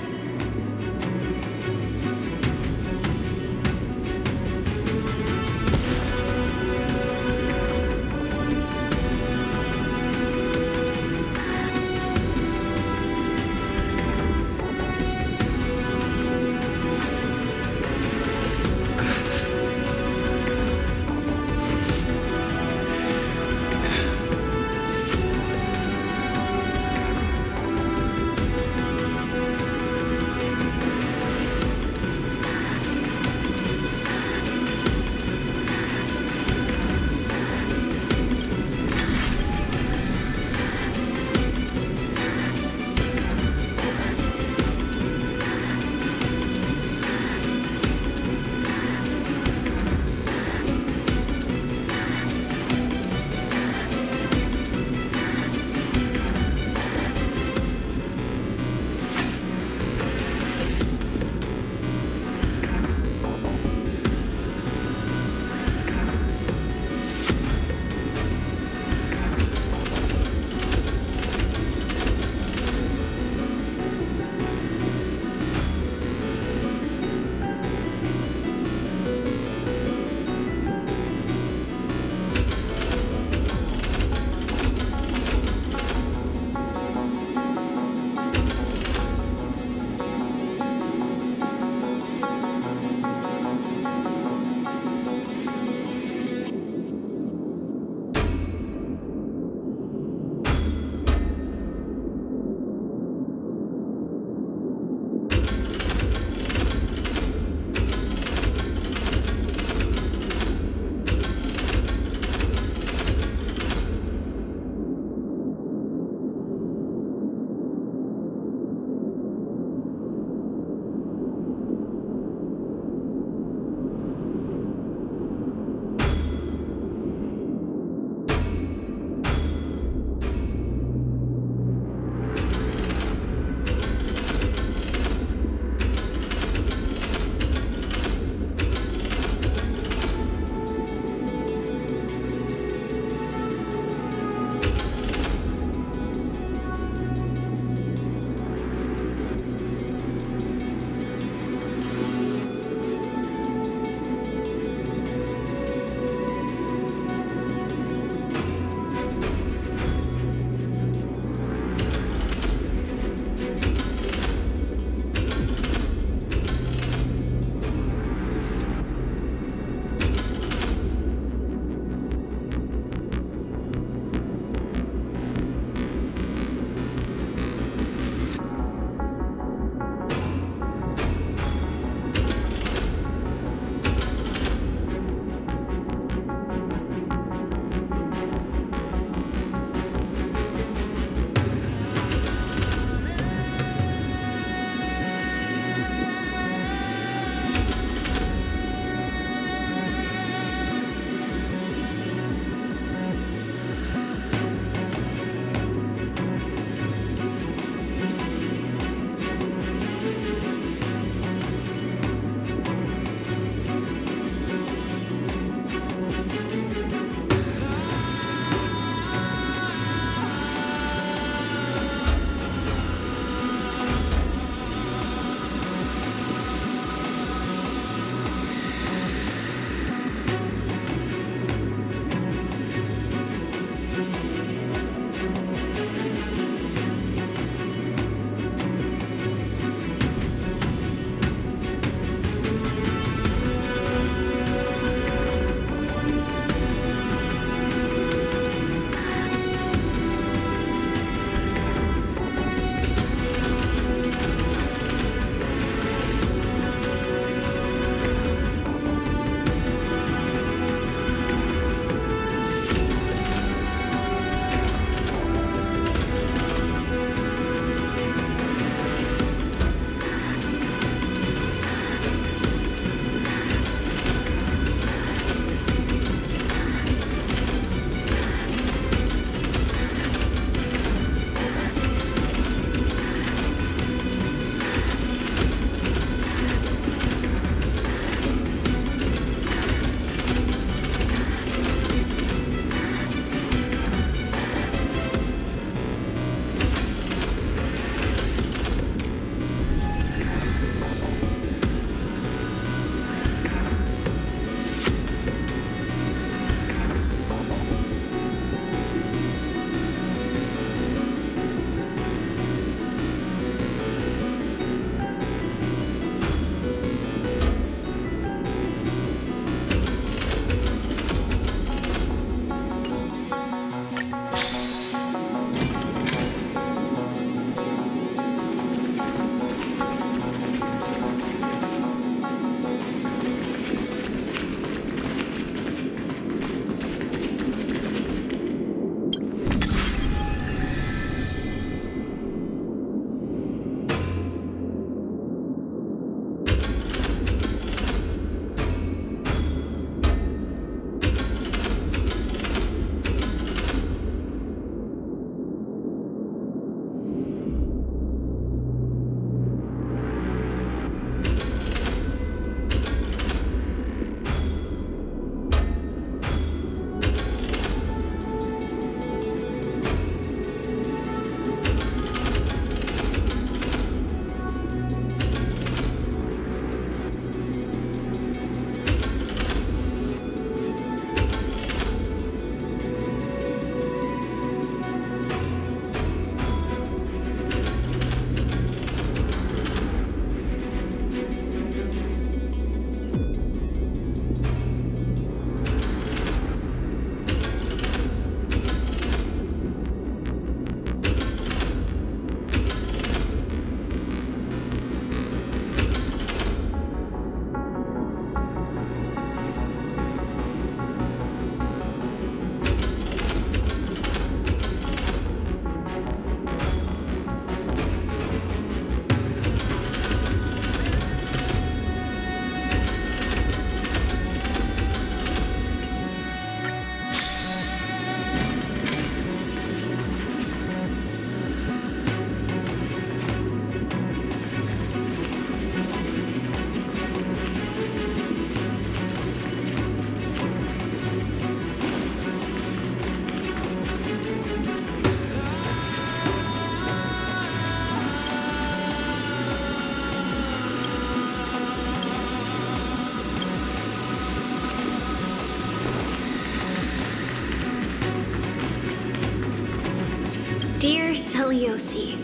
Dear Seliosi,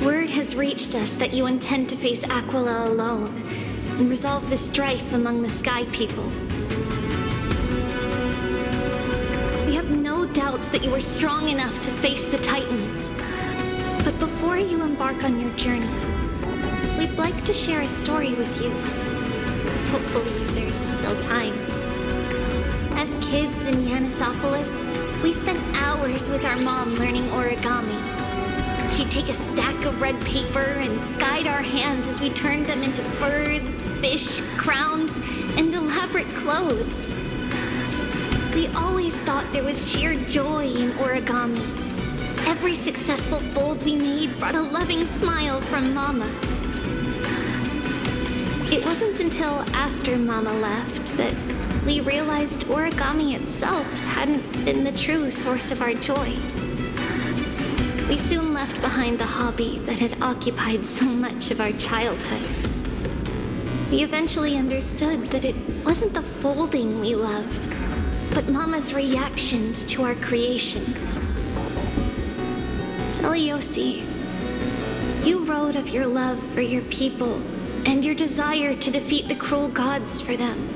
word has reached us that you intend to face Aquila alone and resolve the strife among the Sky People. We have no doubts that you are strong enough to face the Titans. But before you embark on your journey, we'd like to share a story with you. Hopefully there's still time. As kids in Yanisopolis, we spent hours with our mom learning origami. She'd take a stack of red paper and guide our hands as we turned them into birds, fish, crowns, and elaborate clothes. We always thought there was sheer joy in origami. Every successful fold we made brought a loving smile from Mama. It wasn't until after Mama left that we realized origami itself hadn't been the true source of our joy. We soon left behind the hobby that had occupied so much of our childhood. We eventually understood that it wasn't the folding we loved, but Mama's reactions to our creations. Seliosi, you wrote of your love for your people and your desire to defeat the cruel gods for them.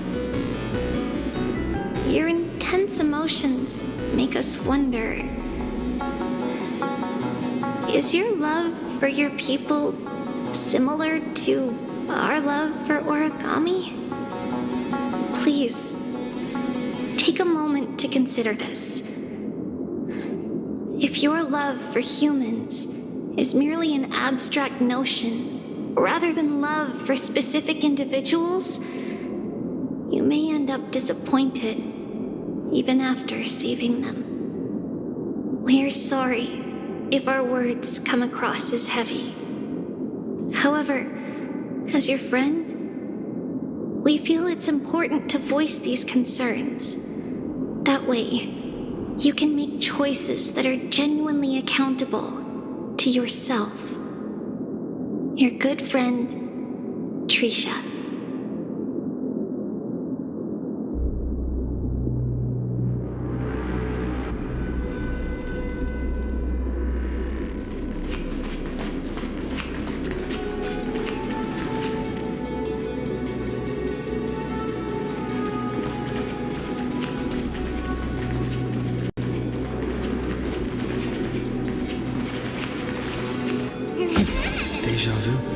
Your intense emotions make us wonder, is your love for your people similar to our love for origami? Please, take a moment to consider this. If your love for humans is merely an abstract notion, rather than love for specific individuals, you may end up disappointed even after saving them. We're sorry if our words come across as heavy. However, as your friend, we feel it's important to voice these concerns. That way, you can make choices that are genuinely accountable to yourself. Your good friend, Trisha. Deja vu.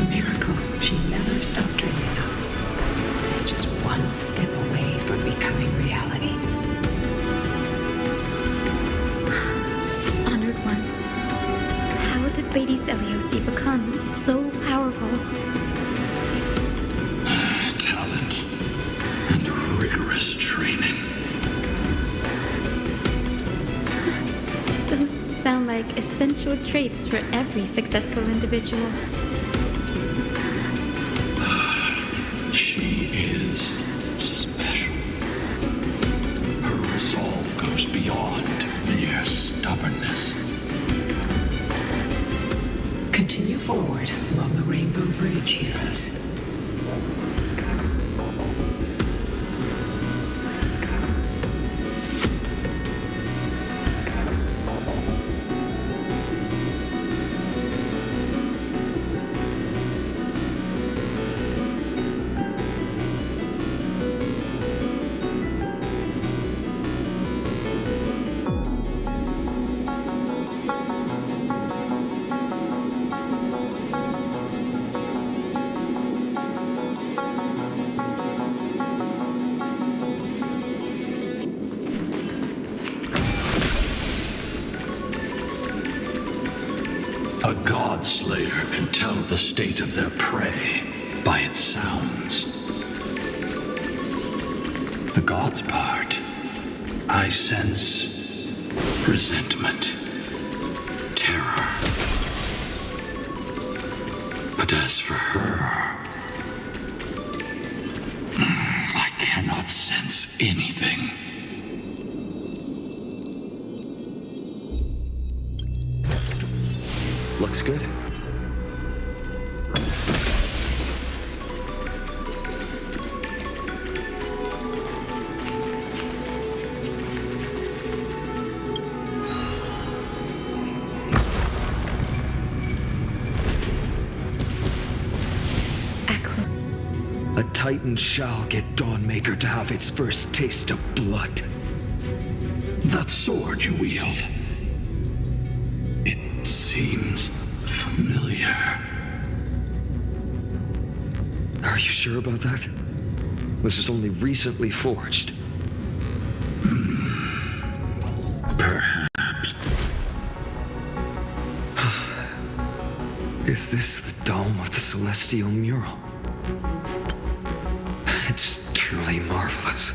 miracle she never stopped dreaming of is just one step away from becoming reality. Honored ones, how did Lady Seliosi become so powerful? Talent and rigorous training. Those sound like essential traits for every successful individual. She is special. Her resolve goes beyond mere stubbornness. Continue forward along the Rainbow Bridge, heroes. A god slayer can tell the state of their prey by its sounds. The god's part, I sense resentment, terror. But as for her, I cannot sense anything. Looks good. A Titan shall get Dawnmaker to have its first taste of blood. That sword you wield, it seems familiar. Are you sure about that? This is only recently forged. Perhaps. Is this the dome of the celestial mural? It's truly marvelous.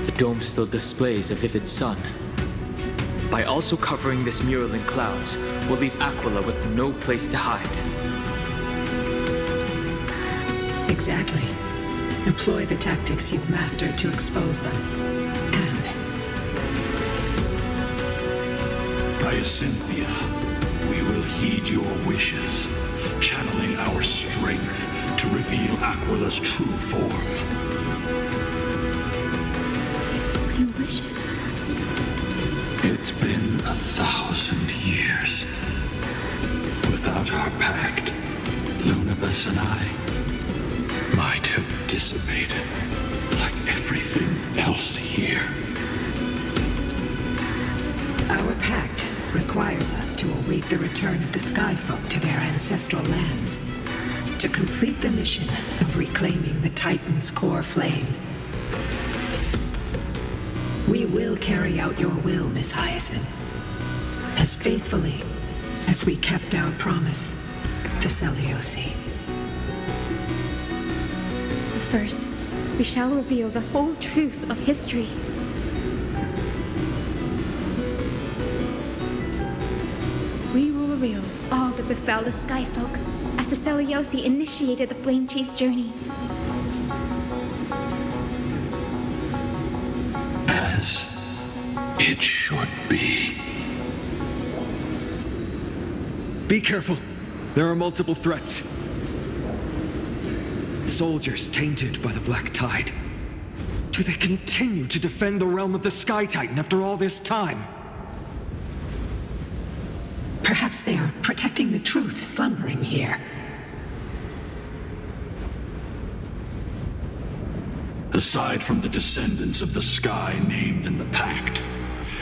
The dome still displays a vivid sun. By also covering this mural in clouds, we'll leave Aquila with no place to hide. Exactly. Employ the tactics you've mastered to expose them. And Hyacinthia, we will heed your wishes, channeling our strength to reveal Aquila's true form. My wishes? It's been 1,000 years. Without our pact, Lunabus and I might have dissipated like everything else here. our pact requires us to await the return of the Skyfolk to their ancestral lands, to complete the mission of reclaiming the Titan's core flame. We will carry out your will, Miss Hyacinth, as faithfully as we kept our promise to Seliosi. First, we shall reveal the whole truth of history. We will reveal all that befell the Skyfolk after Seliosi initiated the Flame Chase journey. As it should be. Be careful. There are multiple threats. Soldiers tainted by the Black Tide. Do they continue to defend the realm of the Sky Titan after all this time? Perhaps they are protecting the truth slumbering here. Aside from the descendants of the Sky named in the Pact,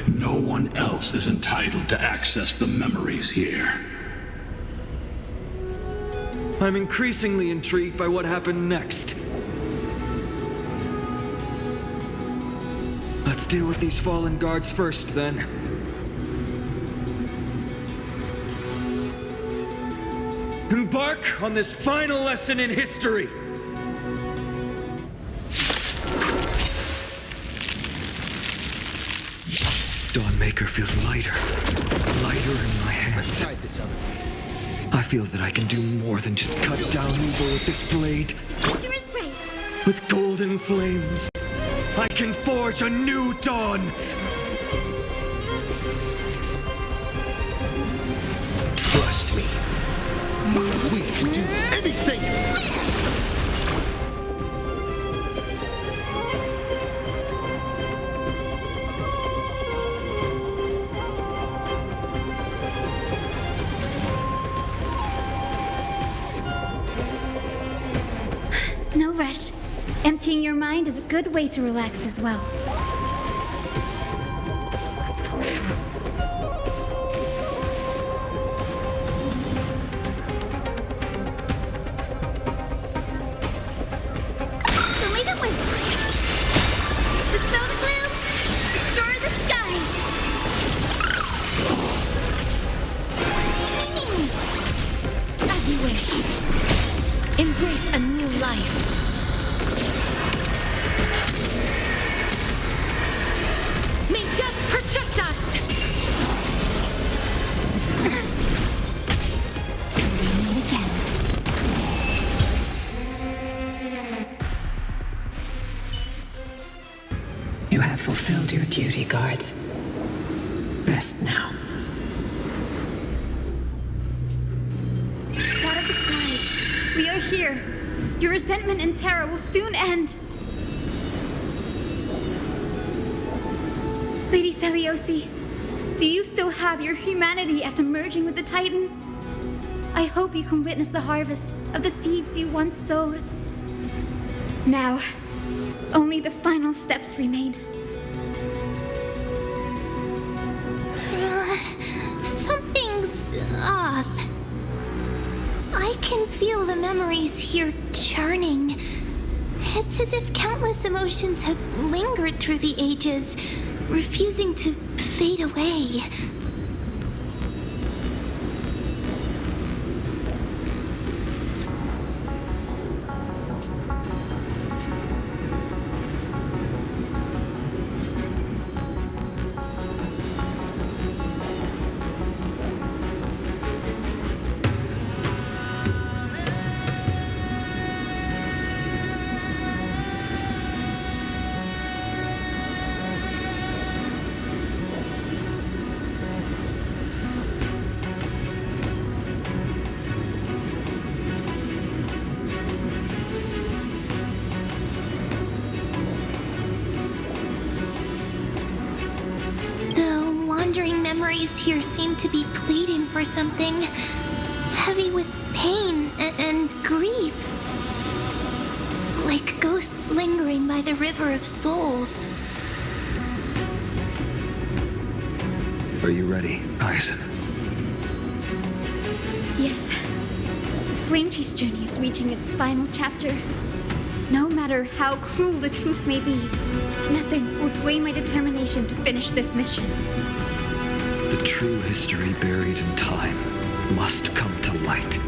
no one else is entitled to access the memories here. I'm increasingly intrigued by what happened next. Let's deal with these fallen guards first, then. Embark on this final lesson in history! Dawnmaker feels lighter in my hands. Let's try this other way. I feel that I can do more than just cut down evil with this blade. Nature is great. With golden flames, I can forge a new dawn! Trust me. We can do anything! No rush. Emptying your mind is a good way to relax as well. Embrace a new life. May death protect us! Till we meet again. You have fulfilled your duty, guards. Rest now. God of the sky, we are here. Your resentment and terror will soon end. Lady Celiosi, do you still have your humanity after merging with the Titan? I hope you can witness the harvest of the seeds you once sowed. Now, only the final steps remain. Something's off. I can feel the memories here churning. It's as if countless emotions have lingered through the ages, refusing to fade away. Memories here seem to be pleading for something, heavy with pain and grief, like ghosts lingering by the river of souls. Are you ready, Aizen? Yes. Flame Chase journey is reaching its final chapter. No matter how cruel the truth may be, nothing will sway my determination to finish this mission. The true history buried in time must come to light.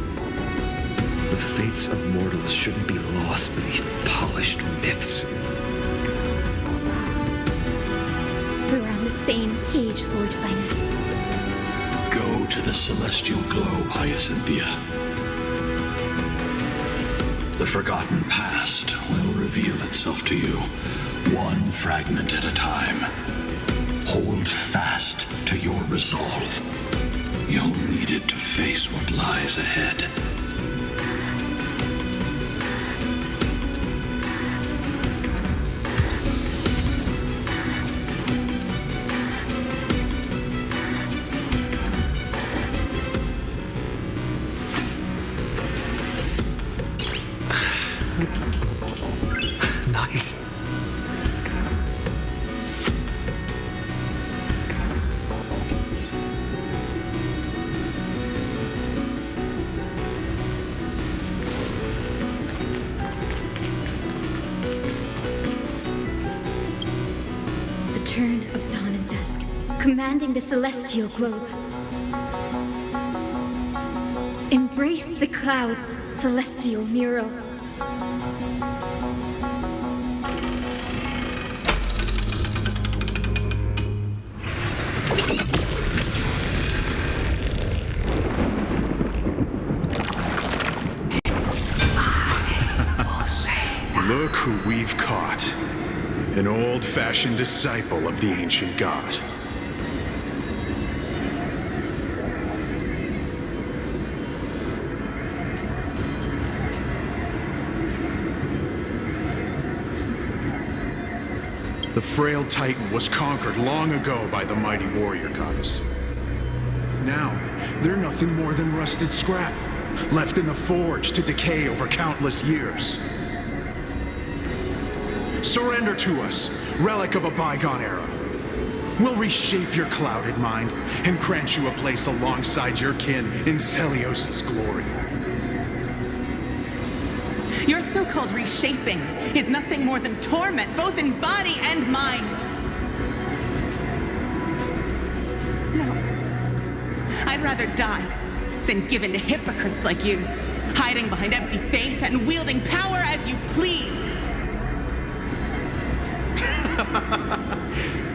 The fates of mortals shouldn't be lost beneath polished myths. We're on the same page, Lord Feynman. Go to the celestial globe, Hyacinthia. The forgotten past will reveal itself to you, one fragment at a time. Hold fast to your resolve. You'll need it to face what lies ahead. Nice. The turn of dawn and dusk, commanding the celestial globe. Embrace the clouds, celestial mural. Look who we've caught. An old-fashioned disciple of the ancient god. The frail Titan was conquered long ago by the mighty warrior goddess. Now, they're nothing more than rusted scrap, left in the forge to decay over countless years. Surrender to us, relic of a bygone era. We'll reshape your clouded mind and grant you a place alongside your kin in Celios' glory. Your so-called reshaping is nothing more than torment, both in body and mind. No. I'd rather die than give in to hypocrites like you, hiding behind empty faith and wielding power as you please.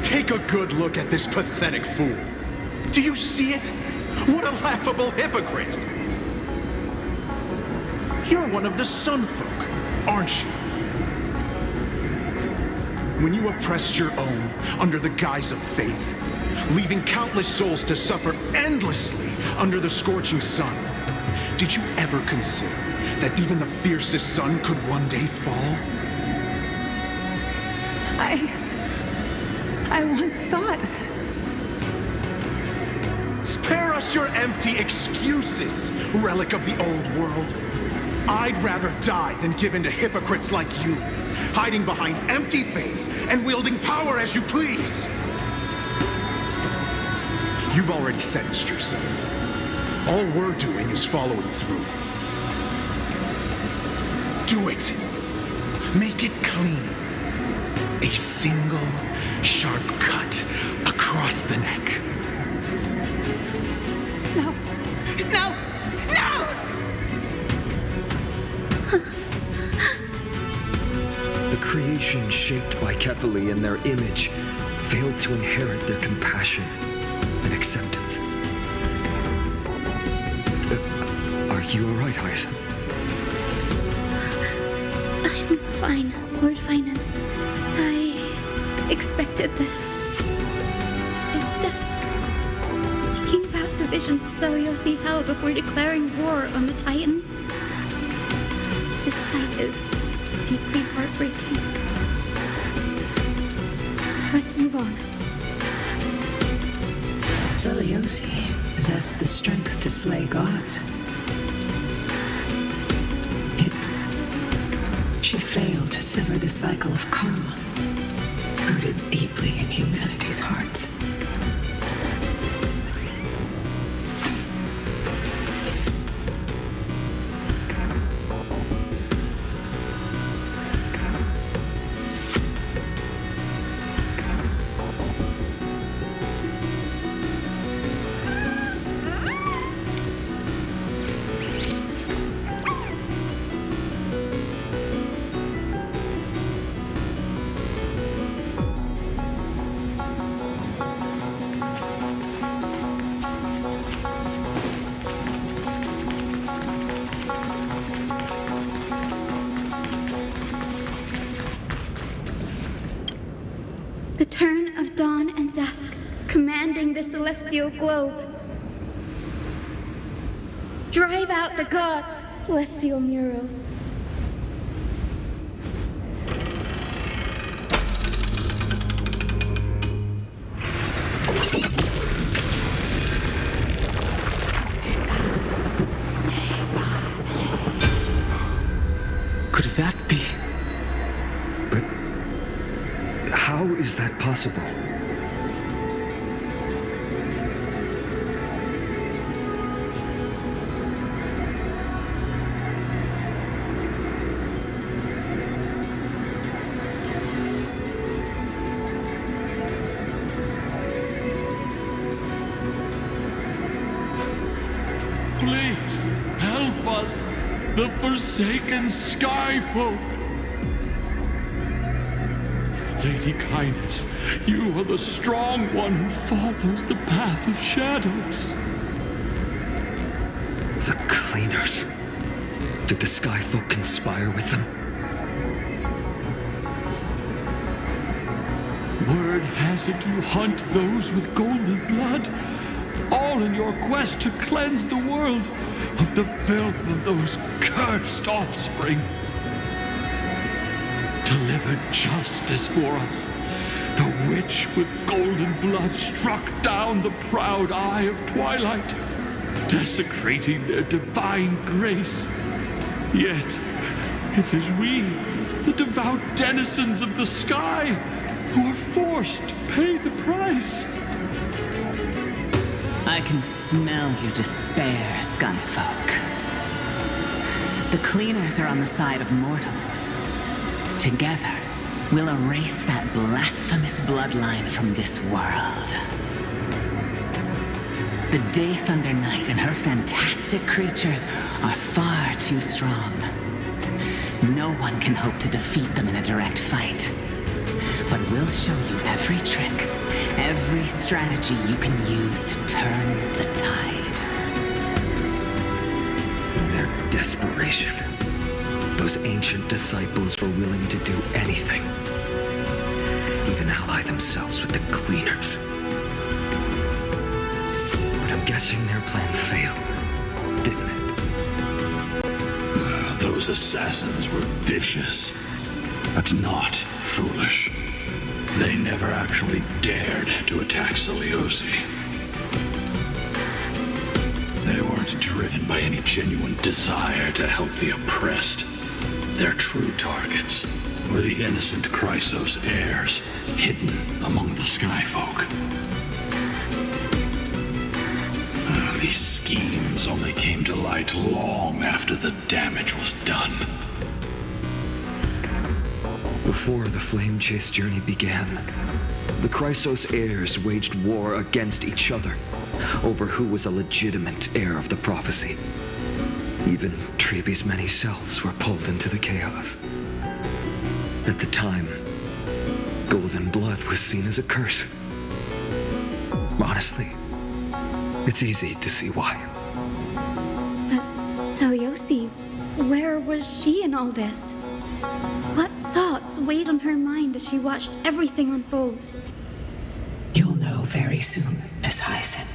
Take a good look at this pathetic fool. Do you see it? What a laughable hypocrite! You're one of the Sun Folk, aren't you? When you oppressed your own under the guise of faith, leaving countless souls to suffer endlessly under the scorching sun, did you ever consider that even the fiercest sun could one day fall? I once thought... Spare us your empty excuses, relic of the old world. I'd rather die than give in to hypocrites like you, hiding behind empty faith and wielding power as you please. You've already sentenced yourself. All we're doing is following through. Do it. Make it clean. A single sharp cut across the neck. No! No! No! The creation shaped by Kefali in their image failed to inherit their compassion and acceptance. Are you alright, Hyson? I'm fine, Lord Finan. I expected this. It's just thinking about the vision Celiosi held before declaring war on the Titan. This sight is deeply heartbreaking. Let's move on. Celiosi possessed the strength to slay gods. She failed to sever the cycle of karma, rooted deeply in humanity's hearts. The turn of dawn and dusk, commanding the celestial globe. Drive out the gods, Celestial Muro. Could that be? But how is that possible? Please, help us, the forsaken sky folk. Lady Kindness, you are the strong one who follows the path of shadows. The cleaners. Did the sky folk conspire with them? Word has it you hunt those with golden blood, all in your quest to cleanse the world of the filth of those cursed offspring. Delivered justice for us. The witch with golden blood struck down the proud eye of twilight, desecrating their divine grace. Yet, it is we, the devout denizens of the sky, who are forced to pay the price. I can smell your despair, Skyfolk. The cleaners are on the side of mortals. Together, we'll erase that blasphemous bloodline from this world. The Day Thunder Knight and her fantastic creatures are far too strong. No one can hope to defeat them in a direct fight. But we'll show you every trick, every strategy you can use to turn the tide. In their desperation, those ancient disciples were willing to do anything. Even ally themselves with the cleaners. But I'm guessing their plan failed, didn't it? Those assassins were vicious, but not foolish. They never actually dared to attack Celiosi. They weren't driven by any genuine desire to help the oppressed. Their true targets were the innocent Chrysos heirs, hidden among the Skyfolk. These schemes only came to light long after the damage was done. Before the Flame Chase journey began, the Chrysos heirs waged war against each other over who was a legitimate heir of the prophecy. Even Trebi's many selves were pulled into the chaos. At the time, golden blood was seen as a curse. Honestly, it's easy to see why. But Celiosi, where was she in all this? What thoughts weighed on her mind as she watched everything unfold? You'll know very soon, Miss Hyson.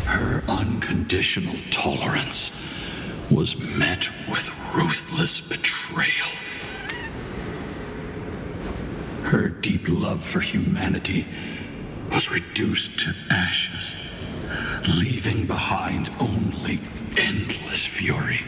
Her unconditional tolerance was met with ruthless betrayal. Her deep love for humanity was reduced to ashes, leaving behind only endless fury.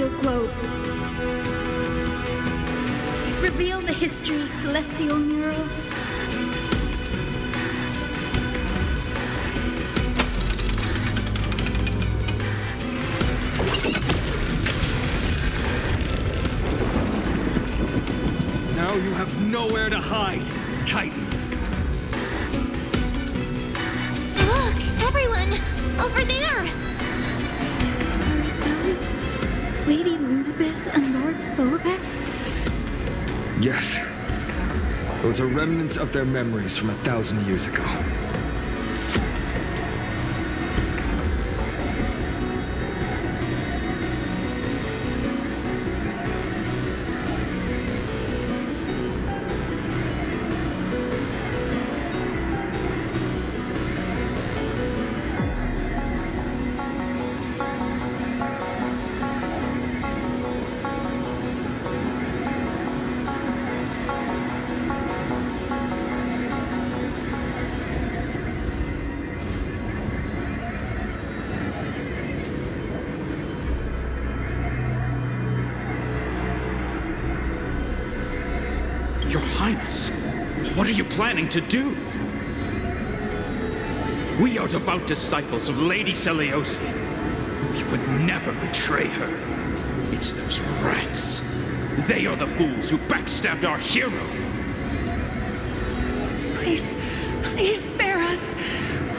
celestial globe. Reveal the history, celestial mural. Now you have nowhere to hide, Titan. Look, everyone! Over there! Are those Lady Lunabis and Lord Solibus? Yes. Those are remnants of their memories from 1,000 years ago. Your Highness, what are you planning to do? We are devout disciples of Lady Seliosi. We would never betray her. It's those rats. They are the fools who backstabbed our hero. Please, please spare us.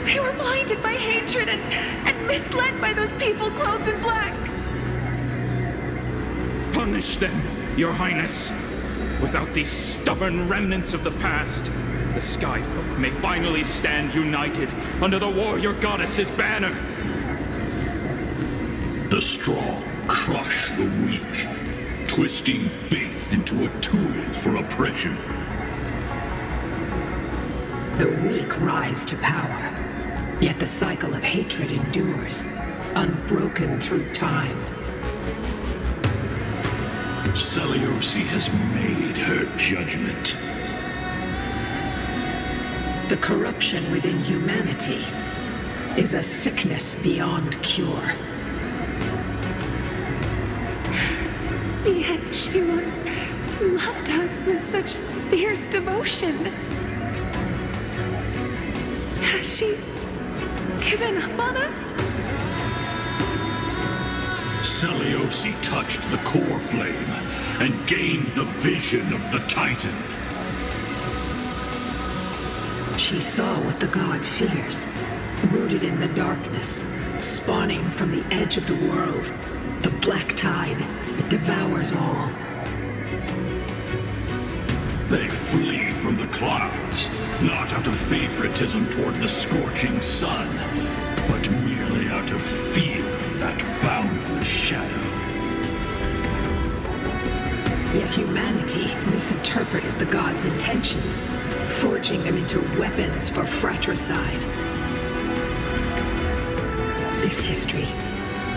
We were blinded by hatred and misled by those people clothed in black. Punish them, Your Highness. Without these stubborn remnants of the past, the Skyfolk may finally stand united under the warrior goddess's banner. The strong crush the weak, twisting faith into a tool for oppression. The weak rise to power, yet the cycle of hatred endures, unbroken through time. Seliosi has made her judgment. The corruption within humanity is a sickness beyond cure. Yet she once loved us with such fierce devotion. Has she given up on us? Seliosi touched the core flame and gained the vision of the Titan. She saw what the god fears, rooted in the darkness, spawning from the edge of the world, the black tide that devours all. They flee from the clouds, not out of favoritism toward the scorching sun, but merely out of fear of that boundless shadow. Yet humanity misinterpreted the gods' intentions, forging them into weapons for fratricide. This history,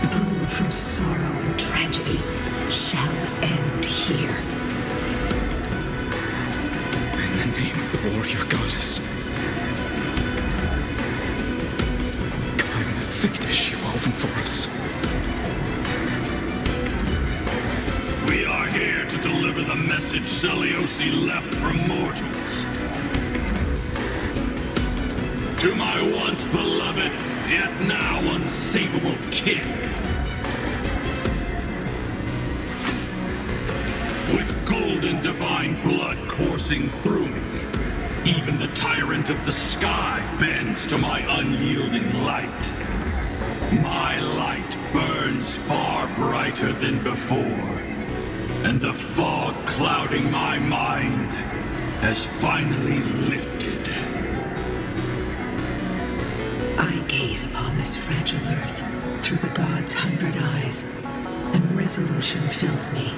brewed from sorrow and tragedy, shall end here. In the name of the warrior goddess, what kind of fate is she woven for us? We are here to deliver the message Seliosi left for mortals. To my once beloved, yet now unsavable kin. With golden divine blood coursing through me, even the tyrant of the sky bends to my unyielding light. My light burns far brighter than before, and the fog clouding my mind has finally lifted. I gaze upon this fragile earth through the god's 100 eyes, and resolution fills me.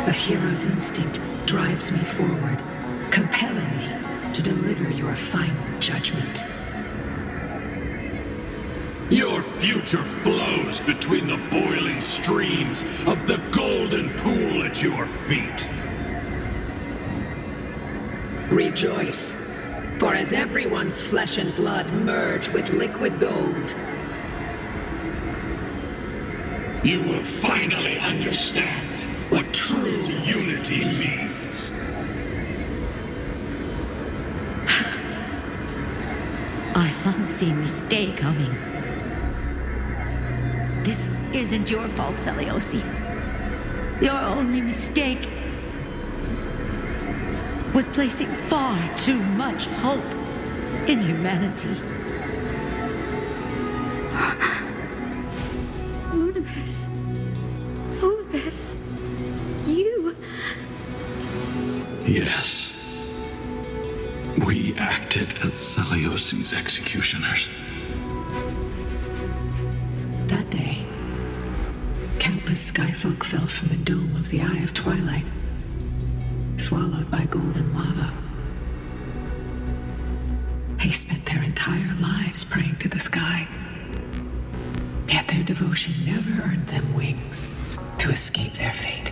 A hero's instinct drives me forward, compelling me to deliver your final judgment. Your future flows between the boiling streams of the golden pool at your feet. Rejoice, for as everyone's flesh and blood merge with liquid gold, You will finally understand what true unity means. I thought the mistake coming. This isn't your fault, Seliosi. Your only mistake was placing far too much hope in humanity. Lunabes. Solibes. You. Yes. We acted as Seliosi's executioners. That day, countless skyfolk fell from the dome of the Eye of Twilight, swallowed by golden lava. They spent their entire lives praying to the sky, yet their devotion never earned them wings to escape their fate.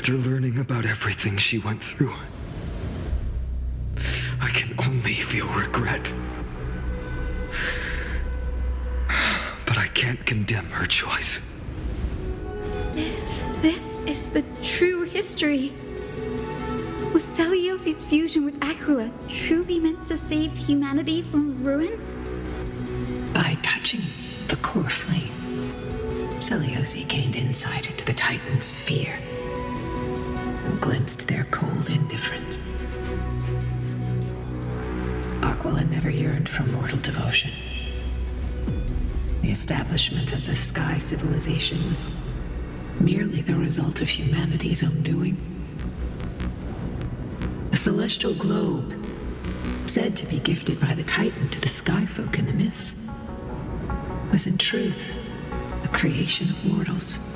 After learning about everything she went through, I can only feel regret. But I can't condemn her choice. If this is the true history, was Celiosi's fusion with Aquila truly meant to save humanity from ruin? By touching the core flame, Celiosi gained insight into the Titans' fear and glimpsed their cold indifference. Aquila never yearned for mortal devotion. The establishment of the Sky civilization was merely the result of humanity's own doing. The celestial globe, said to be gifted by the Titan to the Sky folk in the myths, was in truth a creation of mortals.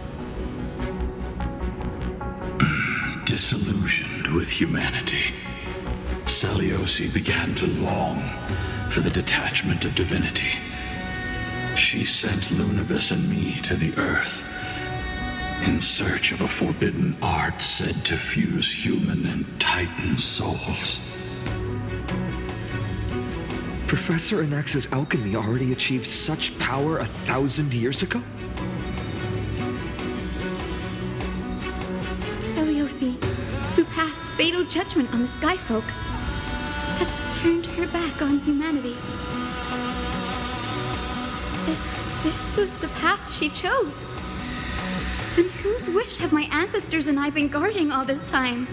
Disillusioned with humanity, Celiosi began to long for the detachment of divinity. She sent Lunabis and me to the Earth in search of a forbidden art said to fuse human and Titan souls. Professor Anax's alchemy already achieved such power 1,000 years ago? Celiosi, who passed fatal judgment on the Skyfolk, had turned her back on humanity. If this was the path she chose, then whose wish have my ancestors and I been guarding all this time?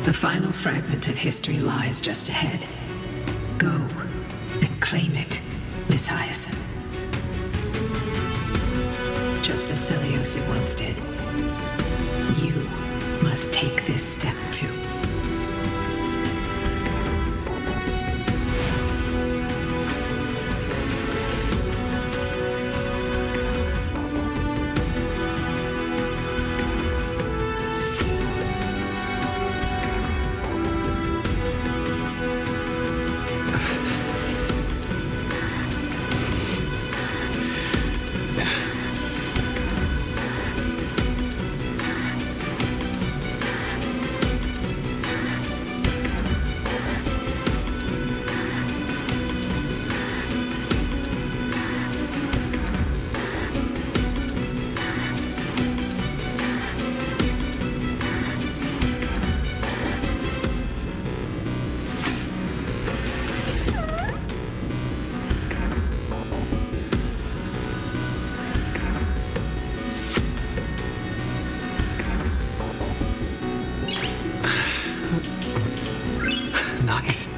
The final fragment of history lies just ahead. Go and claim it, Miss Hyacinth. Just as Celiosi once did, you must take this step too. Nice.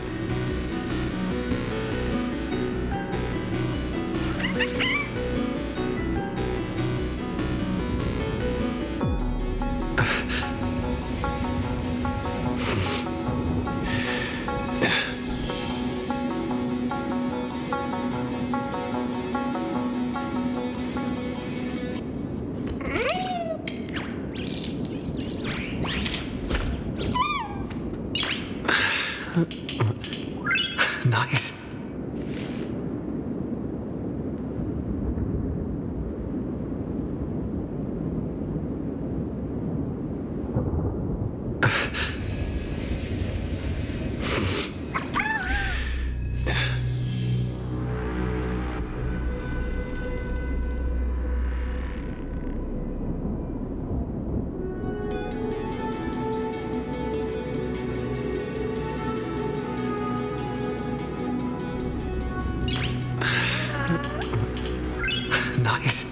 Nice. Nice.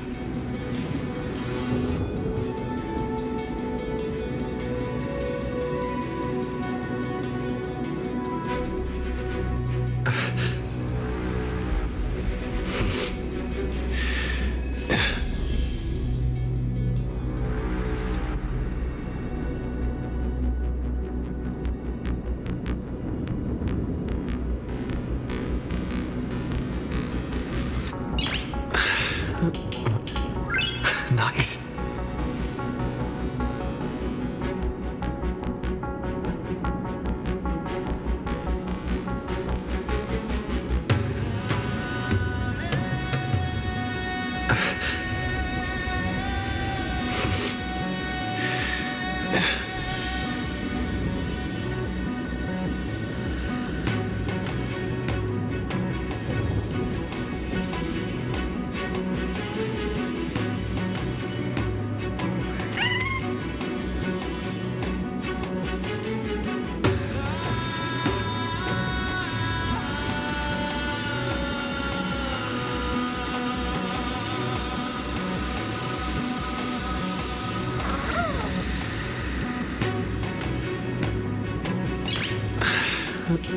Nice.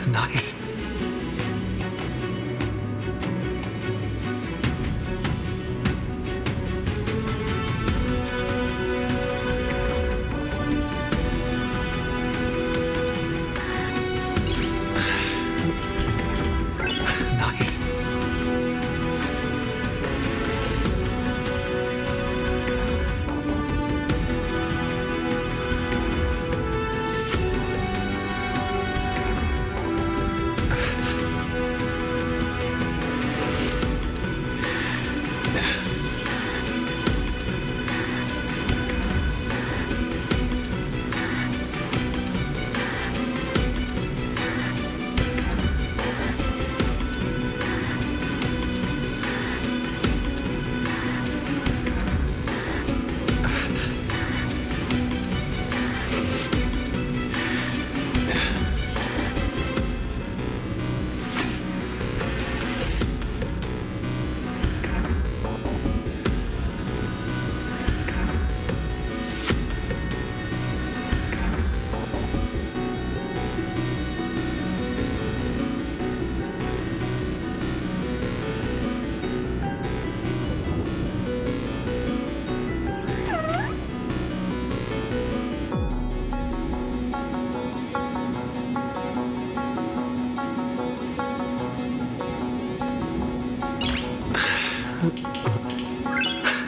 Nice.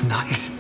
Nice.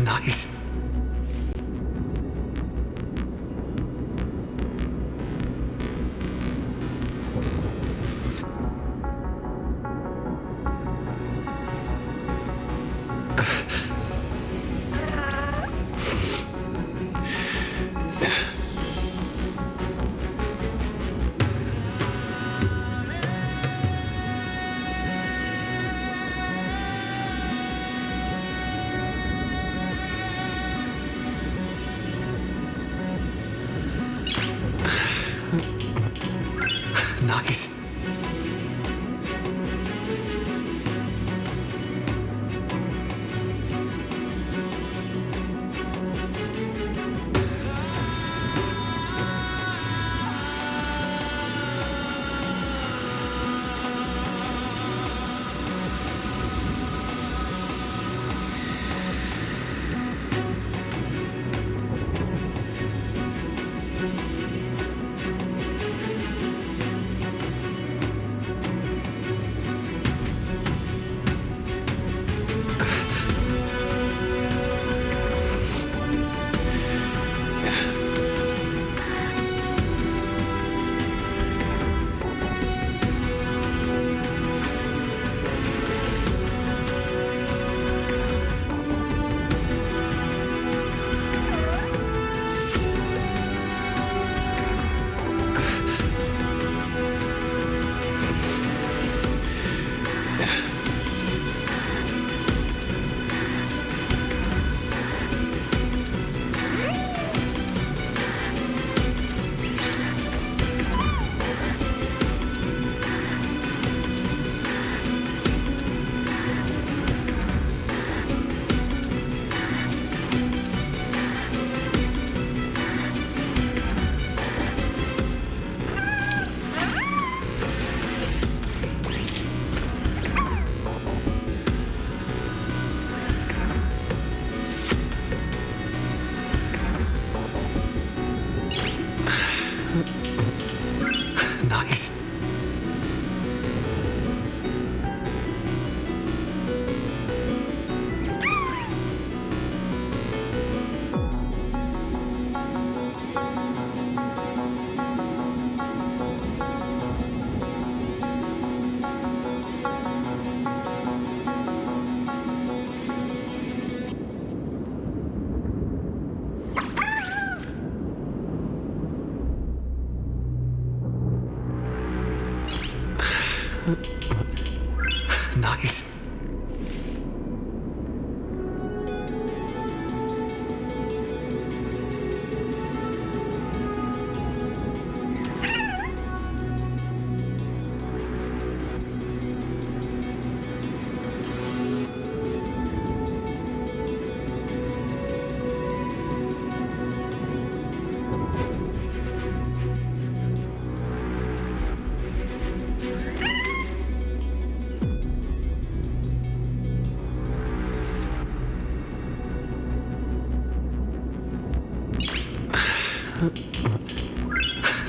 Nice. Nice.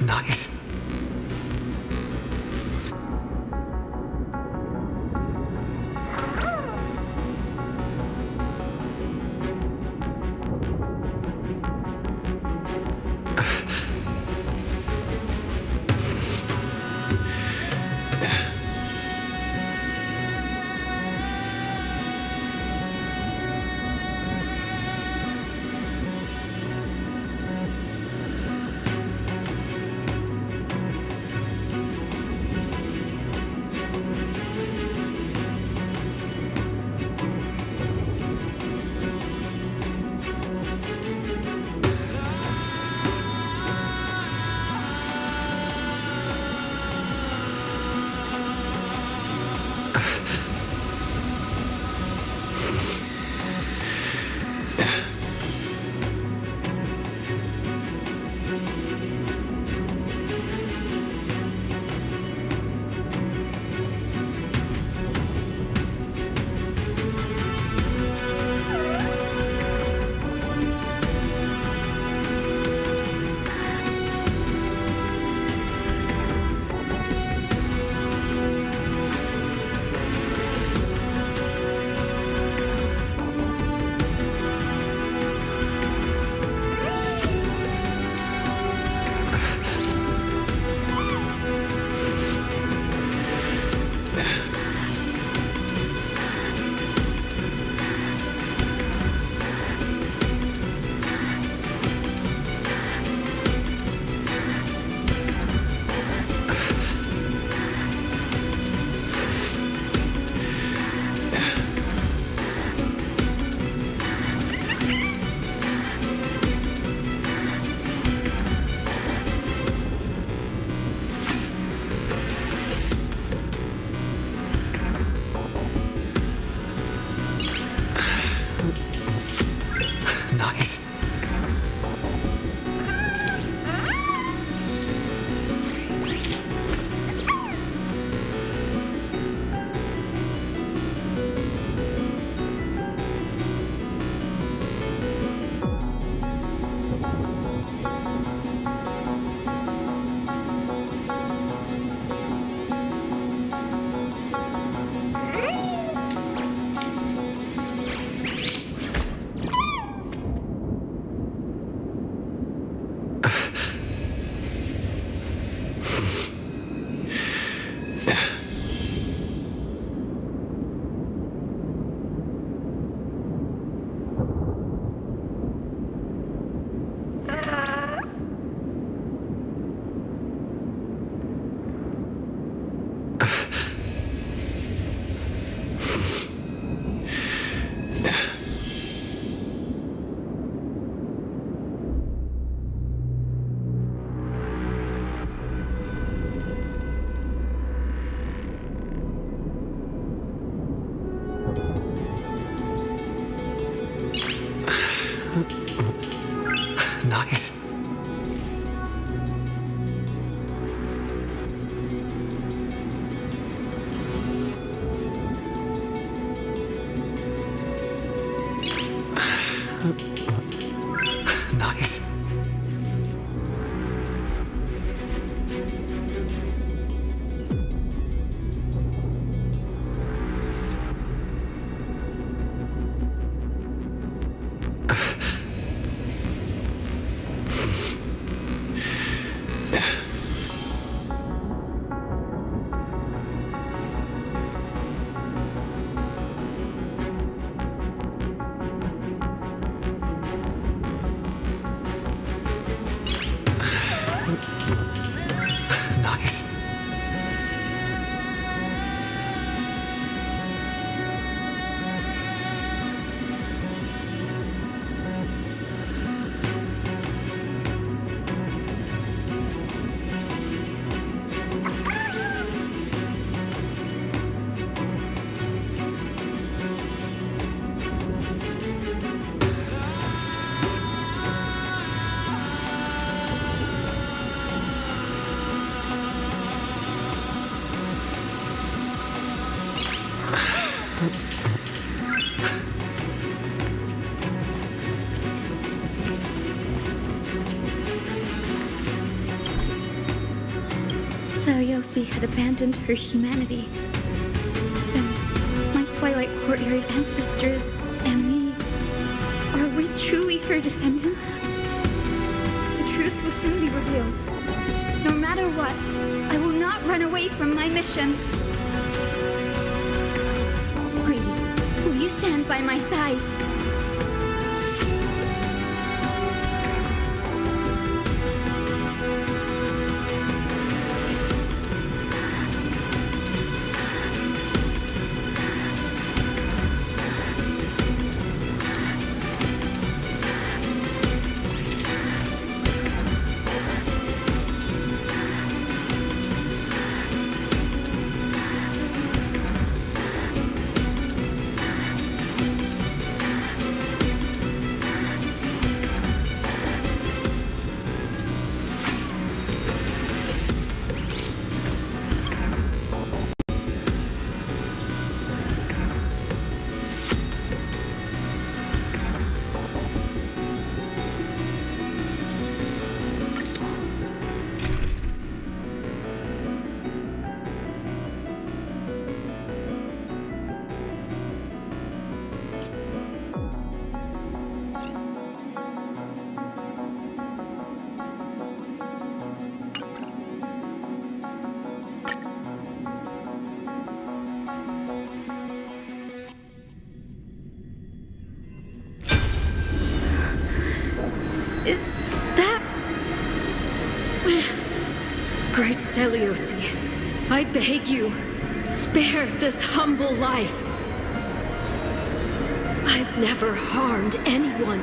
Nice. Nice. Nice. Nice. Seliosi had abandoned her humanity. Then my Twilight Courtyard ancestors and me, are we truly her descendants? The truth will soon be revealed. No matter what, I will not run away from my mission. Greedy, will you stand by my side? Is that... Great Seliosi, I beg you, spare this humble life. I've never harmed anyone.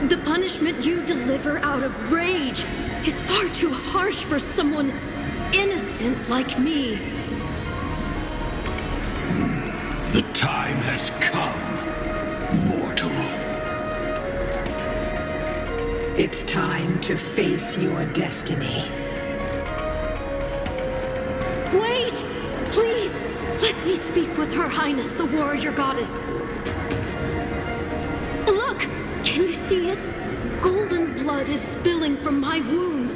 The punishment you deliver out of rage is far too harsh for someone innocent like me. The time has come, mortal. It's time to face your destiny. Wait! Please! Let me speak with Her Highness, the warrior goddess. Look! Can you see it? Golden blood is spilling from my wounds.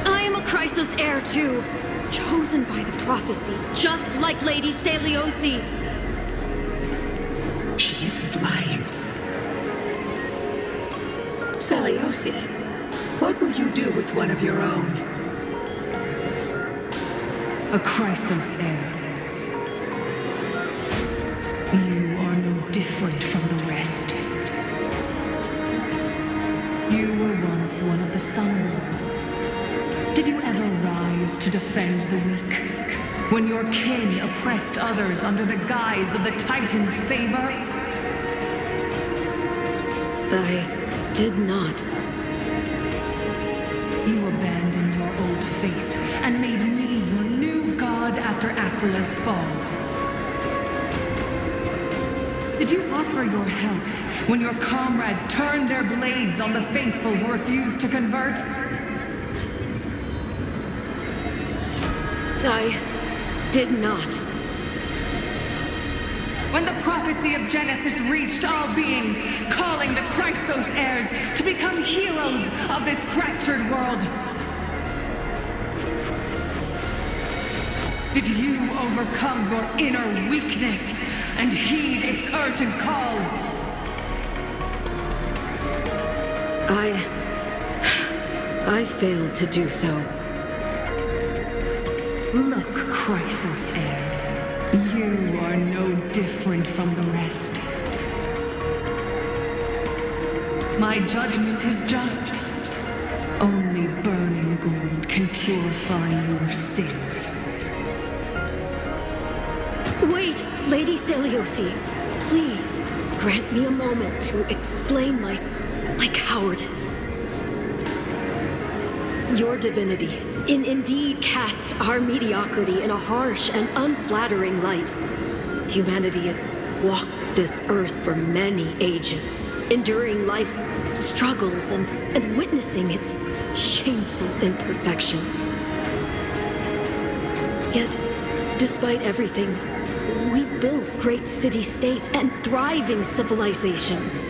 I am a Chrysos heir too, chosen by the prophecy, just like Lady Seliosi. She isn't lying. Seliosi, what will you do with one of your own? A Chrysos heir. You are no different from the rest. You were once one of the Sunborn. Did you ever rise to defend the weak? When your kin oppressed others under the guise of the Titan's favor? I did not. You abandoned your old faith and made me your new god after Aquila's fall. Did you offer your help when your comrades turned their blades on the faithful who refused to convert? I did not. When the prophecy of Genesis reached all beings, calling the Chrysos heirs to become heroes of this fractured world, did you overcome your inner weakness and heed its urgent call? I failed to do so. Look, Chrysos heir, you are no different from the rest. My judgment is just. Only burning gold can purify your sins. Wait, Lady Seliosi, please grant me a moment to explain my cowardice. Your divinity indeed casts our mediocrity in a harsh and unflattering light. Humanity has walked this earth for many ages, enduring life's struggles and witnessing its shameful imperfections. Yet, despite everything, We built great city-states and thriving civilizations.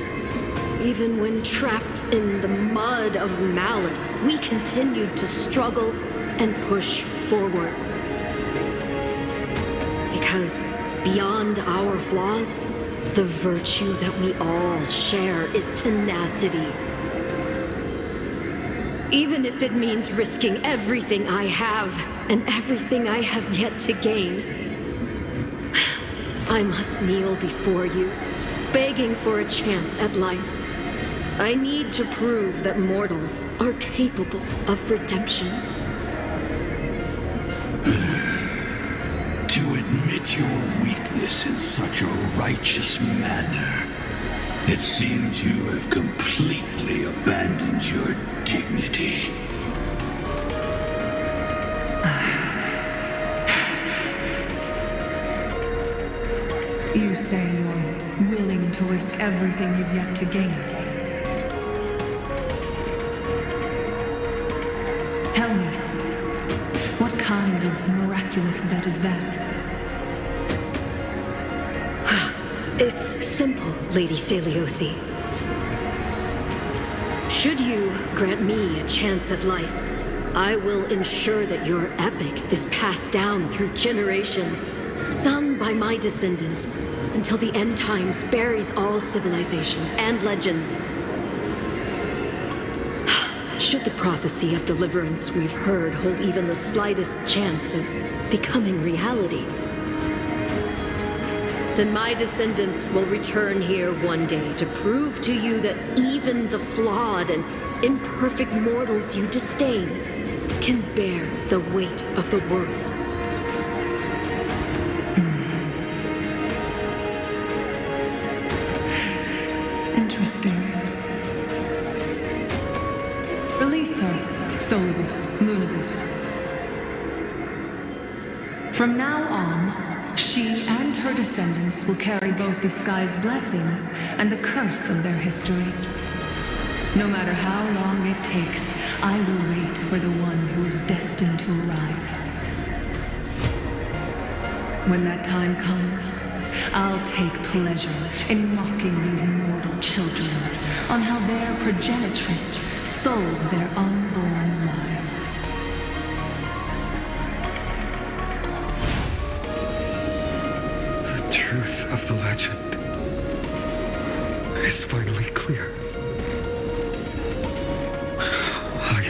Even when trapped in the mud of malice, we continued to struggle and push forward. Because beyond our flaws, the virtue that we all share is tenacity. Even if it means risking everything I have and everything I have yet to gain, I must kneel before you, begging for a chance at life. I need to prove that mortals are capable of redemption. To admit your weakness in such a righteous manner, it seems you have completely abandoned your dignity. You say you're willing to risk everything you've yet to gain. Tell me, what kind of miraculous bet is that? It's simple, Lady Celiosi. Should you grant me a chance at life, I will ensure that your epic is passed down through generations, sung by my descendants, until the end times buries all civilizations and legends. Should the prophecy of deliverance we've heard hold even the slightest chance of becoming reality, then my descendants will return here one day to prove to you that even the flawed and imperfect mortals you disdain can bear the weight of the world. Interesting. Release her, Solibus, Mulibus. From now on, she and her descendants will carry both the sky's blessings and the curse of their history. No matter how long it takes, I will wait for the one who is destined to arrive. When that time comes, I'll take pleasure in mocking these mortal children on how their progenitress sold their unborn lives. The truth of the legend is finally clear.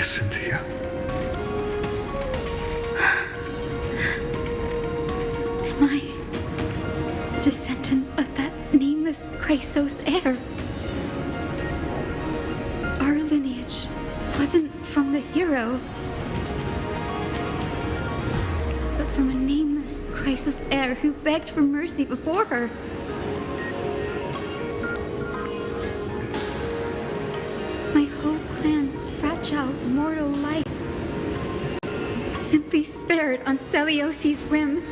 Cynthia. Am I the descendant of that nameless Chrysos heir? Our lineage wasn't from the hero, but from a nameless Chrysos heir who begged for mercy before her. My whole clan's fragile mortal life was simply spared on Celiosi's whim.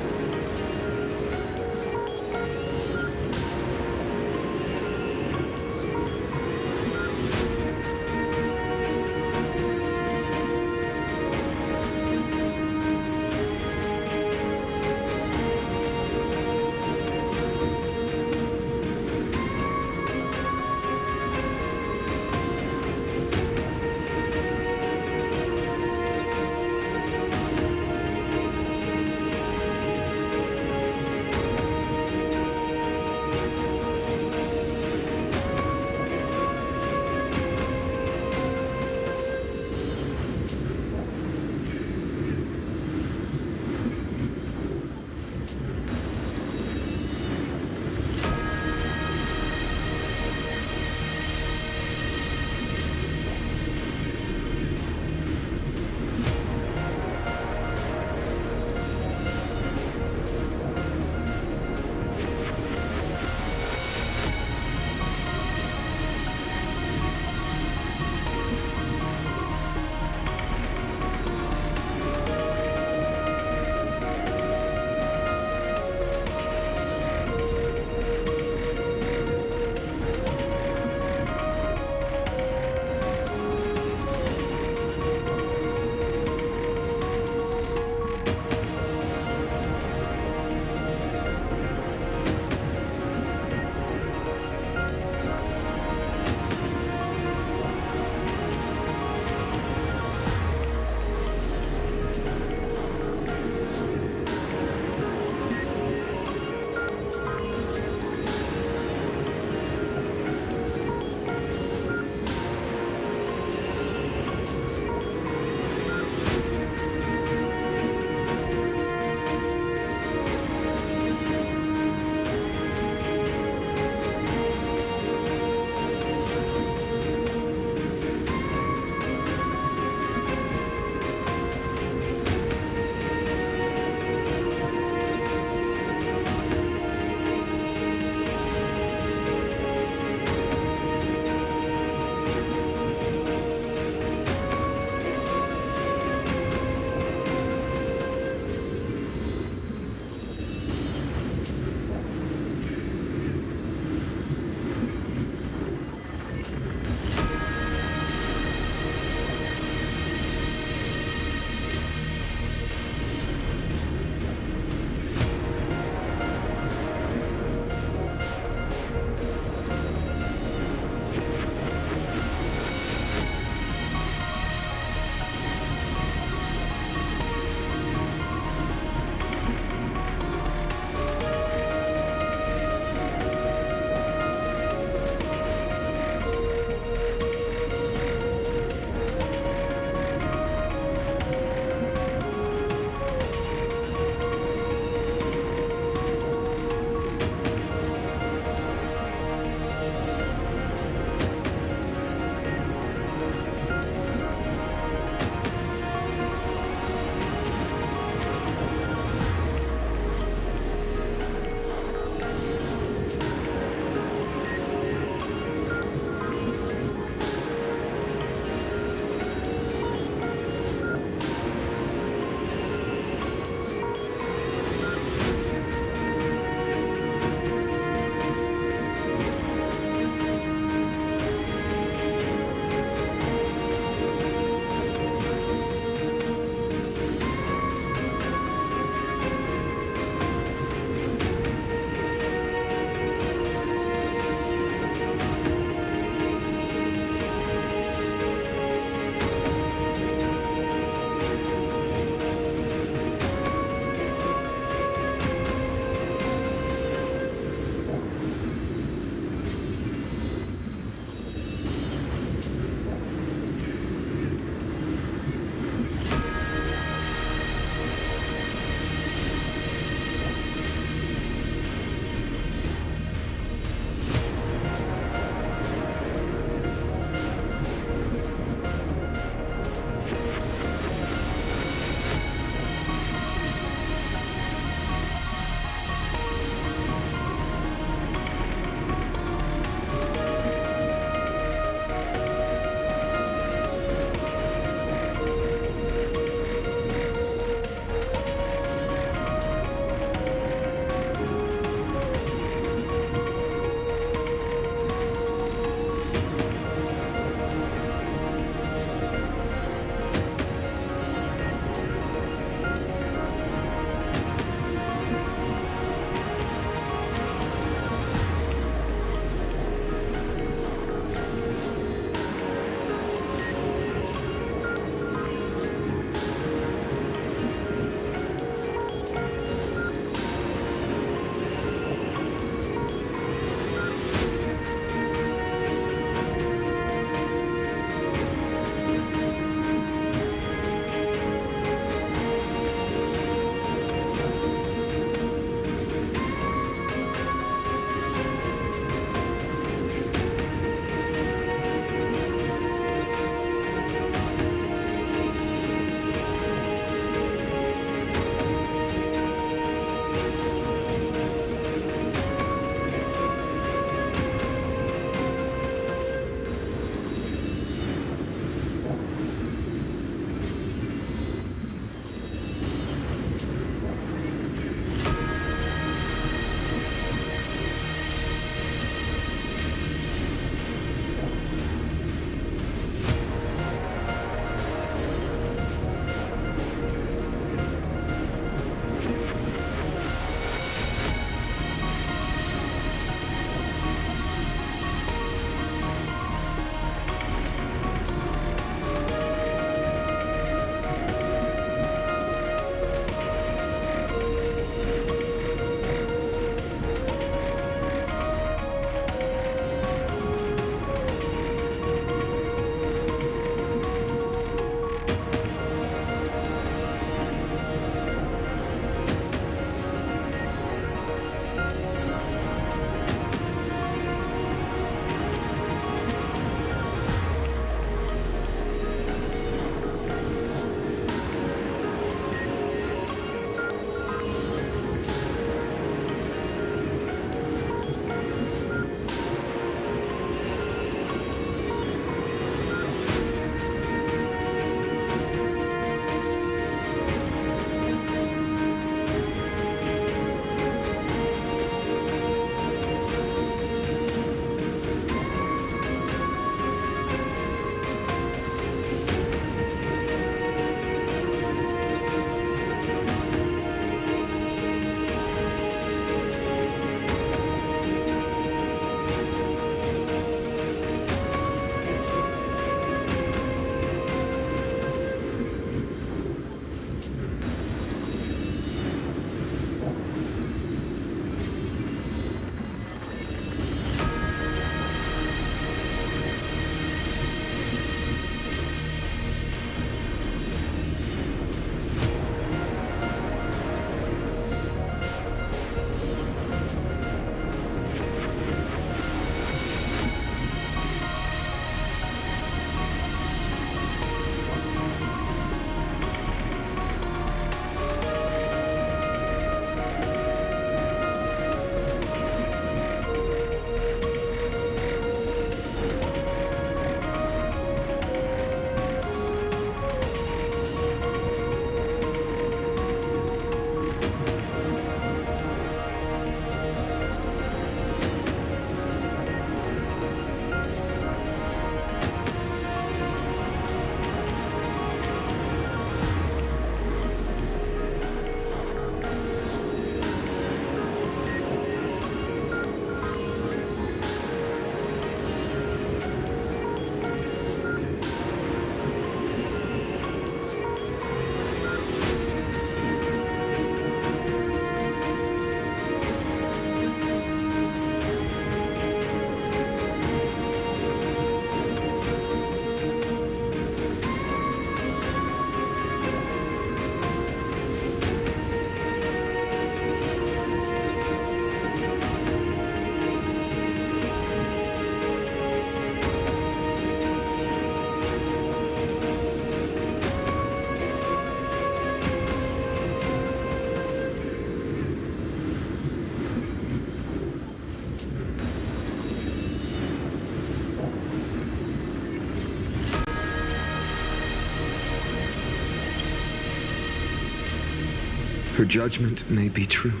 Her judgment may be true.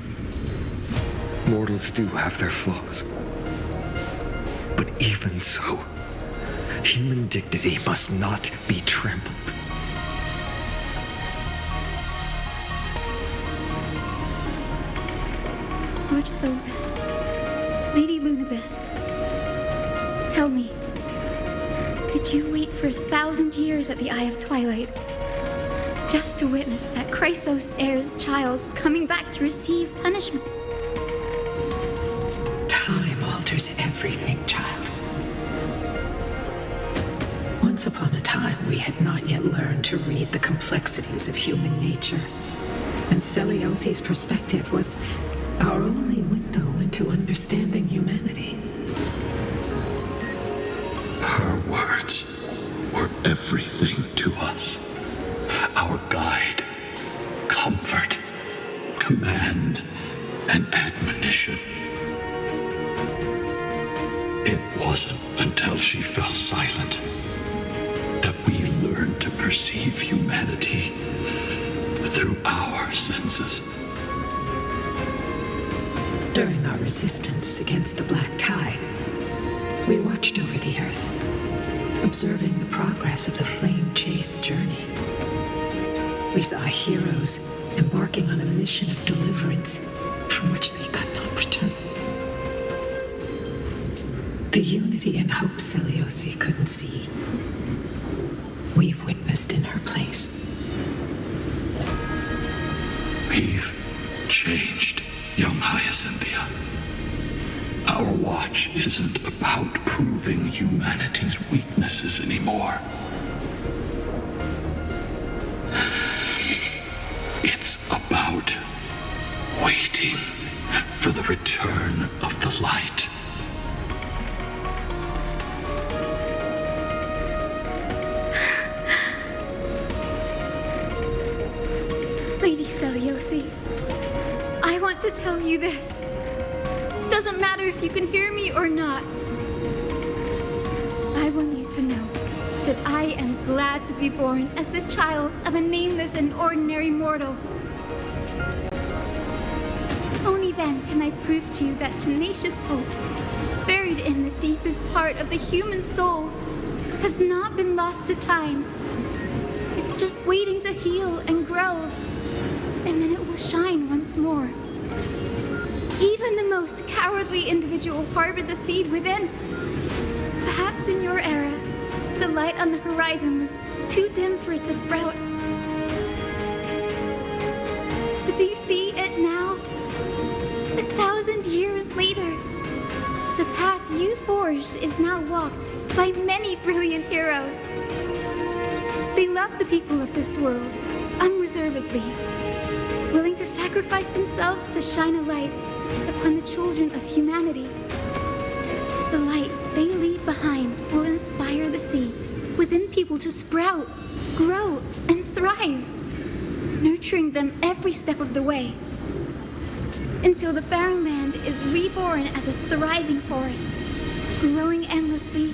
Mortals do have their flaws. But even so, human dignity must not be trampled. Lord Solbus, Lady Lunabis, tell me, did you wait for 1,000 years at the Eye of Twilight just to witness that Chrysos heir's child coming back to receive punishment? Time alters everything, child. Once upon a time, we had not yet learned to read the complexities of human nature, and Celiosi's perspective was our only window into understanding humanity. Her words were everything to us. Our guide, comfort, command, and admonition. It wasn't until she fell silent that we learned to perceive humanity through our senses. During our resistance against the Black Tide, we watched over the Earth, observing the progress of the Flame Chase journey. We saw heroes embarking on a mission of deliverance from which they could not return. The unity and hope Celiosi couldn't see, we've witnessed in her place. We've changed, young Hyacinthia. Our watch isn't about proving humanity's weaknesses anymore. It's about waiting for the return of the light. Lady Celiosi, I want to tell you this. Doesn't matter if you can hear me or not. I want you to know that I am glad to be born as the child of a nameless and ordinary mortal. Only then can I prove to you that tenacious hope, buried in the deepest part of the human soul, has not been lost to time. It's just waiting to heal and grow, and then it will shine once more. Even the most cowardly individual harbors a seed within. Perhaps in your era, the light on the horizon was too dim for it to sprout. But do you see it now? 1,000 years later, the path you forged is now walked by many brilliant heroes. They love the people of this world unreservedly, willing to sacrifice themselves to shine a light upon the children of humanity. The light they leave behind will inspire the seeds within people to sprout, grow, and thrive, nurturing them every step of the way, until the barren land is reborn as a thriving forest, growing endlessly,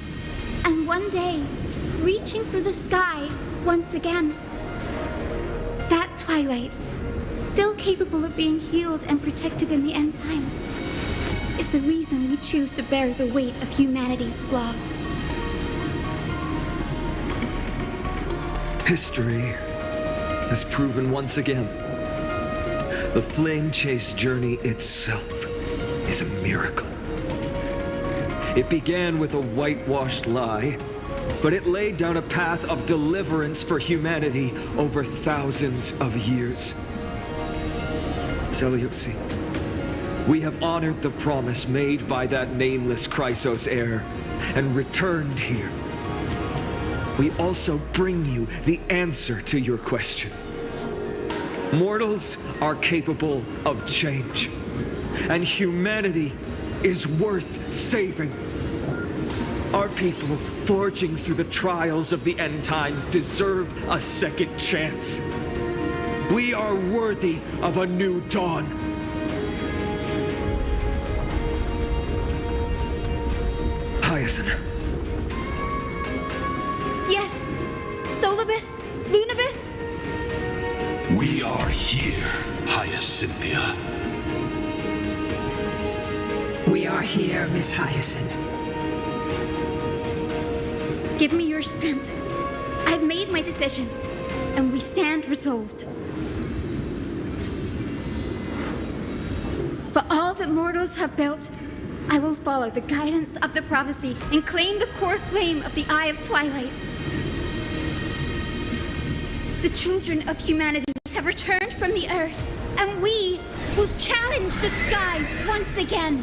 and one day reaching for the sky once again. That twilight, still capable of being healed and protected in the end times, is the reason we choose to bear the weight of humanity's flaws. History has proven once again, the Flame Chase journey itself is a miracle. It began with a whitewashed lie, but it laid down a path of deliverance for humanity over thousands of years. Celiosi, we have honored the promise made by that nameless Chrysos heir and returned here. We also bring you the answer to your question. Mortals are capable of change, and humanity is worth saving. Our people, forging through the trials of the end times, deserve a second chance. We are worthy of a new dawn. Hyacinth. Yes, Solibus, Lunabis. We are here Hyacinthia. We are here, Miss Hyacinth. Give me your strength. I've made my decision, and we stand resolved. For all that mortals have built, I will follow the guidance of the prophecy and claim the core flame of the Eye of Twilight. The children of humanity have returned from the earth, and we will challenge the skies once again.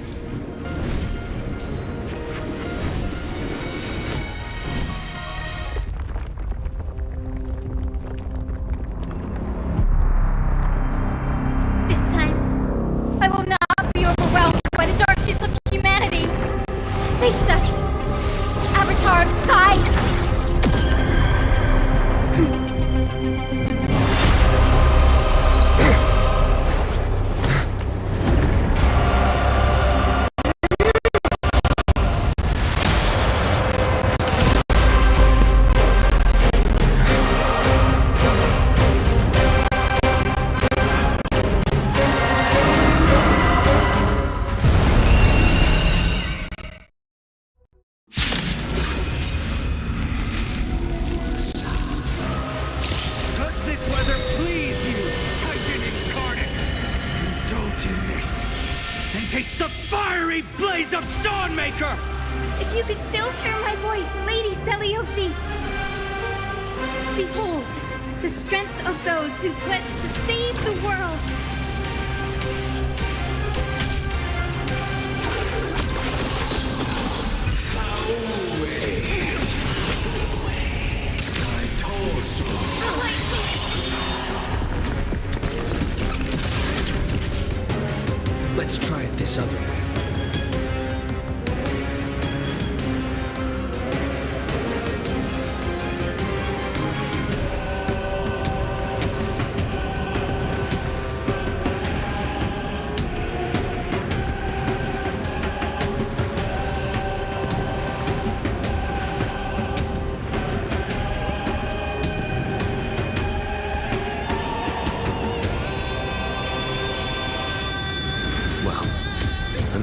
This time, I will not be overwhelmed by the darkness of humanity. Face us, Avatar of Sky! If you could still hear my voice, Lady Celiosi! Behold, the strength of those who pledge to save the world! Let's try it this other way.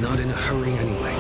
Not in a hurry anyway.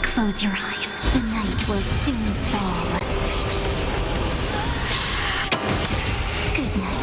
Close your eyes. The night will soon fall. Good night.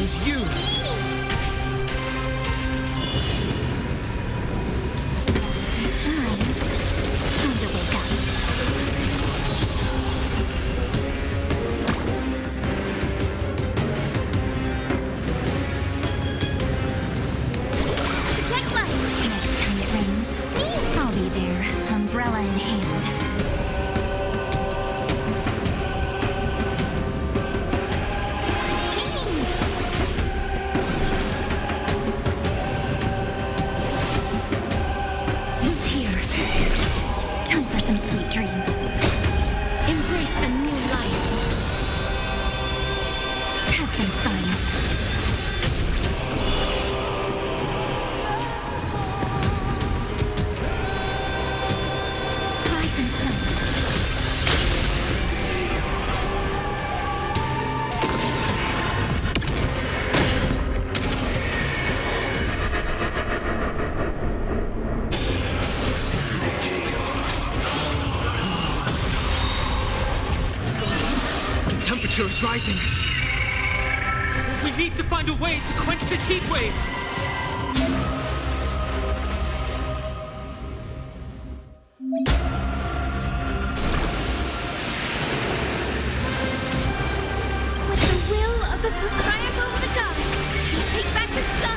was you! Time to wake up. Protect light! Next time it rains, I'll be there, umbrella in hand. Who's here? Time for some sweet dreams. Embrace a new life. Have some fun. Rise and shine. The temperature is rising. We need to find a way to quench this heat wave. With the will of the proprietor of the gods, we take back the sky.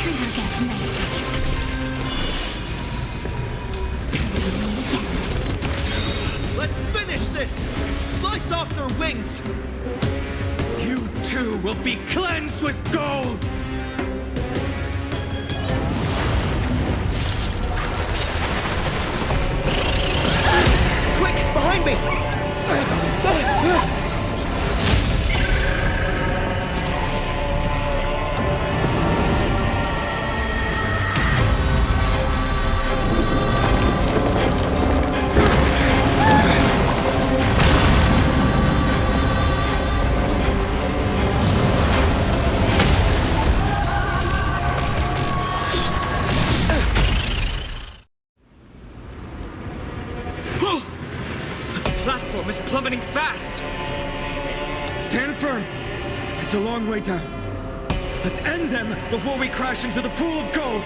cannot guess nicely. Let's finish this! Slice off their wings! You too will be cleansed with gold! Quick, behind me! Plummeting fast! Stand firm! It's a long way down. Let's end them before we crash into the pool of gold!